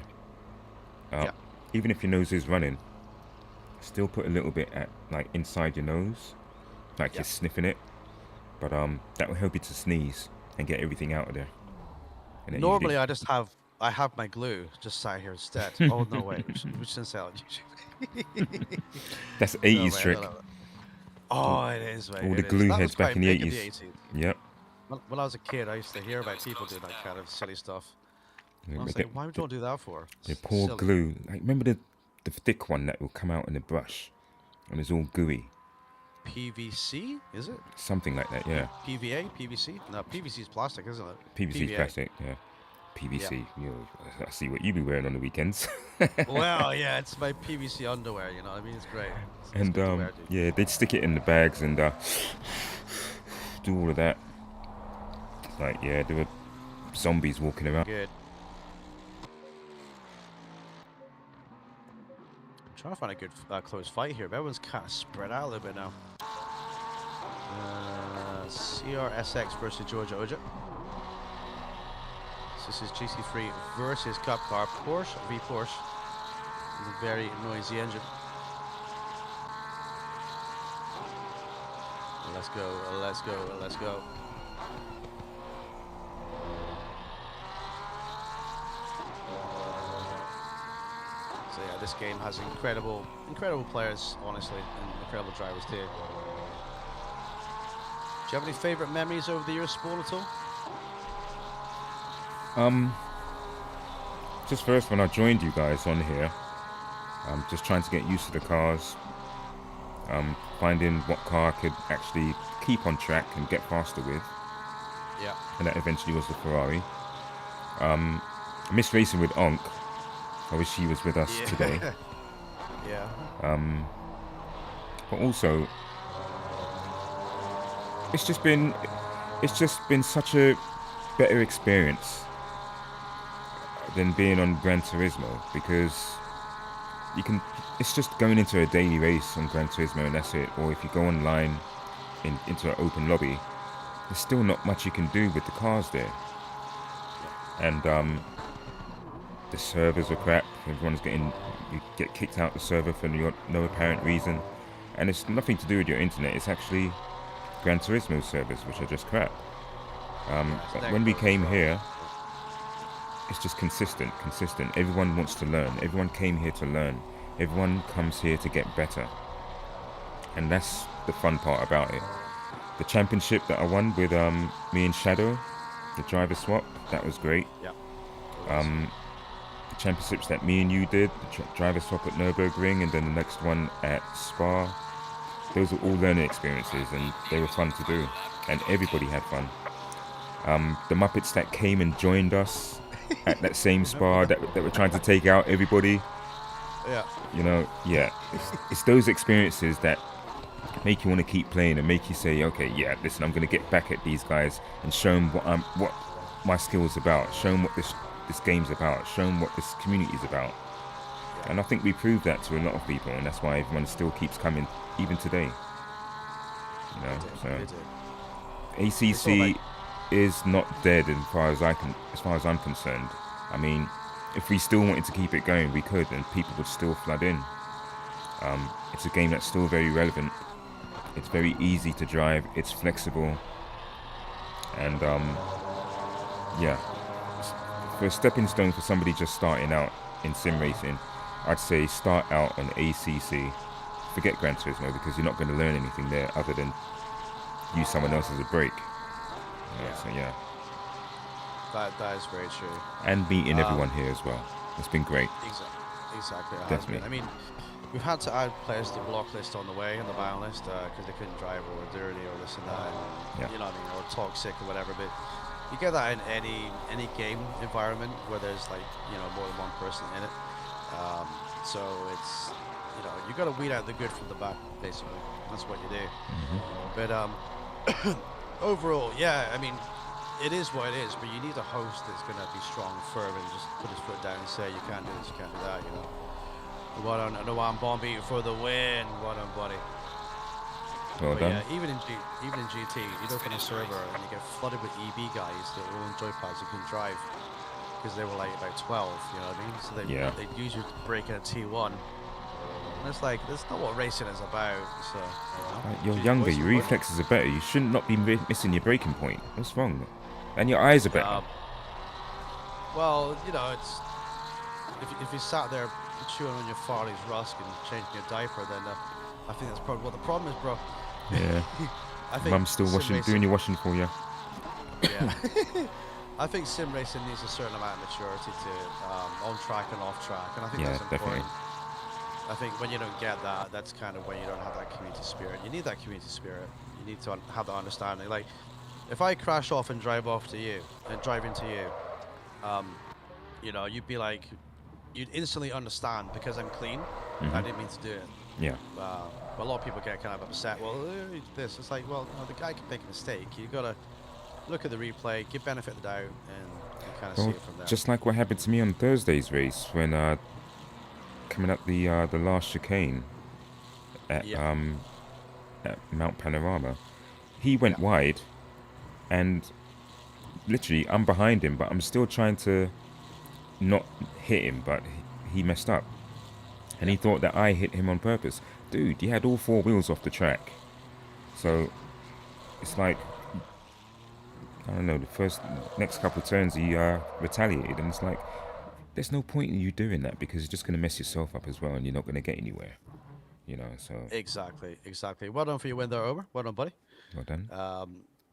B: Yeah.
A: Even if your nose is running, still put a little bit at like inside your nose, like you're sniffing it. But that will help you to sneeze and get everything out of there. And then
B: Normally,
A: usually,
B: I have my glue just sat here instead. Oh no, wait, which didn't say on YouTube.
A: that's
B: No,
A: 80s
B: mate,
A: trick.
B: no. Oh, it is, mate.
A: All the
B: it is.
A: glue
B: That
A: heads
B: was
A: back
B: quite
A: in the
B: big
A: 80s.
B: 80s.
A: Yep.
B: When I was a kid, I used to hear about people doing that kind of silly stuff.
A: Yeah,
B: I was
A: but
B: like, why would you want to do that for?
A: they
B: It's
A: pour
B: silly.
A: glue. Like remember the thick one that will come out in the brush, and it's all gooey.
B: PVC, is it?
A: Something like that, yeah.
B: PVA? PVC? No, PVC is plastic, isn't it?
A: PVC is
B: PVA.
A: plastic, yeah. PVC. You know, I see what you be wearing on the weekends.
B: Well, yeah, it's my PVC underwear, you know what I mean? It's great. It's
A: And
B: good to wear, dude.
A: yeah, they'd stick it in the bags and do all of that. Like, yeah, there were zombies walking around.
B: Good. I'm trying to find a good close fight here, but everyone's kind of spread out a little bit now. CRSX versus Georgia Oja. So this is GC3 versus Cup Car. Porsche v Porsche. With a very noisy engine. Let's go, let's go, let's go. So yeah, this game has incredible players, honestly, and incredible drivers too. Do you have any favourite memories over the years, Spawn, at all?
A: Just first when I joined you guys on here, just trying to get used to the cars, finding what car I could actually keep on track and get faster with,
B: Yeah.
A: and that eventually was the Ferrari. I miss racing with Onk. I wish he was with us today.
B: Yeah.
A: But also, it's just been such a better experience than being on Gran Turismo, because it's just going into a daily race on Gran Turismo and that's it. Or if you go online into an open lobby, there's still not much you can do with the cars there. And the servers are crap. You get kicked out the server for no apparent reason, and it's nothing to do with your internet. It's actually Gran Turismo servers, which are just crap. But when we came here, it's just consistent. Everyone wants to learn. Everyone came here to learn. Everyone comes here to get better, and that's the fun part about it. The championship that I won with me and Shadow, the driver swap, that was great.
B: Yeah.
A: The championships that me and you did, the driver swap at Nürburgring, and then the next one at Spa, those were all learning experiences, and they were fun to do, and everybody had fun. The Muppets that came and joined us at that same Spa that were trying to take out everybody,
B: Yeah.
A: you know, yeah, it's those experiences that make you want to keep playing and make you say, okay, yeah, listen, I'm going to get back at these guys and show them what my skills about, show them what this game's about, show them what this community's about. And I think we proved that to a lot of people, and that's why everyone still keeps coming, even today. You know, so ACC is not dead as far as I'm concerned. I mean, if we still wanted to keep it going, we could, and people would still flood in. It's a game that's still very relevant. It's very easy to drive. It's flexible, and yeah, for a stepping stone for somebody just starting out in sim racing, I'd say start out on ACC. Forget Gran Turismo, because you're not going to learn anything there other than use someone else as a brake. So yeah.
B: That is very true.
A: And meeting everyone here as well. It's been great.
B: Exactly. It has
A: Definitely.
B: been. I mean, we've had to add players to the block list on the way, on the ban list, because they couldn't drive or were dirty or this and that, and,
A: Yeah.
B: you know what I mean, or toxic or whatever. But you get that in any game environment where there's like, you know, more than one person in it. So it's, you know, you got to weed out the good from the bad, basically. That's what you do. But overall, yeah, I mean, it is what it is, but you need a host that's going to be strong, firm, and just put his foot down and say, you can't do this, you can't do that, you know. Well done, Noam Bombi for the win. Well done, buddy.
A: Well
B: But
A: done.
B: yeah, even in GT, you look on a server and you get flooded with EB guys that own joypads who can drive, because they were like about 12, you know what I mean? So they'd use you to break in a T1. And it's like, that's not what racing is about. So,
A: You're younger, your reflexes are better. You shouldn't not be missing your braking point. What's wrong? And your eyes are better.
B: Well, you know, it's if you sat there chewing on your Farley's Rusk and changing your diaper, then I think that's probably what the problem is, bro.
A: Yeah.
B: I think
A: Mum's still doing your washing for you.
B: Yeah. I think sim racing needs a certain amount of maturity to on track and off track, and I think that's important.
A: Definitely.
B: I think when you don't get that, that's kind of when you don't have that community spirit. You need that community spirit. You need to have that understanding. Like, if I crash off and drive off to you and drive into you, you know, you'd be like, you'd instantly understand because I'm clean. I didn't mean to do it.
A: Yeah.
B: But a lot of people get kind of upset. Well, this. It's like, well, no, the guy can make a mistake. You gotta look at the replay, give benefit of the doubt, and kind of see it from there.
A: Just like what happened to me on Thursday's race when coming up the last chicane at Mount Panorama, he went wide, and literally I'm behind him, but I'm still trying to not hit him, but he messed up, and he thought that I hit him on purpose. Dude, he had all four wheels off the track, so it's like, I don't know, the next couple of turns he retaliated, and it's like, there's no point in you doing that, because you're just going to mess yourself up as well, and you're not going to get anywhere, you know. So
B: Exactly. Well done for your win there, Over. Well done, buddy.
A: well done.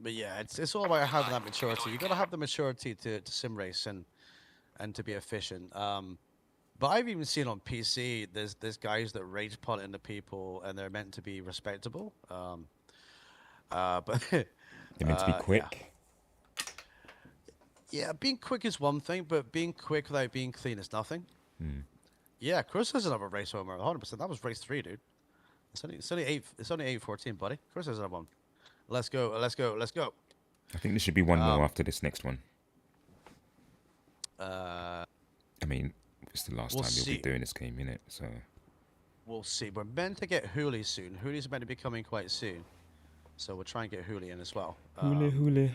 B: But yeah, it's all about having that maturity. You got to have the maturity to sim race and to be efficient. But I've even seen on PC, there's guys that rage punt into people, and they're meant to be respectable. But
A: They're meant to be quick.
B: Yeah, being quick is one thing, but being quick without being clean is nothing. Yeah, CORSA has another race homer, 100%. That was race 3, dude. It's only 8:14, buddy. CORSA has another one. Let's go.
A: I think there should be one more after this next one. I mean, it's the last time you'll be doing this game, innit? So
B: we'll see. We're meant to get Hooli soon. Hooli's meant to be coming quite soon, so we'll try and get Hooli in as well.
A: Hooli.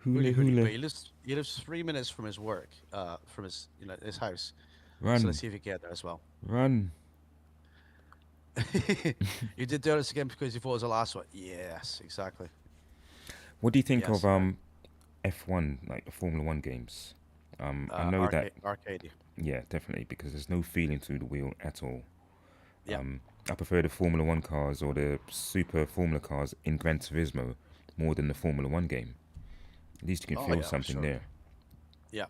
B: But he lives 3 minutes from his work, from his his house.
A: Run.
B: So let's see if he can get there as well.
A: Run.
B: You did do this again because you thought it was the last one. Yes, exactly.
A: What do you think
B: Yes.
A: of F1, like the Formula One games? I know that,
B: Arcade.
A: yeah, definitely, because there's no feeling through the wheel at all.
B: Yeah.
A: I prefer the Formula One cars or the Super Formula cars in Gran Turismo more than the Formula One game. At least you can
B: Oh
A: feel
B: yeah, for
A: something
B: sure.
A: there.
B: Yeah.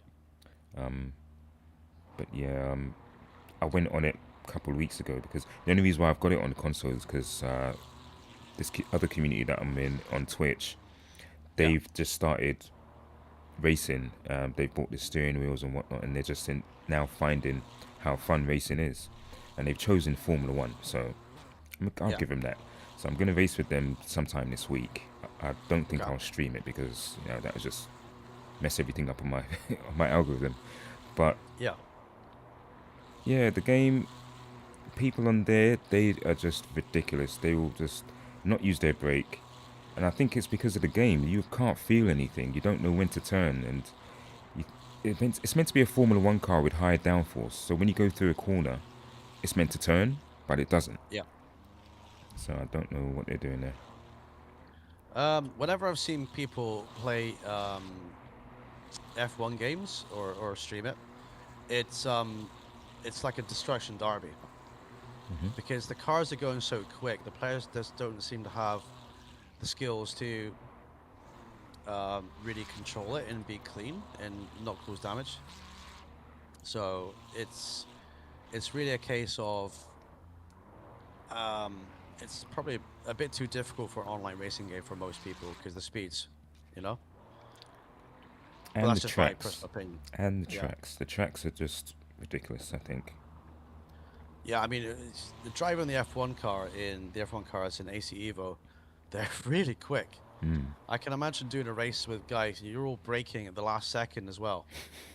A: But yeah, I went on it a couple of weeks ago because the only reason why I've got it on the console is because this other community that I'm in on Twitch,
B: Yeah.
A: they've just started racing. They've bought the steering wheels and whatnot, and they're just now finding how fun racing is, and they've chosen Formula One. So I'll
B: Yeah.
A: give them that. So I'm gonna race with them sometime this week. I don't think
B: Okay.
A: I'll stream it because that would just mess everything up on my on my algorithm. But
B: Yeah.
A: yeah, the game, people on there, they are just ridiculous. They will just not use their brake, and I think it's because of the game. You can't feel anything. You don't know when to turn, and you, it's meant to be a Formula One car with high downforce. So when you go through a corner, it's meant to turn, but it doesn't.
B: Yeah.
A: So I don't know what they're doing there.
B: Whenever I've seen people play F1 games or stream it, it's like a destruction derby because the cars are going so quick. The players just don't seem to have the skills to really control it and be clean and not cause damage. So it's really a case of it's probably a bit too difficult for an online racing game for most people because the speeds, you know. But
A: And
B: that's
A: the
B: just my
A: tracks.
B: personal opinion.
A: And the
B: Yeah.
A: tracks. The tracks are just ridiculous, I think.
B: Yeah, I mean, the driver in the F1 car in the F1 cars in AC Evo, they're really quick. I can imagine doing a race with guys, and you're all braking at the last second as well.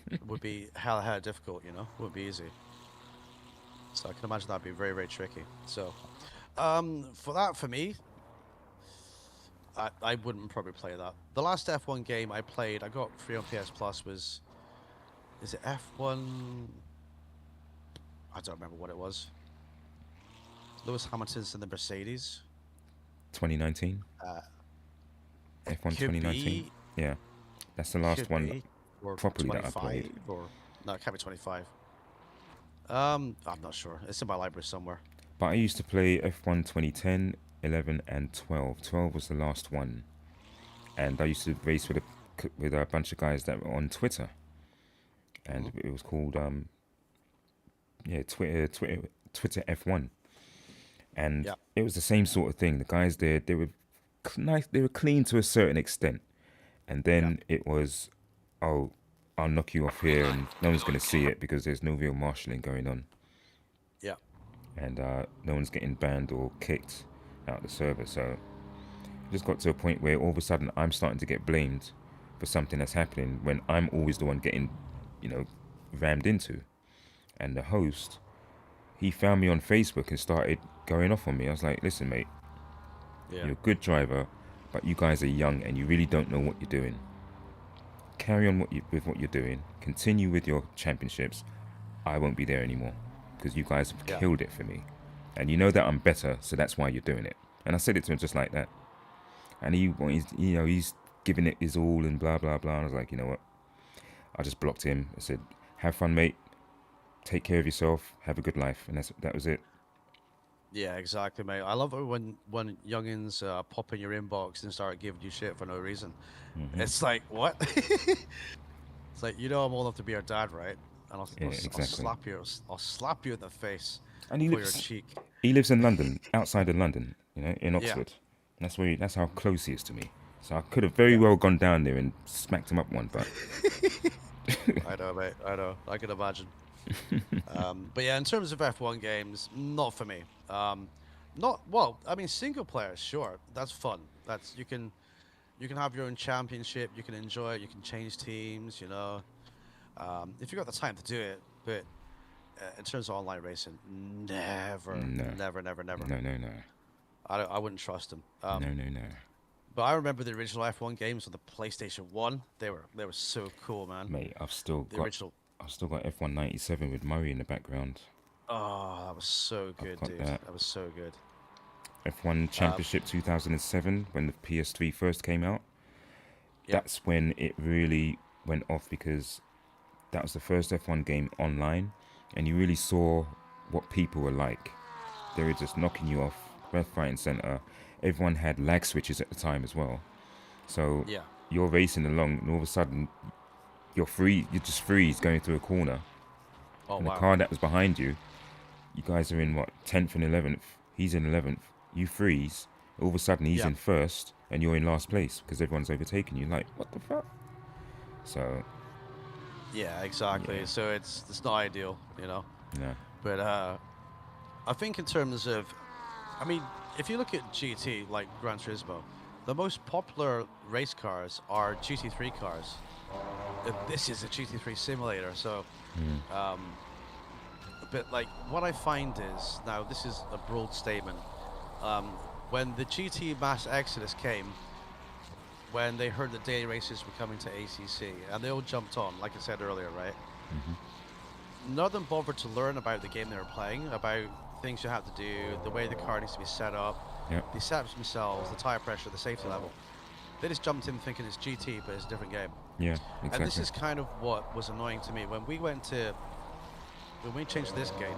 B: It would be hell difficult, you know? It wouldn't be easy. So I can imagine that'd be very, very tricky. So, for me, I wouldn't probably play that. The last F1 game I played, I got free on PS Plus was, is it F1? I don't remember what it was. Lewis Hamilton's in the Mercedes.
A: 2019?
B: Uh,
A: F1
B: could
A: 2019?
B: be,
A: Yeah. That's the last
B: could
A: one
B: be, or
A: properly that I
B: 25,
A: played.
B: or no, it can't be 25. I'm not sure. It's in my library somewhere.
A: But I used to play F1 2010, 11, and 12. 12 was the last one. And I used to race with a bunch of guys that were on Twitter. And it was called, Twitter F1. And
B: Yeah.
A: it was the same sort of thing. The guys there, they were nice, they were clean to a certain extent. And then it was, oh, I'll knock you off here and no one's going to see it because there's no real marshalling going on.
B: Yeah.
A: And no one's getting banned or kicked out of the server. So it just got to a point where all of a sudden I'm starting to get blamed for something that's happening when I'm always the one getting, rammed into. And the host, he found me on Facebook and started going off on me. I was like, listen, mate,
B: Yeah.
A: you're a good driver, but you guys are young and you really don't know what you're doing. Carry on with what you're doing. Continue with your championships. I won't be there anymore because you guys have
B: Yeah.
A: killed it for me. And you know that I'm better, so that's why you're doing it. And I said it to him just like that. And he's giving it his all and blah, blah, blah. And I was like, you know what? I just blocked him. I said, have fun, mate. Take care of yourself. Have a good life. And that was it.
B: Yeah, exactly, mate. I love it when youngins pop in your inbox and start giving you shit for no reason. It's like, what? It's like, I'm old enough to be your dad, right? And
A: Yeah,
B: I'll
A: exactly.
B: slap you. I'll slap you in the face
A: And he
B: for your
A: lives,
B: cheek.
A: he lives in London, outside of London, in
B: Yeah.
A: Oxford. That's how close he is to me. So I could have very well gone down there and smacked him up one, but
B: I know, mate. I know. I can imagine. But yeah, in terms of F1 games, not for me. Not well. I mean, single player, sure, that's fun. That's you can have your own championship. You can enjoy it. You can change teams. If you got the time to do it. But in terms of online racing, never.
A: no.
B: I wouldn't trust them.
A: No.
B: But I remember the original F1 games on the PlayStation 1. They were so cool, man.
A: Mate, I've still
B: The
A: got
B: original.
A: F1 97 with Murray in the background.
B: Oh, that was so good,
A: got
B: dude.
A: that.
B: That was so good.
A: F1 Championship 2007 when the PS3 first came out.
B: Yeah.
A: That's when it really went off because that was the first F1 game online, and you really saw what people were like. They were just knocking you off left, right, and center. Everyone had lag switches at the time as well. So
B: Yeah.
A: you're racing along, and all of a sudden you just freeze going through a corner,
B: Oh,
A: and the
B: wow.
A: car that was behind you, you guys are in what, 10th and 11th. He's in 11th. You freeze. All of a sudden he's
B: Yeah.
A: in first, and you're in last place because everyone's overtaking you. Like, what the fuck? So
B: Yeah, exactly.
A: Yeah.
B: So it's not ideal, you know.
A: no,
B: But I think in terms of, I mean, if you look at GT like Gran Turismo, the most popular race cars are GT3 cars. This is a GT3 simulator, so. But like what I find is, now this is a broad statement. When the GT Mass Exodus came, when they heard that daily races were coming to ACC, and they all jumped on, like I said earlier, right? None of them bothered to learn about the game they were playing, about things you have to do, the way the car needs to be set up,
A: yeah,
B: the setups themselves, the tire pressure, the safety level. They just jumped in thinking it's GT, but it's a different game.
A: yeah, exactly.
B: And this is kind of what was annoying to me. When we changed this game,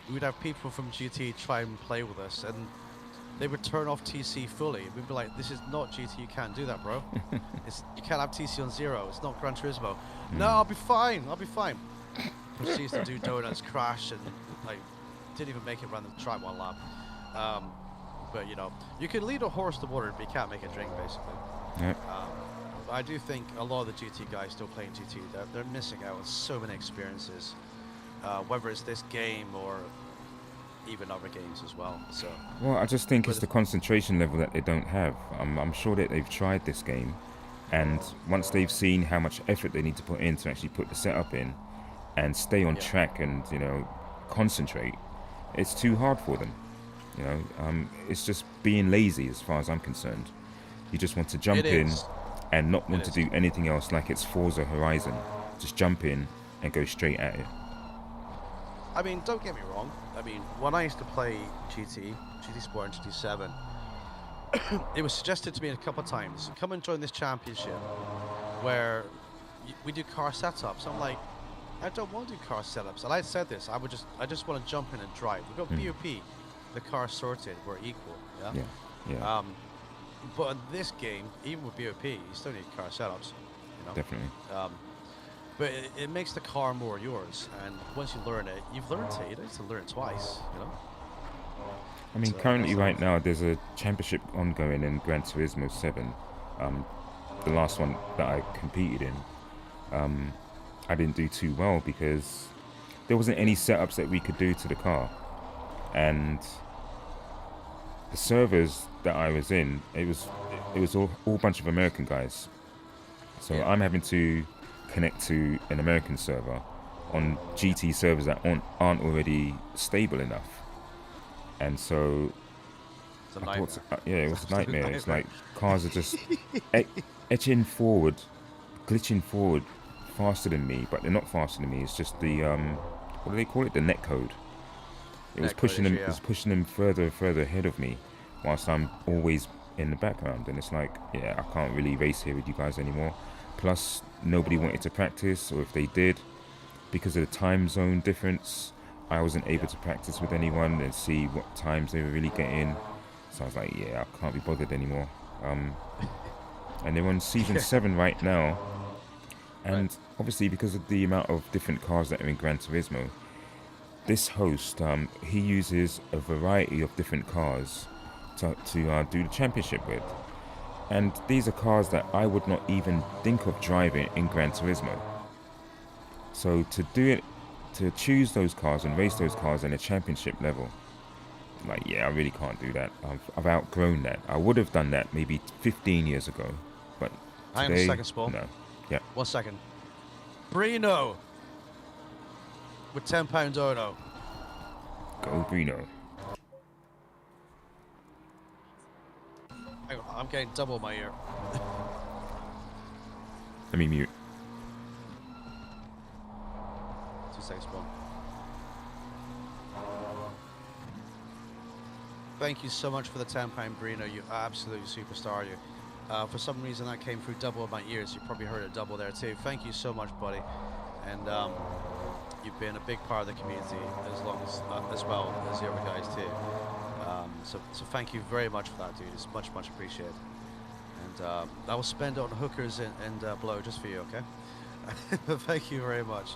B: we would have people from GT try and play with us, and they would turn off TC fully. We'd be like, this is not GT, you can't do that, bro. You can't have TC on 0, it's not Gran Turismo. No, I'll be fine. Proceeds to do donuts, crash, and like didn't even make it around the track one lap. But you know, you can lead a horse to water, but you can't make it drink, basically.
A: Yeah.
B: But I do think a lot of the GT guys still playing GT, they're missing out on so many experiences, whether it's this game or even other games as well. So.
A: Well, I just think it's the concentration level that they don't have. I'm sure that they've tried this game, and once they've seen how much effort they need to put in to actually put the setup in and stay on track and, you know, concentrate, it's too hard for them. You know, it's just being lazy as far as I'm concerned. You just want to jump in and not want to do anything else, like it's Forza Horizon. Just jump in and go straight at it.
B: I mean, don't get me wrong. I mean, when I used to play GT Sport and GT7, it was suggested to me a couple of times, come and join this championship where we do car setups. I'm like, I don't want to do car setups. And I said this, I just want to jump in and drive. We've got BOP, the car sorted, we're equal. Yeah.
A: Yeah.
B: But in this game, even with BOP, you still need car setups. You know?
A: Definitely.
B: But it makes the car more yours, and once you learn it, you've learned it. You don't need to learn it twice, you know?
A: I mean, currently right now, there's a championship ongoing in Gran Turismo 7. The last one that I competed in, I didn't do too well because there wasn't any setups that we could do to the car. And the servers that I was in, it was all bunch of American guys. So I'm having to connect to an American server on GT servers that aren't already stable enough. And so
B: It's a nightmare.
A: it was a nightmare. It's like cars are just etching forward, glitching forward faster than me, but they're not faster than me. It's just the what do they call it? The netcode. It was pushing them. It was pushing them further and further ahead of me, whilst I'm always in the background. And it's like, I can't really race here with you guys anymore. Plus, nobody wanted to practice, or if they did, because of the time zone difference, I wasn't able to practice with anyone and see what times they were really getting. So I was like, I can't be bothered anymore. And they're on season 7 right now. And obviously, because of the amount of different cars that are in Gran Turismo, this host, he uses a variety of different cars to do the championship with. And these are cars that I would not even think of driving in Gran Turismo. So to do it, to choose those cars and race those cars in a championship level, like, I really can't do that. I've outgrown that. I would have done that maybe 15 years ago, but today,
B: Hang on a second, Spall.
A: no. Yeah.
B: 1 second. Brino with £10 dono.
A: Go Brino.
B: Hang on, I'm getting double my ear.
A: Let me mute.
B: 2 seconds, Spall. Thank you so much for the £10, Brino. You absolute superstar, you. For some reason that came through double of my ears. You probably heard it double there too. Thank you so much, buddy. and you've been a big part of the community as well as the other guys too. So thank you very much for that, dude. It's much appreciated. And I will spend it on hookers and blow just for you, okay? But thank you very much.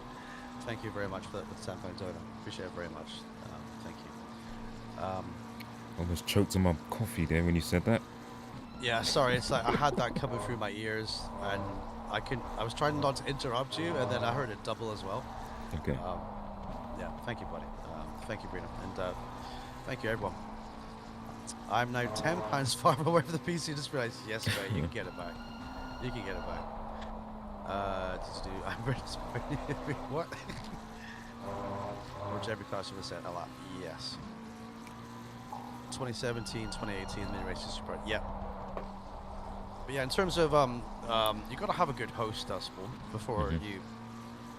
B: Thank you very much for the £10 donor. Appreciate it very much. Thank you.
A: Almost choked on my coffee there when you said that.
B: Yeah, sorry. It's like I had that coming through my ears, and I was trying not to interrupt you, and then I heard it double as well.
A: Okay.
B: Yeah, thank you, buddy. Thank you, Brina, and thank you, everyone. I'm now £10 far away from the PC. Just realized, yes, mate, you can get it back. You can get it back. I'm ready to what? Which every customer said a lot. Yes. 2017, 2018 mini races super. Yeah. But yeah, in terms of you gotta have a good host, Spawn, before you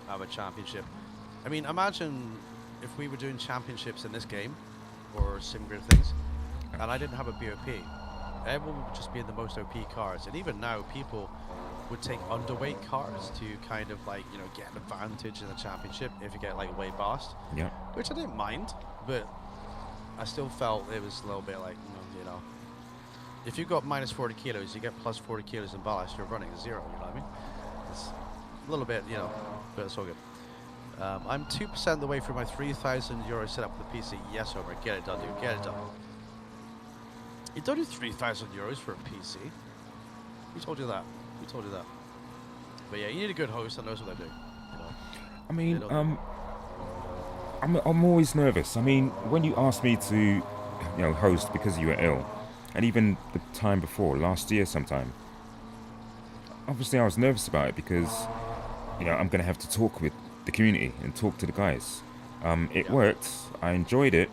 B: have a championship. I mean, imagine if we were doing championships in this game or SimGrid things, and I didn't have a BOP. Everyone would just be in the most OP cars, and even now people would take underweight cars to kind of like, you know, get an advantage in the championship if you get like way bossed.
A: Yeah.
B: Which I didn't mind, but I still felt it was a little bit like, you know, if you got minus 40 kilos, you get plus 40 kilos in ballast, you're running a zero, you know what I mean? It's a little bit, you know, but it's all good. I'm 2% the way through my €3,000 setup for the PC. Yes, Homer, get it done, dude, get it done. You don't do €3,000 for a PC. Who told you that? Who told you that? But yeah, you need a good host that knows what they're doing. You know?
A: I mean, I'm always nervous. I mean, when you asked me to, you know, host because you were ill, and even the time before, last year sometime, obviously I was nervous about it because, you know, I'm going to have to talk with the community and talk to the guys. It worked. I enjoyed it.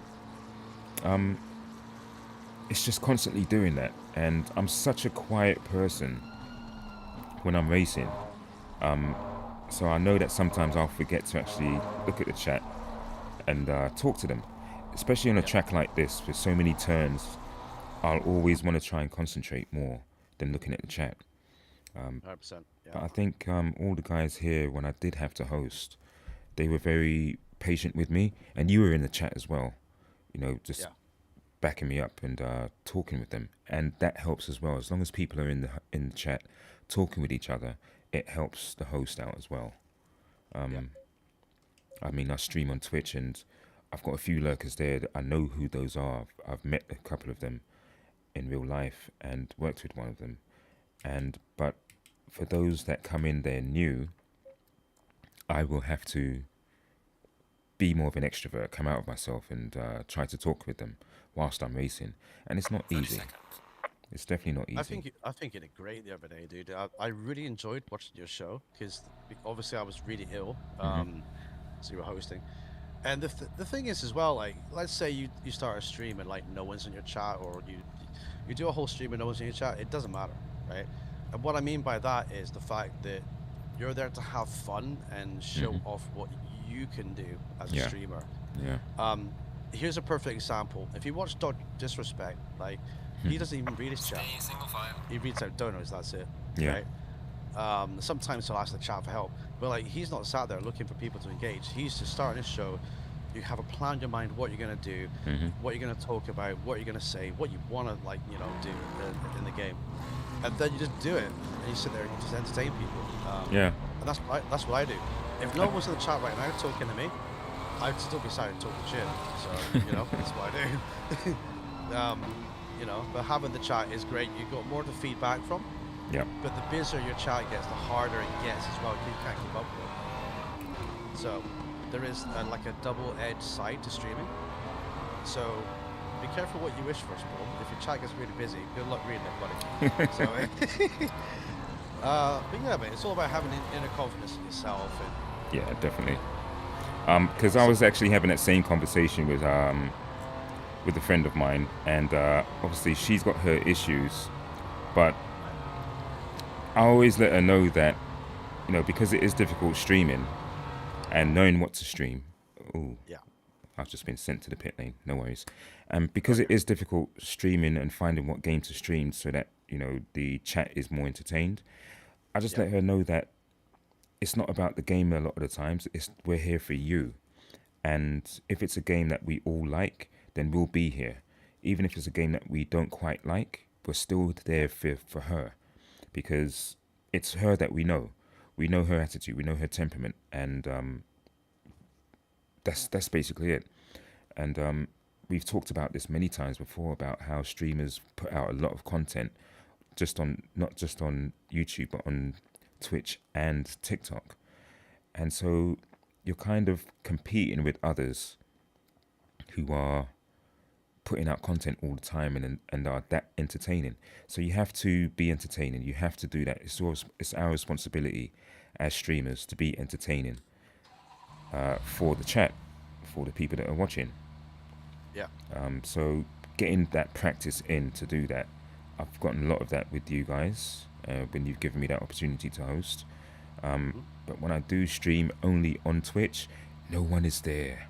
A: It's just constantly doing that, and I'm such a quiet person when I'm racing. So I know that sometimes I'll forget to actually look at the chat and talk to them, especially on a track like this with so many turns. I'll always want to try and concentrate more than looking at the chat.
B: 100%. Yeah.
A: But I think all the guys here, when I did have to host, they were very patient with me, and you were in the chat as well. You know, just backing me up and talking with them, and that helps as well. As long as people are in the chat talking with each other, it helps the host out as well. I mean, I stream on Twitch, and I've got a few lurkers there that I know who those are. I've met a couple of them in real life and worked with one of them. But for those that come in there new, I will have to be more of an extrovert, come out of myself, and try to talk with them whilst I'm racing. And it's not easy. It's definitely not easy.
B: I think you did great the other day, dude. I really enjoyed watching your show because obviously I was really ill, so you were hosting. And the thing is as well, like, let's say you start a stream and like no one's in your chat, or you do a whole stream and no one's in your chat. It doesn't matter, right? And what I mean by that is the fact that you're there to have fun and show off what you can do as a streamer.
A: Yeah.
B: Here's a perfect example. If you watch Disrespect, like, he doesn't even read his chat. He reads out donors, that's it.
A: Yeah.
B: Right? Sometimes he'll ask the chat for help, but like, he's not sat there looking for people to engage. He's just starting his show. You have a plan in your mind what you're gonna do, what you're gonna talk about, what you're gonna say, what you wanna, like, you know, do in the game, and then you just do it, and you sit there and you just entertain people.
A: Yeah.
B: And that's what I do. If no one's in the chat right now talking to me, I'd still be silent talking shit. So, you know, that's what I do. You know, but having the chat is great. You got more to feedback from.
A: Yeah.
B: But the busier your chat gets, the harder it gets as well. You can't keep up with it. So there is like a double-edged side to streaming. So be careful what you wish for, Spawn. If your chat gets really busy, good luck reading it, buddy. So, but yeah, mate, it's all about having inner confidence in yourself. And
A: yeah, definitely. Because I was actually having that same conversation with a friend of mine, and obviously she's got her issues, but I always let her know that, you know, because it is difficult streaming and knowing what to stream. Oh,
B: yeah,
A: I've just been sent to the pit lane. No worries. Because it is difficult streaming and finding what game to stream so that, you know, the chat is more entertained. I just let her know that it's not about the game a lot of the times. It's we're here for you, and if it's a game that we all like, then we'll be here. Even if it's a game that we don't quite like, we're still there for her, because it's her that we know. We know her attitude, we know her temperament, and that's basically it. And we've talked about this many times before about how streamers put out a lot of content, just on not just on YouTube but on Twitch and TikTok, and so you're kind of competing with others who are putting out content all the time and are that entertaining. So you have to be entertaining. You have to do that. It's our responsibility as streamers to be entertaining for the chat, for the people that are watching.
B: Yeah.
A: So getting that practice in to do that, I've gotten a lot of that with you guys when you've given me that opportunity to host. But when I do stream only on Twitch, no one is there.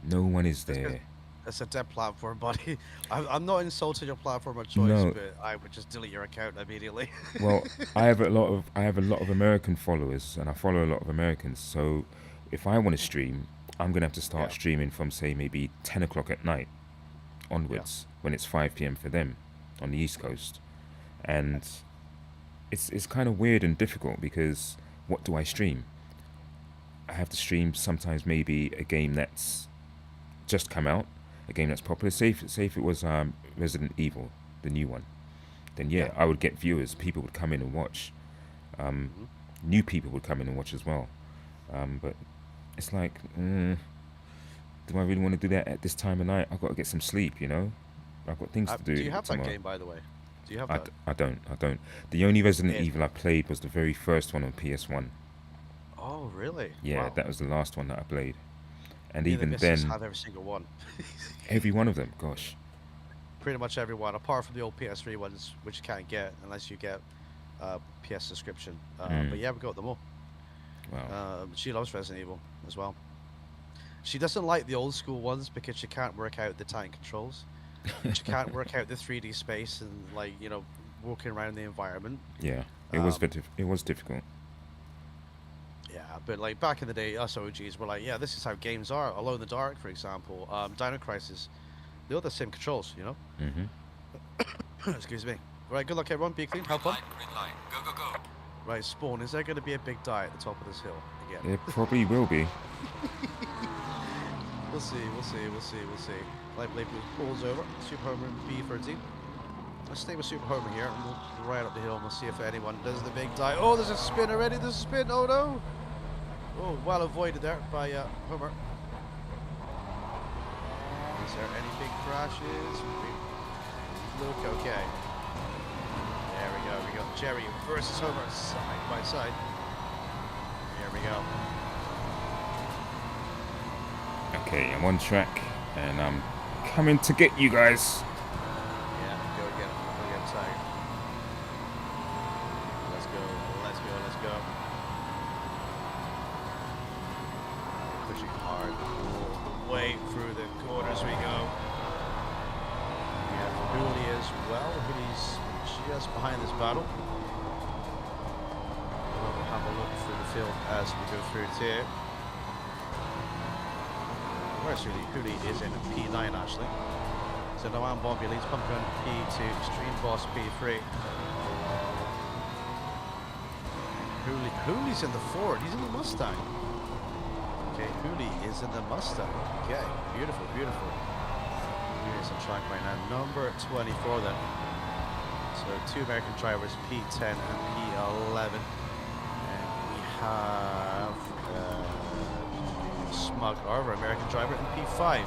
A: No one is there.
B: It's a dead platform, buddy. I'm not insulting your platform of choice,
A: No.
B: but I would just delete your account immediately.
A: Well, I have a lot of American followers, and I follow a lot of Americans. So if I want to stream, I'm gonna have to start
B: Yeah.
A: streaming from say maybe 10 o'clock at night onwards, when it's 5 p.m. for them on the East Coast, and it's kind of weird and difficult because what do I stream? I have to stream sometimes maybe a game that's just come out, a game that's popular. Say if it was Resident Evil, the new one, then yeah, I would get viewers. People would come in and watch. New people would come in and watch as well. But it's like, do I really want to do that at this time of night? I've got to get some sleep, you know. I've got things to do.
B: Do you have
A: tomorrow.
B: that game, by the way? Do you have
A: I,
B: that?
A: d- I don't. The only Resident
B: Yeah.
A: Evil I played was the very first one on PS1.
B: Oh, really?
A: Yeah,
B: Wow.
A: that was the last one that I played. And
B: Me and the
A: even
B: missus
A: then,
B: have every single one.
A: every one of them, gosh.
B: Pretty much every one, apart from the old PS3 ones, which you can't get unless you get PS subscription. But yeah, we got them all.
A: Wow.
B: She loves Resident Evil as well. She doesn't like the old school ones because she can't work out the tank controls. She can't work out the 3D space and, like, you know, walking around the environment.
A: Yeah, it was difficult.
B: Yeah, but like back in the day, us OGs were like, yeah, this is how games are. Alone in the Dark, for example, Dino Crisis, they all the same controls, you know. Excuse me. Right, good luck everyone. Be clean. Have fun.
D: Green light. Go, go, go.
B: Right, Spawn. Is there going to be a big die at the top of this hill again?
A: It probably will be.
B: We'll see. Light Blade pulls over. Super Homer and B13. Let's stay with Super Homer here, and we'll ride up the hill and we'll see if anyone does the big die. Oh, there's a spin already. There's a spin. Oh no. Oh, well avoided there by Homer. Is there any big crashes? Look okay. There we go. We got Jerry versus Homer side by side. Here we go.
A: Okay, I'm on track, and I'm coming to get you guys.
B: Yeah, go again tight. Let's go. Pushing hard all the way through the corners we go. We have Hooli as well. Hooli's just behind this battle. We'll have a look through the field as we go through it here. Where's Hooli? Hooli is in P9 actually. So Noam Bombi leads Pumpkin P2, Extreme Boss P3. Hooli's in the Ford, he's in the Mustang. Okay, Hooli is in the Mustang. Okay, beautiful. Here's on track right now. Number 24 then. So two American drivers, P10 and P11. And we have Smug, our American driver, in P5.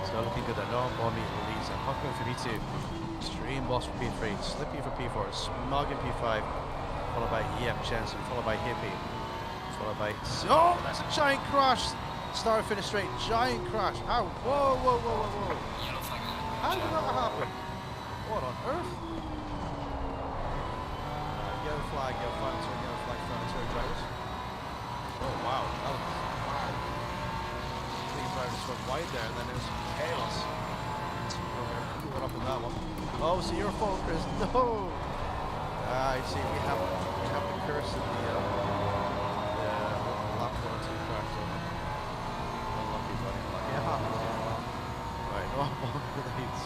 B: So looking good there. Noam Bombi leads and Pumpkin for P2. Extreme Boss for P3. Slippy for P4. Smug in P5. Followed by Yep Jensen. Followed by Hippie. Followed by... Oh, that's a giant crash! Start and finish straight. Giant crash. How? Whoa.
D: Yellow flag.
B: How did that happen? What on earth? Yellow flag turn drivers. Oh wow, wow. Clean drivers went wide there, and then there was chaos. What up in that one? Oh, so you're a fault, Chris. No! You see, we have the curse of the lap 1 or 2 cars. Unlucky, buddy. Unlucky. It happens. Right, no one leads.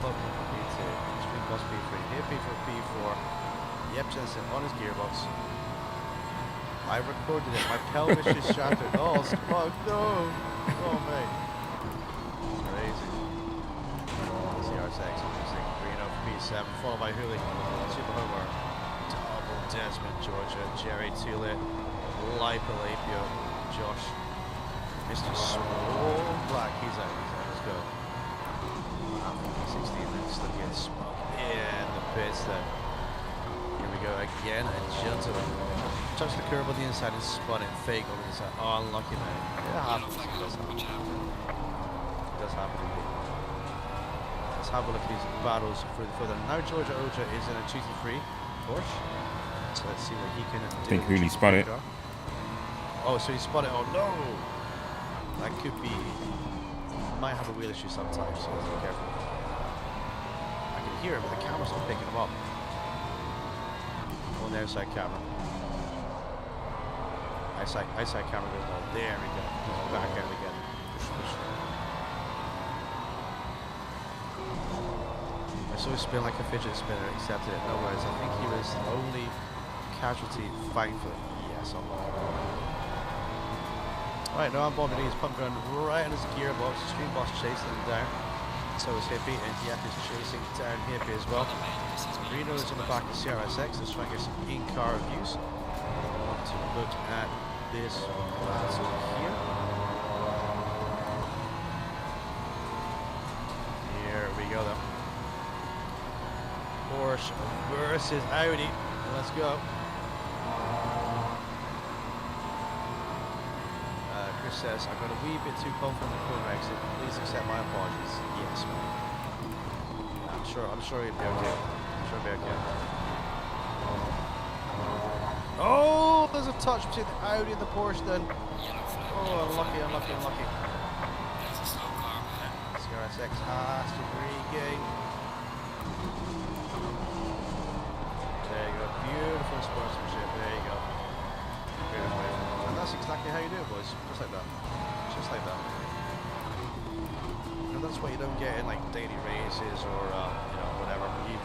B: Bubble for P2. Stream boss P3. Here P for P4. Yep, Jensen on his gearbox. I recorded it. My pelvis is shattered. Oh, fuck no! Oh, mate. Crazy. CRSX, Reno, P7, followed by Hooli, Super Homer, Double Desmond, Georgia, Jerry Tule, Lipolapio, Josh, Mr. Small Black, he's out, let's go. 16 minutes, look at smoke in the pits there. Here we go again, a gentleman. Touch the curb on the inside and spun it fake over the inside. Oh, unlucky man. It happens. It does happen. It does happen indeed. Let's have a look at these battles further. Now Georgia Oja is in a GT3 Porsche. So let's see what he can do.
A: I think Hooli spun it.
B: Oh, so he spun it. Oh no! That could be. Might have a wheel issue sometimes, so let's be careful. I can hear it, but the camera's not picking him up. On the outside camera. Eyesight camera goes down. There we go. He's back out again. Push. I saw him spin like a fidget spinner, accepted it. No worries. I think he was the only casualty fighting for it. Yes, I'm not. Right, now I'm Bobby Lee's pump gun right on his gearbox. Stream boss chasing him down. So is Hippie, and Yep is chasing down Hippie as well. Reno is on the back of CRSX. Let's try and get some in-car views. I want to look at this here. Here we go then. Porsche versus Audi. Let's go. Chris says, I got a wee bit too confident in the corner exit. Please accept my apologies. Yes, man. I'm sure he'll be okay. I'm sure he'll be okay. Oh, there's a touch between the Audi and the Porsche then. Oh, unlucky. CRSX has to regain. There you go, beautiful sportsmanship, there you go. Beautiful. And that's exactly how you do it, boys. Just like that. Just like that. And that's what you don't get in like daily races or, whatever. You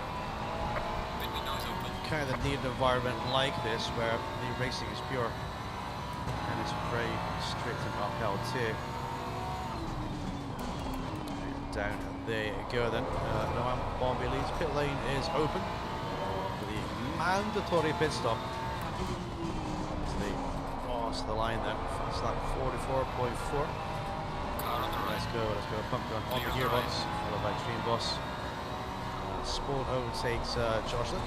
B: kind of need an environment like this where the racing is pure and it's very strict and upheld too. Down there you go then. Noam Bombay leads. Pit lane is open for the mandatory pit stop. They cross the line then. Fast lap 44.4. Let's go. Pump gun on the gearbox, followed by Dream Boss. Sport overtakes Jocelyn.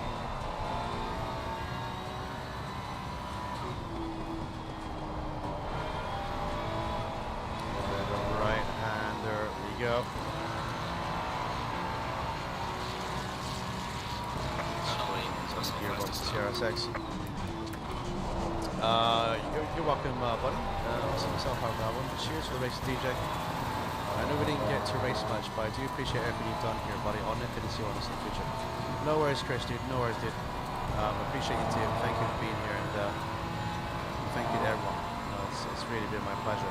B: Go. Gearbox CRSX. You're welcome, buddy. See myself out that one. Cheers for the race, DJ. I know we didn't get to race much, but I do appreciate everything you've done here, buddy. On Infinity on this in the future. No worries, Chris, dude. No worries, dude. Appreciate you too. Thank you for being here, and thank you to everyone. It's really been my pleasure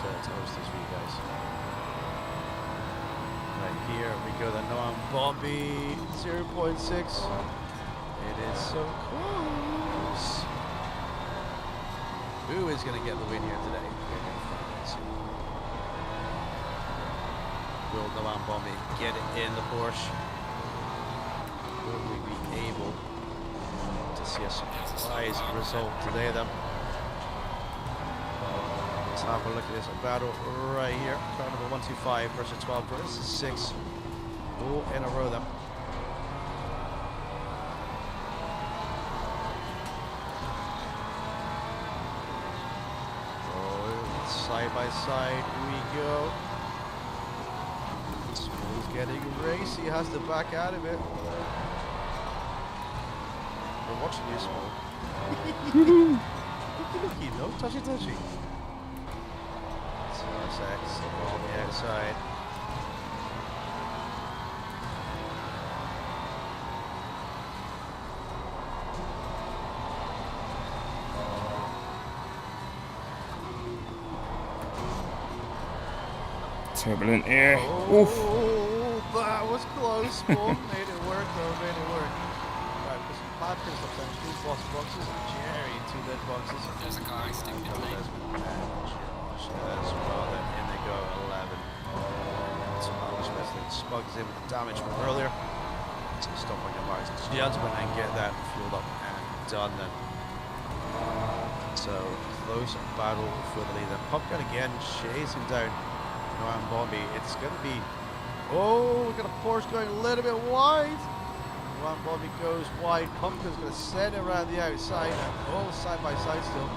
B: to host this for you guys. Right here we go, the Noam Bobby 0.6. It is so close. Who is going to get the win here today? We're going to find out soon. Will Noam Bobby get it in the Porsche? Will we be able to see a surprise result today then? Let's have a look at this battle right here. Car number 125 versus 12. This is 6 all in a row then. Oh, side by side we go. Small's getting racy. He has to back out of it. We're watching you, Small. You know, touchy. CRSX on the outside.
A: turbulent here. Oof.
B: Oh, that was close. Spawn made it work though, made it work. Right, because bad pit stops down, 2 boss boxes, and Jerry 2 dead boxes.
D: There's a car exiting pit lane.
B: And Josh as well, then in they go, 11. So Smugs in with the damage from earlier. So stop on your marks, gentlemen, and get that fueled up and done then. So close battle for the lead. Then Popgun again chasing down Noam Bombi. It's going to be. Oh, we've got a Porsche going a little bit wide. Noam Bombi goes wide. Pumpkin's going to send it around the outside. And all side by side still.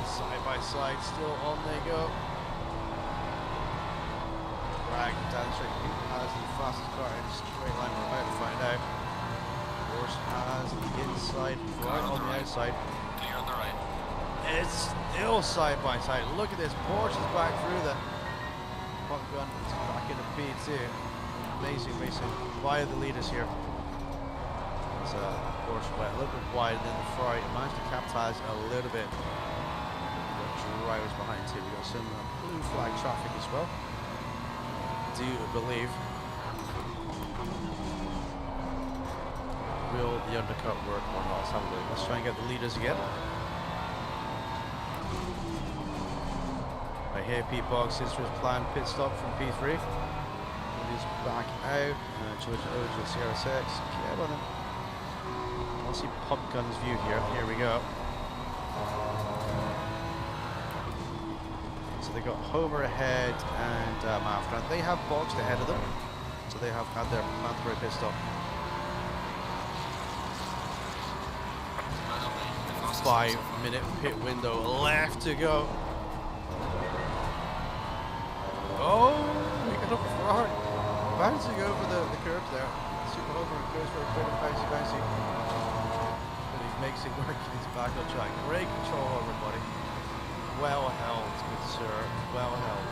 B: Side by side still on they go. Drag down the straight. Who has the fastest car in a straight line? We're about to find out. Porsche has the inside, right on the outside.
D: Clear on the right.
B: It's still side by side. Look at this. Porsche is back through the Pump Gun is back into P2. Amazing racing by the leaders here. It's Porsche went a little bit wide, and then the Ferrari managed to capitalize a little bit. We've got drivers behind too. We've got some blue flag traffic as well. Do you believe? Will the undercut work or not? Let's have a look. Let's try and get the leaders again. Right here, Pete Boggs is for his planned pit stop from P3. He's back out. George Ojo, Sierra 6. Yeah, well then. I'll see Pump Gun's view here. Here we go. So they got Homer ahead and Mafra. They have boxed ahead of them. So they have had their Panther pit stop. 5-minute pit window left to go. Oh, we got up Ferrari. Bouncing over the curb there. Super Homer goes for a bit of bouncy. But he makes it work. He's back on track. Great control over buddy. Well held, good sir. Well held.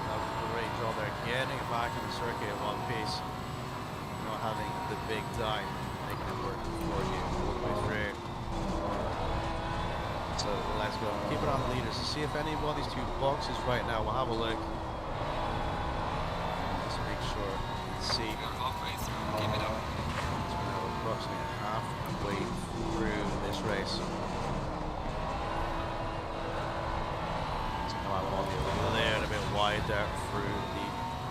B: That was a great job there. Getting it back in the circuit in one piece. Not having the big dive. Making it work for you all the way through. So let's go. Keep it on the leaders to see if any of these 2 boxes right now. We'll have a look. Let's make sure you can see.
D: You're halfway through. Keep it up.
B: So we're now approximately halfway through this race. So now I'm on a little bit wide there through the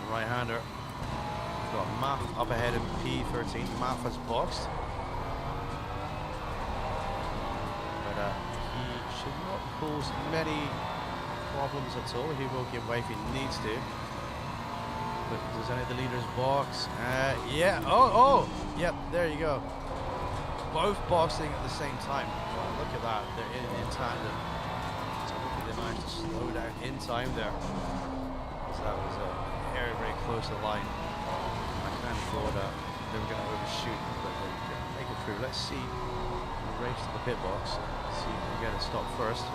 B: right-hander. We've got Math up ahead in P13. Math has boxed. Should not cause many problems at all. He will give way if he needs to. But does any of the leaders box? Yeah. Oh. Yep. There you go. Both boxing at the same time. Wow, look at that. They're in tandem. So hopefully they managed to slow down in time there. Because that was very, very close to the line. I kind of thought they were going to overshoot, but they didn't make it through. Let's see. Race to the pit box. See if we can get it stopped first.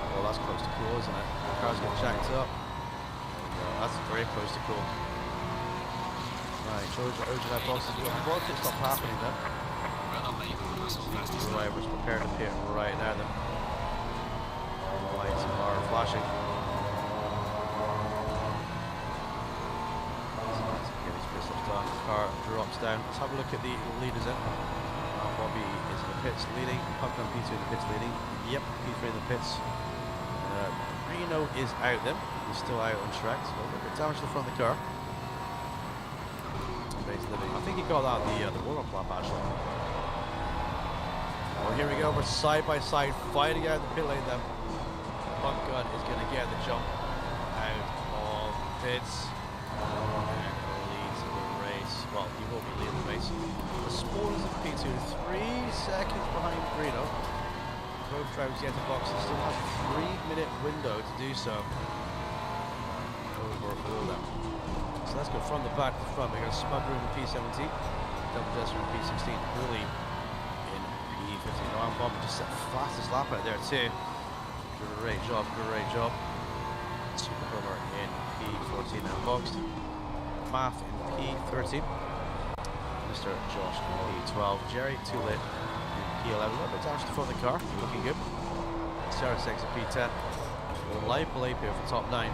B: Well, that's close to cool, isn't it? The car's getting jacked up. That's very close to cool. Right, George Ojo that box is good. What pit stop happening then? Drivers prepare to pit right now then. Lights are flashing. Done. Car drops down. Let's have a look at the leaders in. Bobby is in the pits leading. Pumpkin P2 in the pits leading. Yep, P3 in the pits. Reno is out then. He's still out on track. So a little bit damage to the front of the car. I think he got out the warm-up lap actually. Well, here we go. We're side by side fighting out the pit lane then. Pumpkin is going to get the jump out of pits. Well, he will be leading the race. The Spawn is in P2, 3 seconds behind Reno. Both drivers get to box and still have a 3-minute window to do so. Over all them. So let's go from the back to the front. We've got Smugger in P17, Double Desert in P16, Bully in P15. Noam Bomb just set the fastest lap out there too. Great job, great job. Super Homer in P14 now boxed. Math in P13. Mr. Josh in P12. Jerry too late in P11, a little bit damage to the front of the car, looking good. CRS6 at P10. Light Blade here for top 9.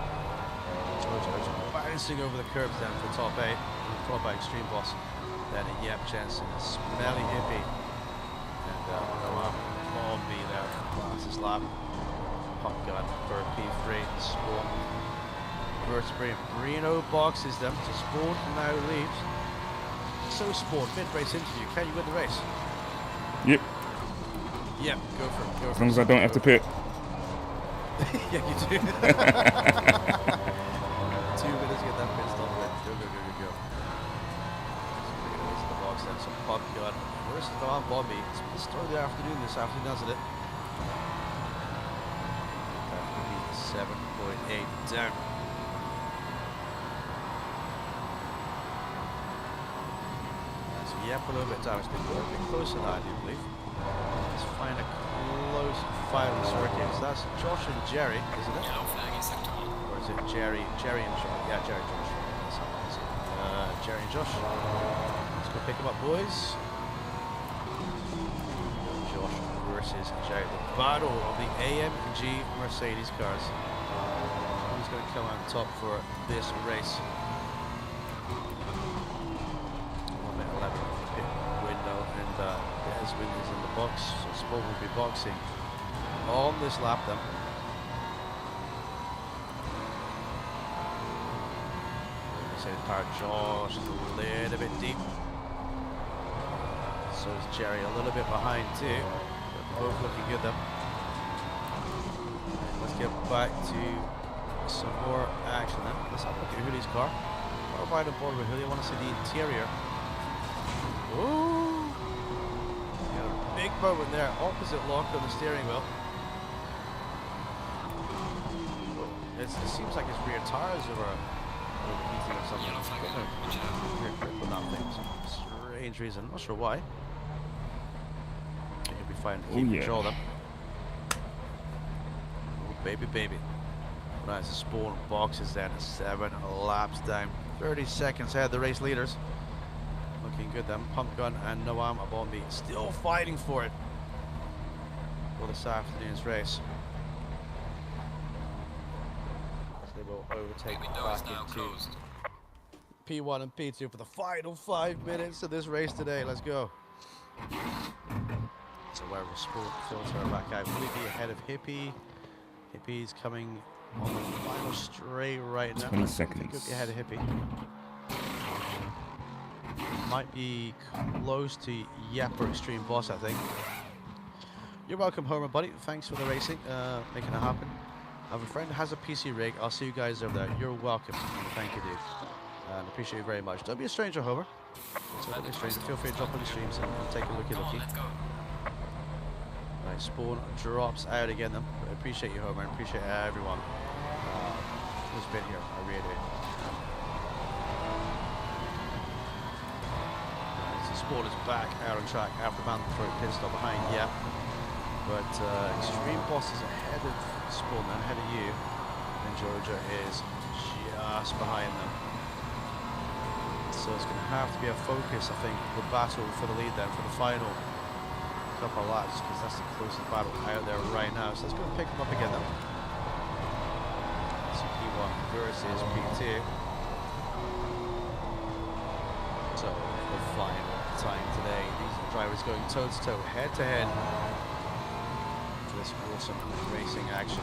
B: Bouncing over the curbs down for top 8. Followed by Extreme Boss. Then a Yep Jensen, Smelly Hippie. And Bombi there for fastest lap. Pump Gun for P3. Spawn. Vertebrae Brino boxes them to Spawn now leaves. So Spawn, mid-race interview, can you win the race?
A: Yep.
B: Yep, go for it.
A: As long as I don't have to pit.
B: Yeah, you do. 2 minutes to get that pit stop in. Go. Into the box then, some Pump Gun. Where's the Bombi? It's the start of the afternoon this afternoon, hasn't it? That could be 7.8 down. Yep, a little bit damage. They're a bit closer now, I do believe. Let's find a close final circuit. So that's Josh and Jerry, isn't it?
D: Yellow flag in sector 1.
B: Or is it Jerry and Josh? Yeah, Jerry and Josh. That's how it is. Jerry and Josh. Let's go pick them up, boys. Josh versus Jerry. The battle of the AMG Mercedes cars. Who's going to come on top for this race? 11 pit window, and Desmond is in the box, so Spawn will be boxing on this lap then. Mercedes power. Josh is a little bit deep, so is Jerry, a little bit behind too. They're both looking good then. Let's get back to some more action then. Let's have a look at Hoolie's car. What about the board with Hoolie? I want to see the interior. Ooh! Got a big moment there, opposite lock on the steering wheel. It seems like his rear tires are overheating or something.
D: Yellow flag.
B: Rear grip on that thing. Some strange reason, not sure why. He'll be fine to keep control of them. Oh, baby. Nice, the Spawn boxes down at 7 laps down. 30 seconds ahead, the race leaders. Looking good then. Pump Gun and Noam Abombi still fighting for it for this afternoon's race. As they will overtake back into P1 and P2 for the final 5 minutes of this race today. Let's go. So where will Sport filter back out? Will he be ahead of Hippie? Hippie's coming on the final straight right now.
A: 20
B: I think
A: seconds.
B: he'll be ahead of Hippie. Might be close to Yep or Extreme Boss, I think. You're welcome, Homer, buddy. Thanks for the racing, making it happen. I have a friend who has a PC rig. I'll see you guys over there. You're welcome. Thank you, dude. And appreciate you very much. Don't be a stranger, Homer. So don't be a stranger. Feel free to drop on the streams and take a looky.
D: Let's go.
B: Right, Spawn drops out again then. I appreciate you, Homer. I appreciate everyone who's been here. I really do. Spawn is back out on track after mandatory pit stop behind Yep. But Extreme Boss is ahead of Spawn, then ahead of you. And Georgia is just behind them. So it's going to have to be a focus, I think, the battle for the lead then, for the final couple of laps, because that's the closest battle out there right now. So let's go and pick them up again then. So P1 versus P2. So the final time today, these drivers going toe-to-toe, head-to-head for this awesome racing action.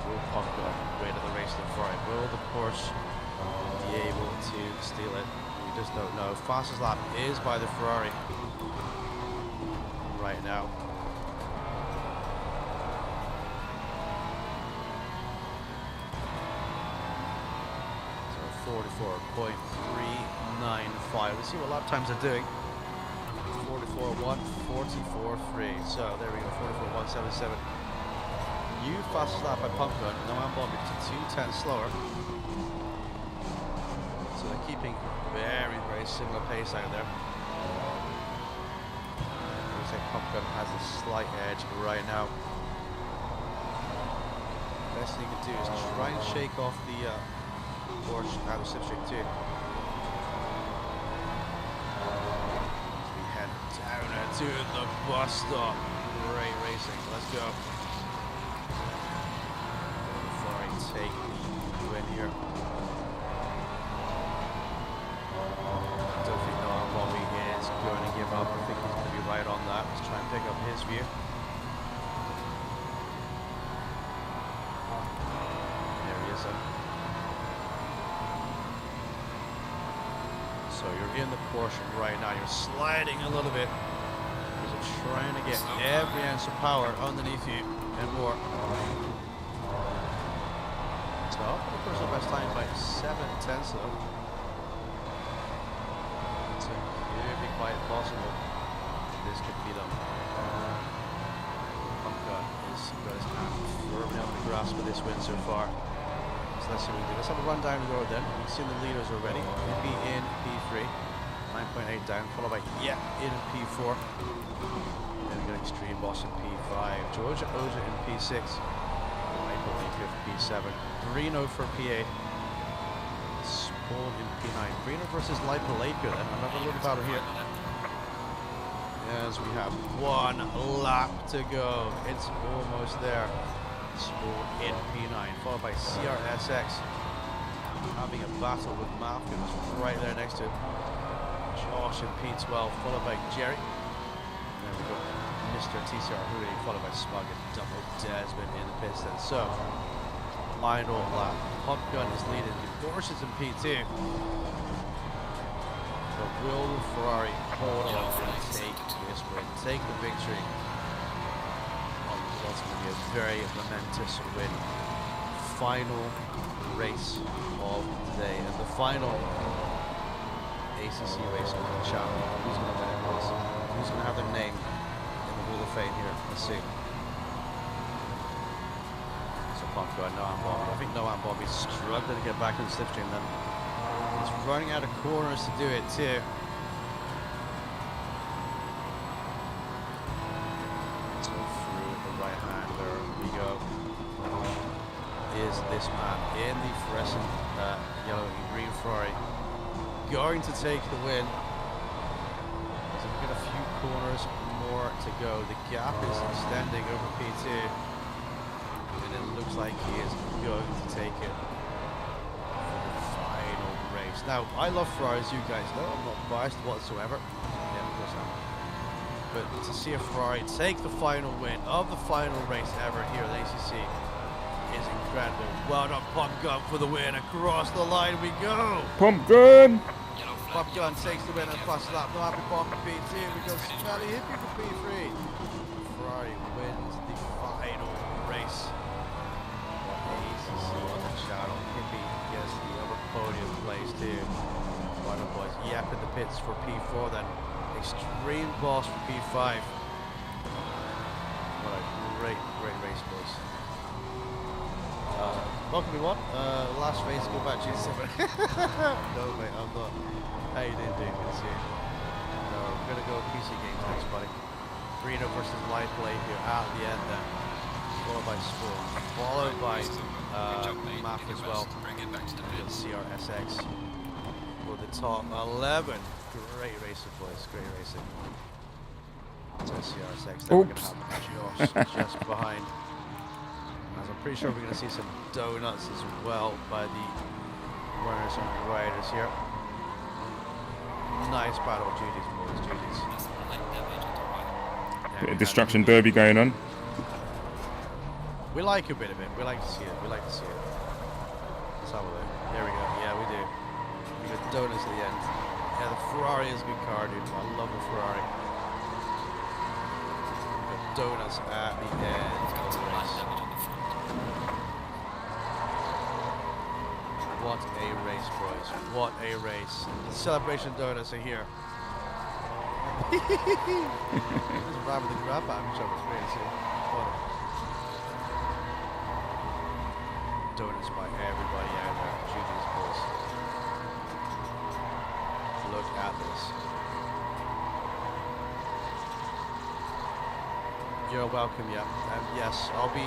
B: Will Pump Gun win the race in front? Will the Porsche be able to steal it? We just don't know. Fastest lap is by the Ferrari right now. So 44.395. Let's see what lap times are doing. 44.1, 44.3. So there we go, 44.177. New fastest lap by Pump Gun. No one bombing to 2:10 slower. So they're keeping very, very similar pace out there. Looks like Pump Gun has a slight edge right now. Best thing you can do is try and shake off the Porsche out of slipstream 2. As we head down out to the bus stop. Great racing. Let's go. Ferrari take the win here. I don't think Noah Bobby is going to give up. I think he's going to be right on that. Let's try and pick up his view. There he is. So you're in the Porsche right now. You're sliding a little bit. You're trying to get every ounce of power underneath you and more. So, of course, the best time by 7/10 though. So, it'd be quite possible this could be done. Pumpgun is got his hand firmly on the grasp of this win so far. So let's see what we do. Let's have a run down the road then. We've seen the leaders already. PP in P3, 9.8 down, followed by in P4. Then we got Extreme Boss in P5, Georgia Oja in P6, Michael Laker for P7, Brino for P8, Spawn in P9. Brino versus Lipolaker then. Another little battle here. As we have 1 lap to go. It's almost there. Spawn in P9, followed by CRSX. Having a battle with Malcolm right there next to him. Josh in P12, followed by Jerry. And then we've got Mr. TCR Hoodie, followed by Smug and Double Desmond in the pits then. So, final lap. Pump Gun is leading. The Porsche is in P2. But will Ferrari hold on and take this win, take the victory? It's going to be a very momentous win. Final race of the day, and the final ACC race on the channel. Who's going to win it, boys? Who's going to have their name in the Hall of Fame here? Let's see. So Pump going Noah and Bobby. I think Noah and Bobby's struggling to get back in the slipstream then. He's running out of corners to do it too. Is this man in the fluorescent yellow and green Ferrari going to take the win? So we've got a few corners more to go. The gap is extending over P2, and it looks like he is going to take it for the final race. Now, I love Ferraris, you guys know. I'm not biased whatsoever. Yeah, of course I'm. But to see a Ferrari take the final win of the final race ever here at ACC is incredible. Well done, Pump Gun for the win. Across the line we go.
A: Pump Gun!
B: Pump Gun takes the win and plus lap. No happy bomb for P2. We go Smelly Hippie for P3. Ferrari wins the final race. ACC on the channel. Hippie gets the other podium place too. Well done, boys. Yep in the pits for P4 then. Extreme Boss for P5. What a great race, boys. Welcome everyone. Last race, go back to you. No mate, I'm not. How you doing, dude? Good to see you. No, we're gonna go PC games next, buddy. Brino versus Light Blade here at the end then. Followed by Spawn. Followed by Map as well. CRSX for the top 11. Great racing, boys. Great racing. So CRSX. Then we're gonna have Josh just behind. As I'm pretty sure we're going to see some donuts as well by the runners and riders here. Nice battle of duties, boys, duties.
A: Bit of Destruction Derby going on.
B: We like a bit of it. We like to see it. We like to see it. Let's have a look. There we go. Yeah, we do. We got donuts at the end. Yeah, the Ferrari is a good car, dude. I love the Ferrari. We got donuts at the end of the race. What a race, boys. What a race. The celebration donuts are here. Just ramming the grab at each other. It's great to see. Donuts by everybody out there. GG's, boys. Look at this. You're welcome, yeah. Yes, I'll be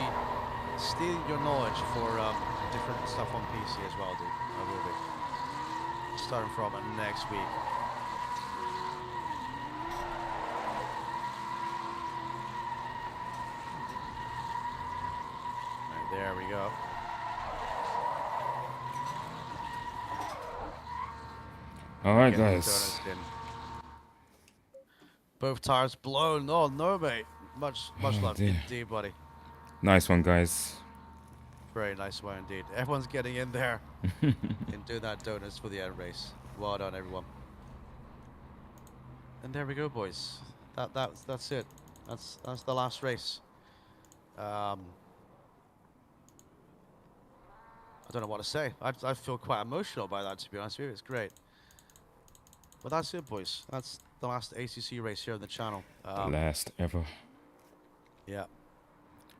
B: stealing your knowledge for different stuff on PC as well, dude. I will be. Starting from next week. There we go.
A: All right,
B: Get the
A: guys.
B: donuts in. Both tires blown. Oh no, mate. Much
A: Oh,
B: love
A: dear.
B: indeed, buddy.
A: Nice one, guys.
B: Very nice one indeed. Everyone's getting in there and doing that donuts for the end race. Well done, everyone. And there we go, boys. That's it. That's the last race. I don't know what to say. I feel quite emotional by that, to be honest with you. It's great. But that's it, boys. That's the last ACC race here on the channel.
A: The last ever.
B: Yeah.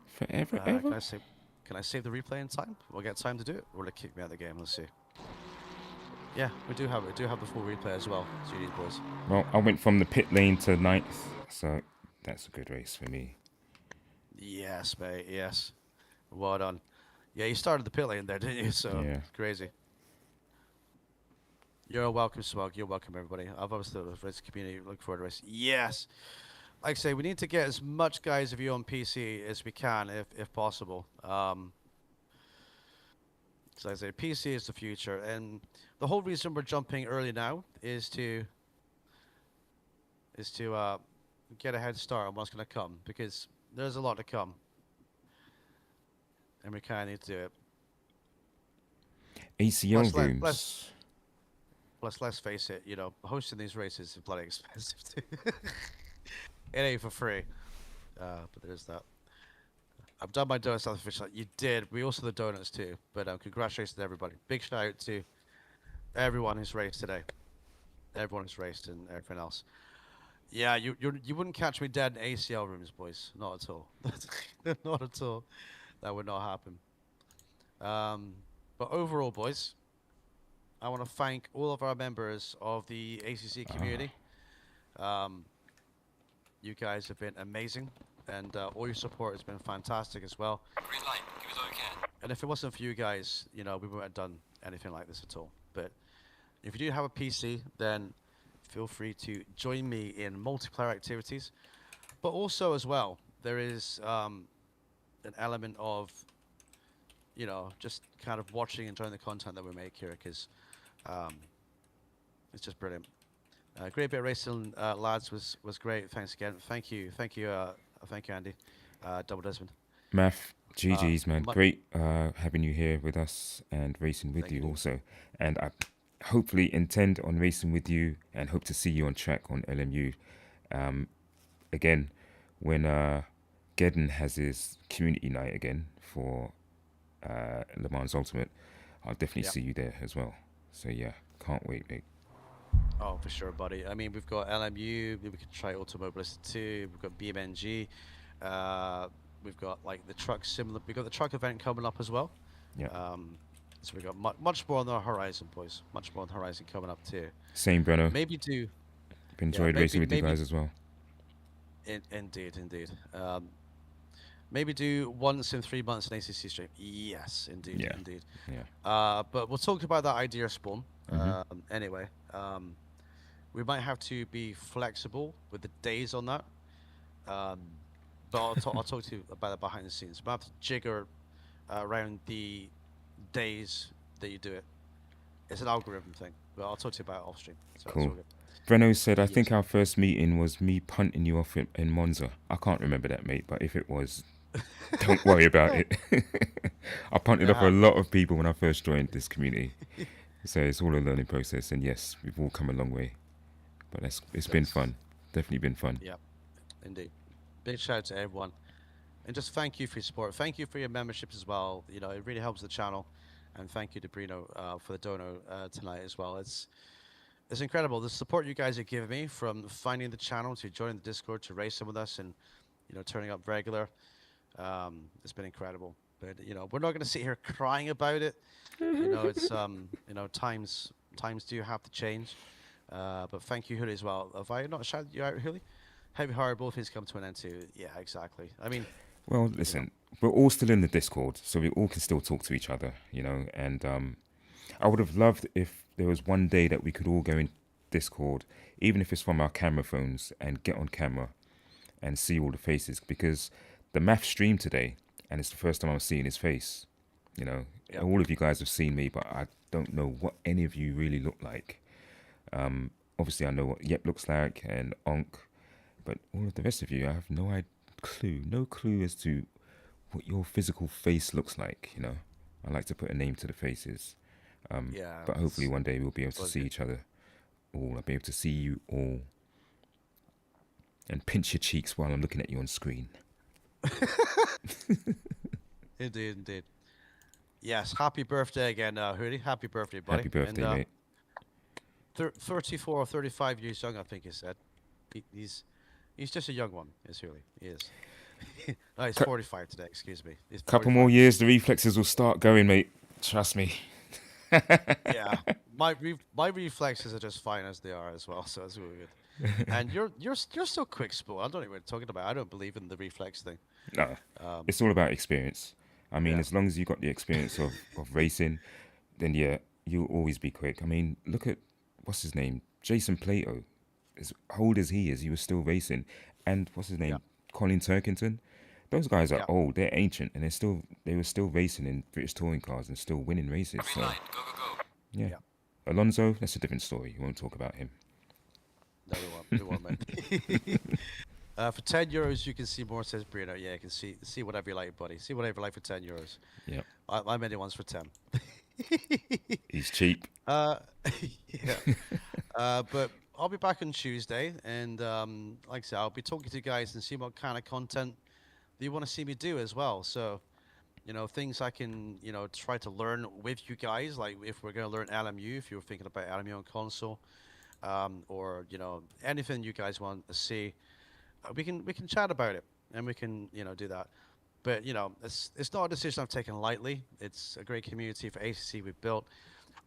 A: Forever,
B: Can
A: ever?
B: I save the replay in time? We'll get time to do it. Or will it kick me out of the game? Let's see. Yeah, we do have the full replay as well. GD's boys.
A: Well, I went from the pit lane to 9th, so that's a good race for me.
B: Yes, mate. Yes. Well done. Yeah, you started the pit lane there, didn't you? So
A: Yeah.
B: crazy. You're welcome, Smug. You're welcome, everybody. I've obviously the race community. Look forward to race. Yes. Like I say, we need to get as much guys of you on PC as we can, if possible. So like I say, PC is the future, and the whole reason we're jumping early now is to get a head start on what's going to come, because there's a lot to come, and we kind of need to do it.
A: ACL
B: Plus,
A: rooms.
B: Plus, let's face it, you know, hosting these races is bloody expensive too. It ain't for free, but there's that. I've done my donuts official. You did. We also the donuts too. But congratulations to everybody. Big shout out to everyone who's raced today. Everyone who's raced and everything else. Yeah, you wouldn't catch me dead in ACL rooms, boys. Not at all. Not at all. That would not happen. But overall, boys, I want to thank all of our members of the ACC community. You guys have been amazing, and all your support has been fantastic as well.
D: Green light, give it all you can.
B: And if it wasn't for you guys, you know, we wouldn't have done anything like this at all. But if you do have a PC, then feel free to join me in multiplayer activities. But also as well, there is an element of, you know, just kind of watching and enjoying the content that we make here, because it's just brilliant. Great bit of racing, lads. Was great. Thanks again. Thank you, Andy. Double Desmond.
A: Math, GG's, man.
B: mu-
A: Great having you here with us and racing with
B: Thank
A: you
B: you.
A: also. And I hopefully intend on racing with you and hope to see you on track on LMU. Again, when Gedden has his community night again for Le Mans Ultimate, I'll definitely
B: Yep.
A: see you there as well. So yeah, can't wait, mate.
B: Oh, for sure, buddy. I mean, we've got LMU. We could try Automobilist 2. We've got BMNG. We've got like the truck similar. We've got the truck event coming up as well.
A: Yeah.
B: So we've got much more on the horizon, boys. Much more on the horizon coming up too.
A: Same, Breno.
B: Maybe do.
A: Enjoyed racing with you guys as well.
B: Indeed. Maybe do once in 3 months an ACC stream. Yes, indeed,
A: Yeah.
B: indeed.
A: Yeah.
B: But we'll talk about that idea, Spawn.
A: Mhm.
B: Anyway, we might have to be flexible with the days on that. But I'll talk to you about that behind the scenes. We have to jigger around the days that you do it. It's an algorithm thing, but I'll talk to you about it off stream. So
A: Cool.
B: It's all good.
A: Breno said, I
B: Yes.
A: think our first meeting was me punting you off in Monza. I can't remember that, mate, but if it was, don't worry about it. I punted off a lot of people when I first joined this community. So it's all a learning process. And yes, we've all come a long way. But it's been fun. Definitely been fun.
B: Yeah, indeed. Big shout out to everyone. And just thank you for your support. Thank you for your memberships as well. You know, it really helps the channel. And thank you to Brino for the dono tonight as well. It's incredible. The support you guys have given me, from finding the channel to joining the Discord to racing with us and, you know, turning up regular. It's been incredible. But, you know, we're not going to sit here crying about it. You know, it's, you know, times do have to change. But thank you, Huli, as well. Have I not shouted you out, Huli? Heavy hard, both things come to an end too. Yeah, exactly. I mean,
A: Well, listen, we're all still in the Discord, so we all can still talk to each other, you know. And I would have loved if there was one day that we could all go in Discord, even if it's from our camera phones, and get on camera and see all the faces. Because the math stream today, and it's the first time I'm seeing his face. You know,
B: Yep.
A: all of you guys have seen me, but I don't know what any of you really look like. Obviously, I know what Yep looks like and Onk, but all of the rest of you, I have no clue as to what your physical face looks like. You know, I like to put a name to the faces,
B: Yeah.
A: but hopefully one day we'll be able to
B: was
A: see
B: good.
A: each other all. I'll be able to see you all and pinch your cheeks while I'm looking at you on screen.
B: Indeed, indeed. Yes, happy birthday again, Hoodie. Happy birthday, buddy.
A: Happy birthday,
B: And
A: mate.
B: 34 or 35 years young, I think he said. He's just a young one, is Hoodie. He is. No, he's
A: Cou-
B: 45 today, excuse me. He's
A: Couple
B: 45.
A: more years, the reflexes will start going, mate. Trust me.
B: Yeah, my reflexes are just fine as they are as well, so it's really good. And you're so quick, Sport. I don't know what you're talking about. I don't believe in the reflex thing.
A: No,
B: Um,
A: it's all about experience. I mean,
B: yeah,
A: as long as you got the experience of racing, then yeah, you'll always be quick. I mean, look at what's his name, Jason Plato. As old as he was still racing, and what's his
B: yeah,
A: name, Colin Turkington. Those guys are
B: yeah.
A: old. They're ancient, and they were still racing in British touring cars and still winning races.
D: Green
A: So
D: light, go, go, go.
A: yeah,
B: Yeah.
A: Alonso, that's a different story. We won't talk about him.
B: No, we won't. We won't, mate. For €10, you can see more. Says Bruno. Yeah, you can see whatever you like, buddy. See whatever you like for €10.
A: Yeah,
B: I'm anyone's for 10.
A: he's cheap.
B: Uh, yeah. But I'll be back on Tuesday, and like I said, I'll be talking to you guys and see what kind of content that you want to see me do as well. So, things I can, try to learn with you guys. Like if we're gonna learn LMU, if you're thinking about LMU on console, or anything you guys want to see, we can chat about it, and we can do that. But it's not a decision I've taken lightly. It's a great community for ACC we've built.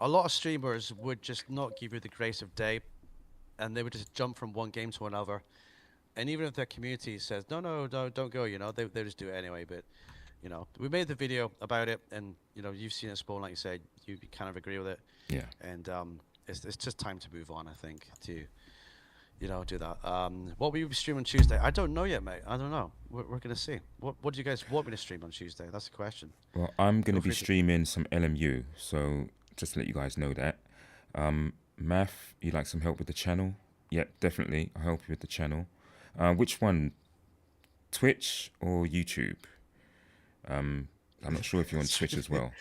B: A lot of streamers would just not give you the grace of day, and they would just jump from one game to another. And even if their community says no, no, don't go, they just do it anyway. But we made the video about it, and you've seen it, Spawn, like you said, you kind of agree with it,
A: Yeah.
B: and it's just time to move on. I think to do that. What will you be streaming Tuesday? I don't know yet, mate. I don't know. We're gonna see. What do you guys want me to stream on Tuesday? That's the question.
A: Well, I'm going
B: Feel
A: to be
B: free to.
A: streaming some LMU, so just to let you guys know that. Math, you like some help with the channel? Yeah, definitely. I'll help you with the channel. Which one? Twitch or YouTube? I'm not sure if you're on Twitch as well.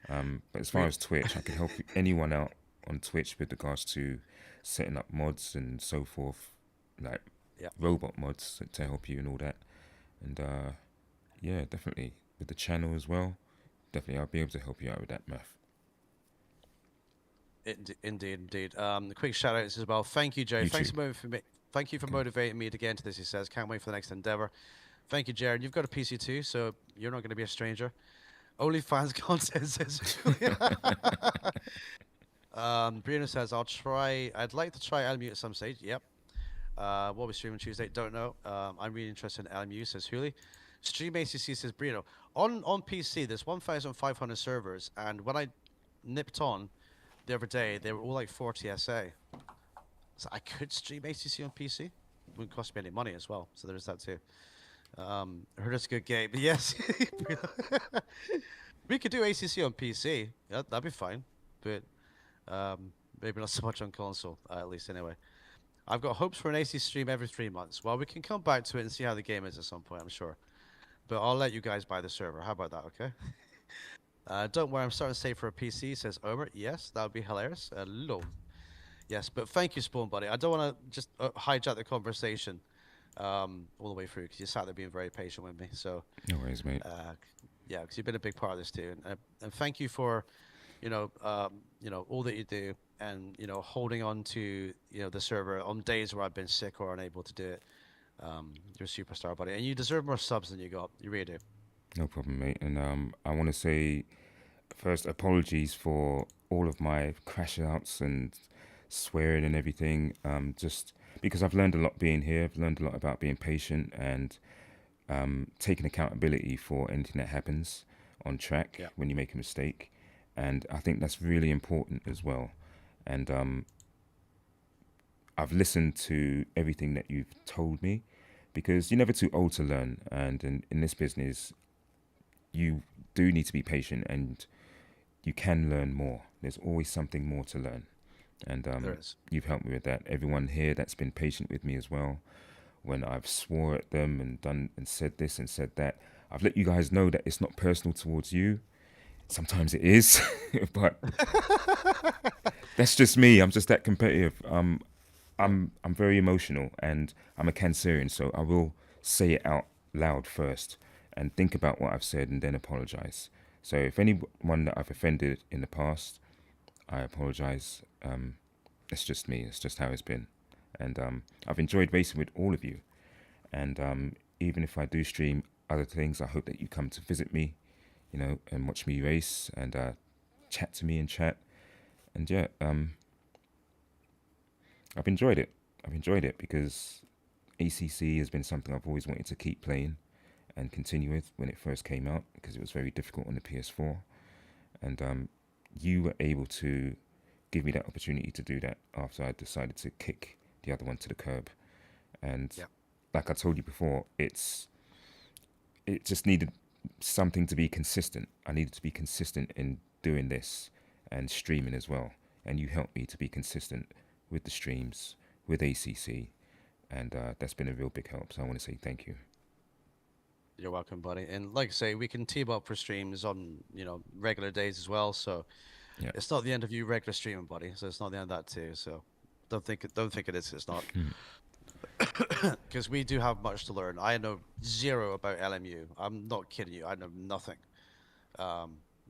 A: But as far as Twitch, I can help anyone out on Twitch with regards to setting up mods and so forth, like
B: Yeah.
A: robot mods to help you and all that. And yeah, definitely with the channel as well. Definitely, I'll be able to help you out with that, Math.
B: Indeed, indeed. A quick shout out as well. Thank you, Jerry. Thanks for me. Thank you for motivating me to get into this. He says, "Can't wait for the next endeavor." Thank you, Jared. You've got a PC too, so you're not going to be a stranger. OnlyFans content says. Bruno says, I'd like to try LMU at some stage. Yep. What we streaming Tuesday? Don't know. I'm really interested in LMU, says Huli. Stream ACC, says Bruno. On PC, there's 1,500 servers, and when I nipped on the other day, they were all like 40 SA. So I could stream ACC on PC. It wouldn't cost me any money as well, so there's that too. I heard it's a good game. But yes, we could do ACC on PC. Yeah, that'd be fine. But maybe not so much on console, at least anyway. I've got hopes for an AC stream every 3 months. Well, we can come back to it and see how the game is at some point, I'm sure. But I'll let you guys buy the server. How about that, okay? Don't worry, I'm starting to save for a PC, says Omer. Yes, that would be hilarious. Hello. Yes, but thank you, Spawn Buddy. I don't want to just hijack the conversation all the way through, because you sat there being very patient with me. So,
A: No worries, mate.
B: yeah, because you've been a big part of this too, and thank you for, all that you do, and holding on to the server on days where I've been sick or unable to do it. You're a superstar, buddy, and you deserve more subs than you got. You really do.
A: No problem, mate. And I want to say first apologies for all of my crash outs and swearing and everything. Just because I've learned a lot being here. I've learned a lot about being patient and taking accountability for anything that happens on track
B: Yeah.
A: when you make a mistake. And I think that's really important as well. And I've listened to everything that you've told me, because you're never too old to learn. And in this business, you do need to be patient, and you can learn more. There's always something more to learn. And
B: There is.
A: you've helped me with that. Everyone here that's been patient with me as well. When I've swore at them and done and said this and said that, I've let you guys know that it's not personal towards you. Sometimes it is, but that's just me. I'm just that competitive. I'm very emotional, and I'm a Cancerian, so I will say it out loud first and think about what I've said and then apologize. So if anyone that I've offended in the past, I apologize. It's just me. It's just how it's been, and I've enjoyed racing with all of you. And even if I do stream other things, I hope that you come to visit me, and watch me race and chat to me in chat. And yeah, I've enjoyed it. I've enjoyed it because ACC has been something I've always wanted to keep playing and continue with when it first came out, because it was very difficult on the PS4. And you were able to give me that opportunity to do that after I decided to kick the other one to the curb. And
B: Yeah.
A: like I told you before, it just needed something to be consistent. I needed to be consistent in doing this and streaming as well. And you helped me to be consistent with the streams, with ACC. And that's been a real big help. So I want to say thank you.
B: You're welcome, buddy. And like I say, we can team up for streams on, regular days as well. So
A: Yeah.
B: it's not the end of you regular streaming, buddy. So it's not the end of that too. So don't think it is. It's not. Because we do have much to learn. I know zero about LMU. I'm not kidding you. I know nothing.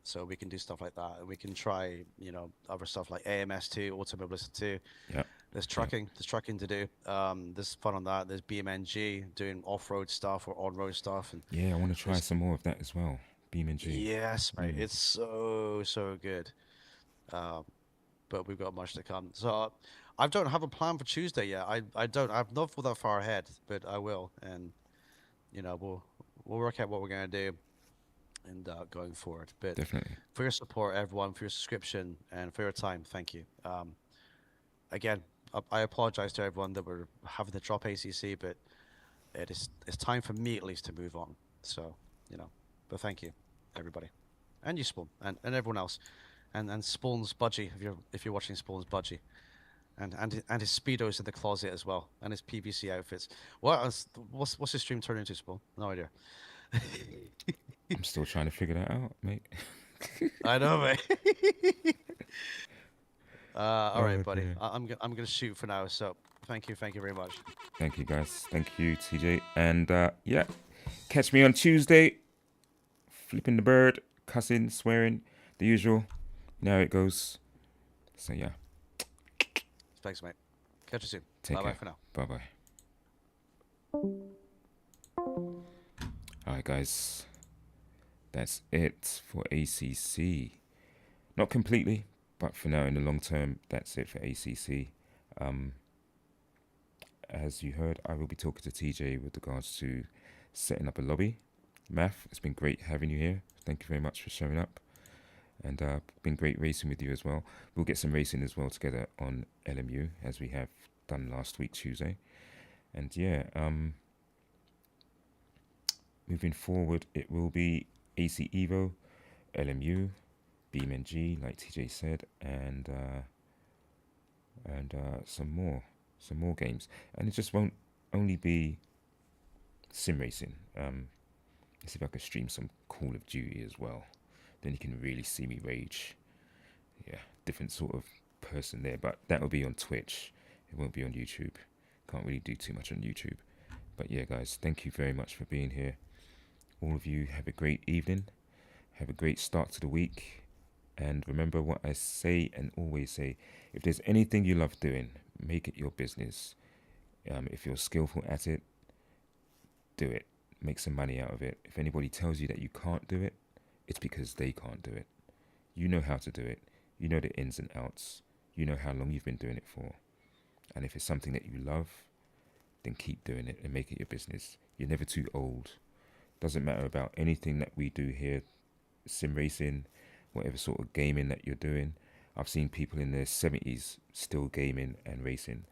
B: So we can do stuff like that. We can try, other stuff like AMS2, Automobilista 2.
A: Yeah.
B: There's trucking to do. There's fun on that. There's BMNG doing off-road stuff or on-road stuff, and
A: Yeah, I want to try some more of that as well. Beam and G.
B: yes, mate, it's so good. Um, but we've got much to come. So I don't have a plan for Tuesday yet. I don't. I've not thought that far ahead, but I will, and we'll work out what we're gonna do, and going forward. But
A: Definitely.
B: for your support, everyone, for your subscription, and for your time, thank you. Again, I apologize to everyone that we're having to drop ACC, but it's time for me at least to move on. So, but thank you, everybody, and you Spawn, and everyone else, and Spawn's budgie if you're watching Spawn's budgie, and his speedos in the closet as well, and his PVC outfits. What's his stream turned into, Spawn? No idea.
A: I'm still trying to figure that out, mate.
B: I know, mate. All right,
A: Oh,
B: buddy.
A: dear.
B: I'm gonna shoot for now. So thank you very much.
A: Thank you, guys. Thank you, TJ. And yeah, catch me on Tuesday. Flipping the bird, cussing, swearing, the usual. You know how it goes. So yeah,
B: Thanks, mate. Catch you soon.
A: take
B: Bye bye
A: care.
B: for now.
A: Bye bye. Alright, guys. That's it for ACC. Not completely, but for now, in the long term, that's it for ACC. As you heard, I will be talking to TJ with regards to setting up a lobby. Math, it's been great having you here. Thank you very much for showing up. And been great racing with you as well. We'll get some racing as well together on LMU, as we have done last week, Tuesday. And yeah, moving forward, it will be AC Evo, LMU, BeamNG, like TJ said, and some more games. And it just won't only be sim racing. Let's see if I can stream some Call of Duty as well. Then you can really see me rage. Yeah, different sort of person there, but that will be on Twitch. It won't be on YouTube. Can't really do too much on YouTube. But yeah, guys, thank you very much for being here. All of you have a great evening. Have a great start to the week. And remember what I say and always say. If there's anything you love doing, make it your business. If you're skillful at it, do it. Make some money out of it. If anybody tells you that you can't do it, it's because they can't do it. You know how to do it. You know the ins and outs. You know how long you've been doing it for. And if it's something that you love, then keep doing it and make it your business. You're never too old. Doesn't matter about anything that we do here, sim racing, whatever sort of gaming that you're doing. I've seen people in their 70s still gaming and racing.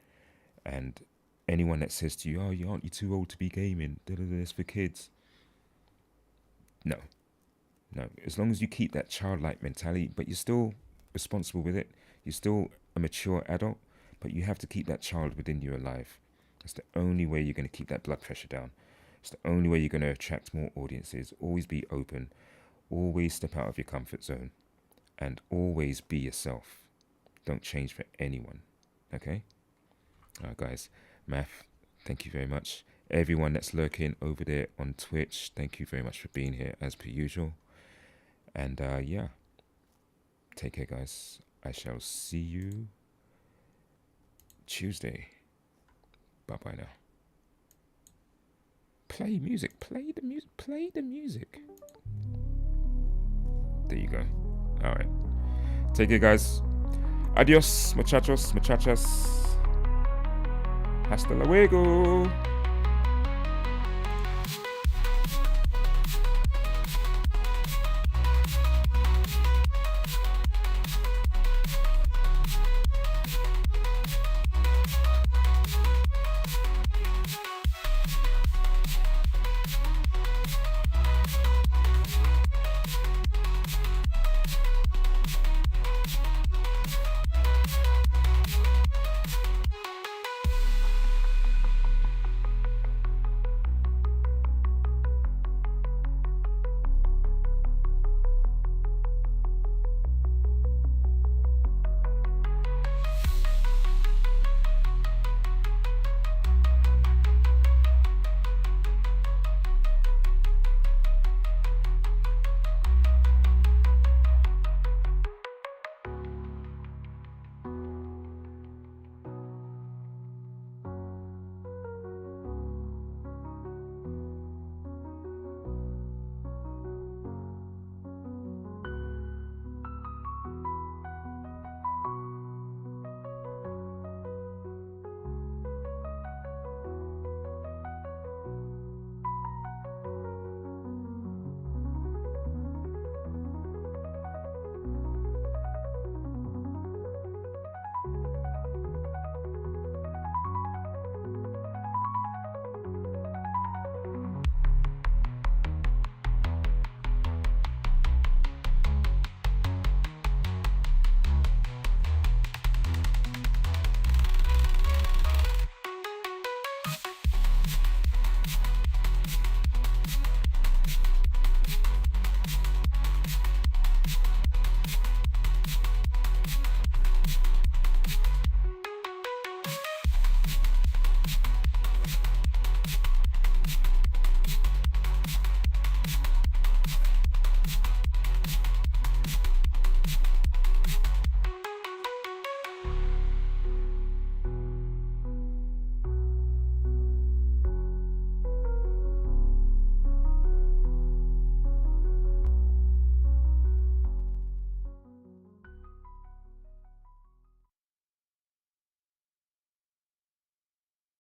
A: And anyone that says to you, oh, aren't you too old to be gaming? It's for kids. No. No, as long as you keep that childlike mentality, but you're still responsible with it, you're still a mature adult, but you have to keep that child within you alive. That's the only way you're going to keep that blood pressure down. It's the only way you're going to attract more audiences. Always be open. Always step out of your comfort zone. And always be yourself. Don't change for anyone. Okay? Alright, guys. Math, thank you very much. Everyone that's lurking over there on Twitch, thank you very much for being here as per usual. And yeah, take care, guys. I shall see you Tuesday. Bye bye now. Play music. Play the music. Play the music. There you go. All right. Take care, guys. Adios, muchachos, muchachas. Hasta luego.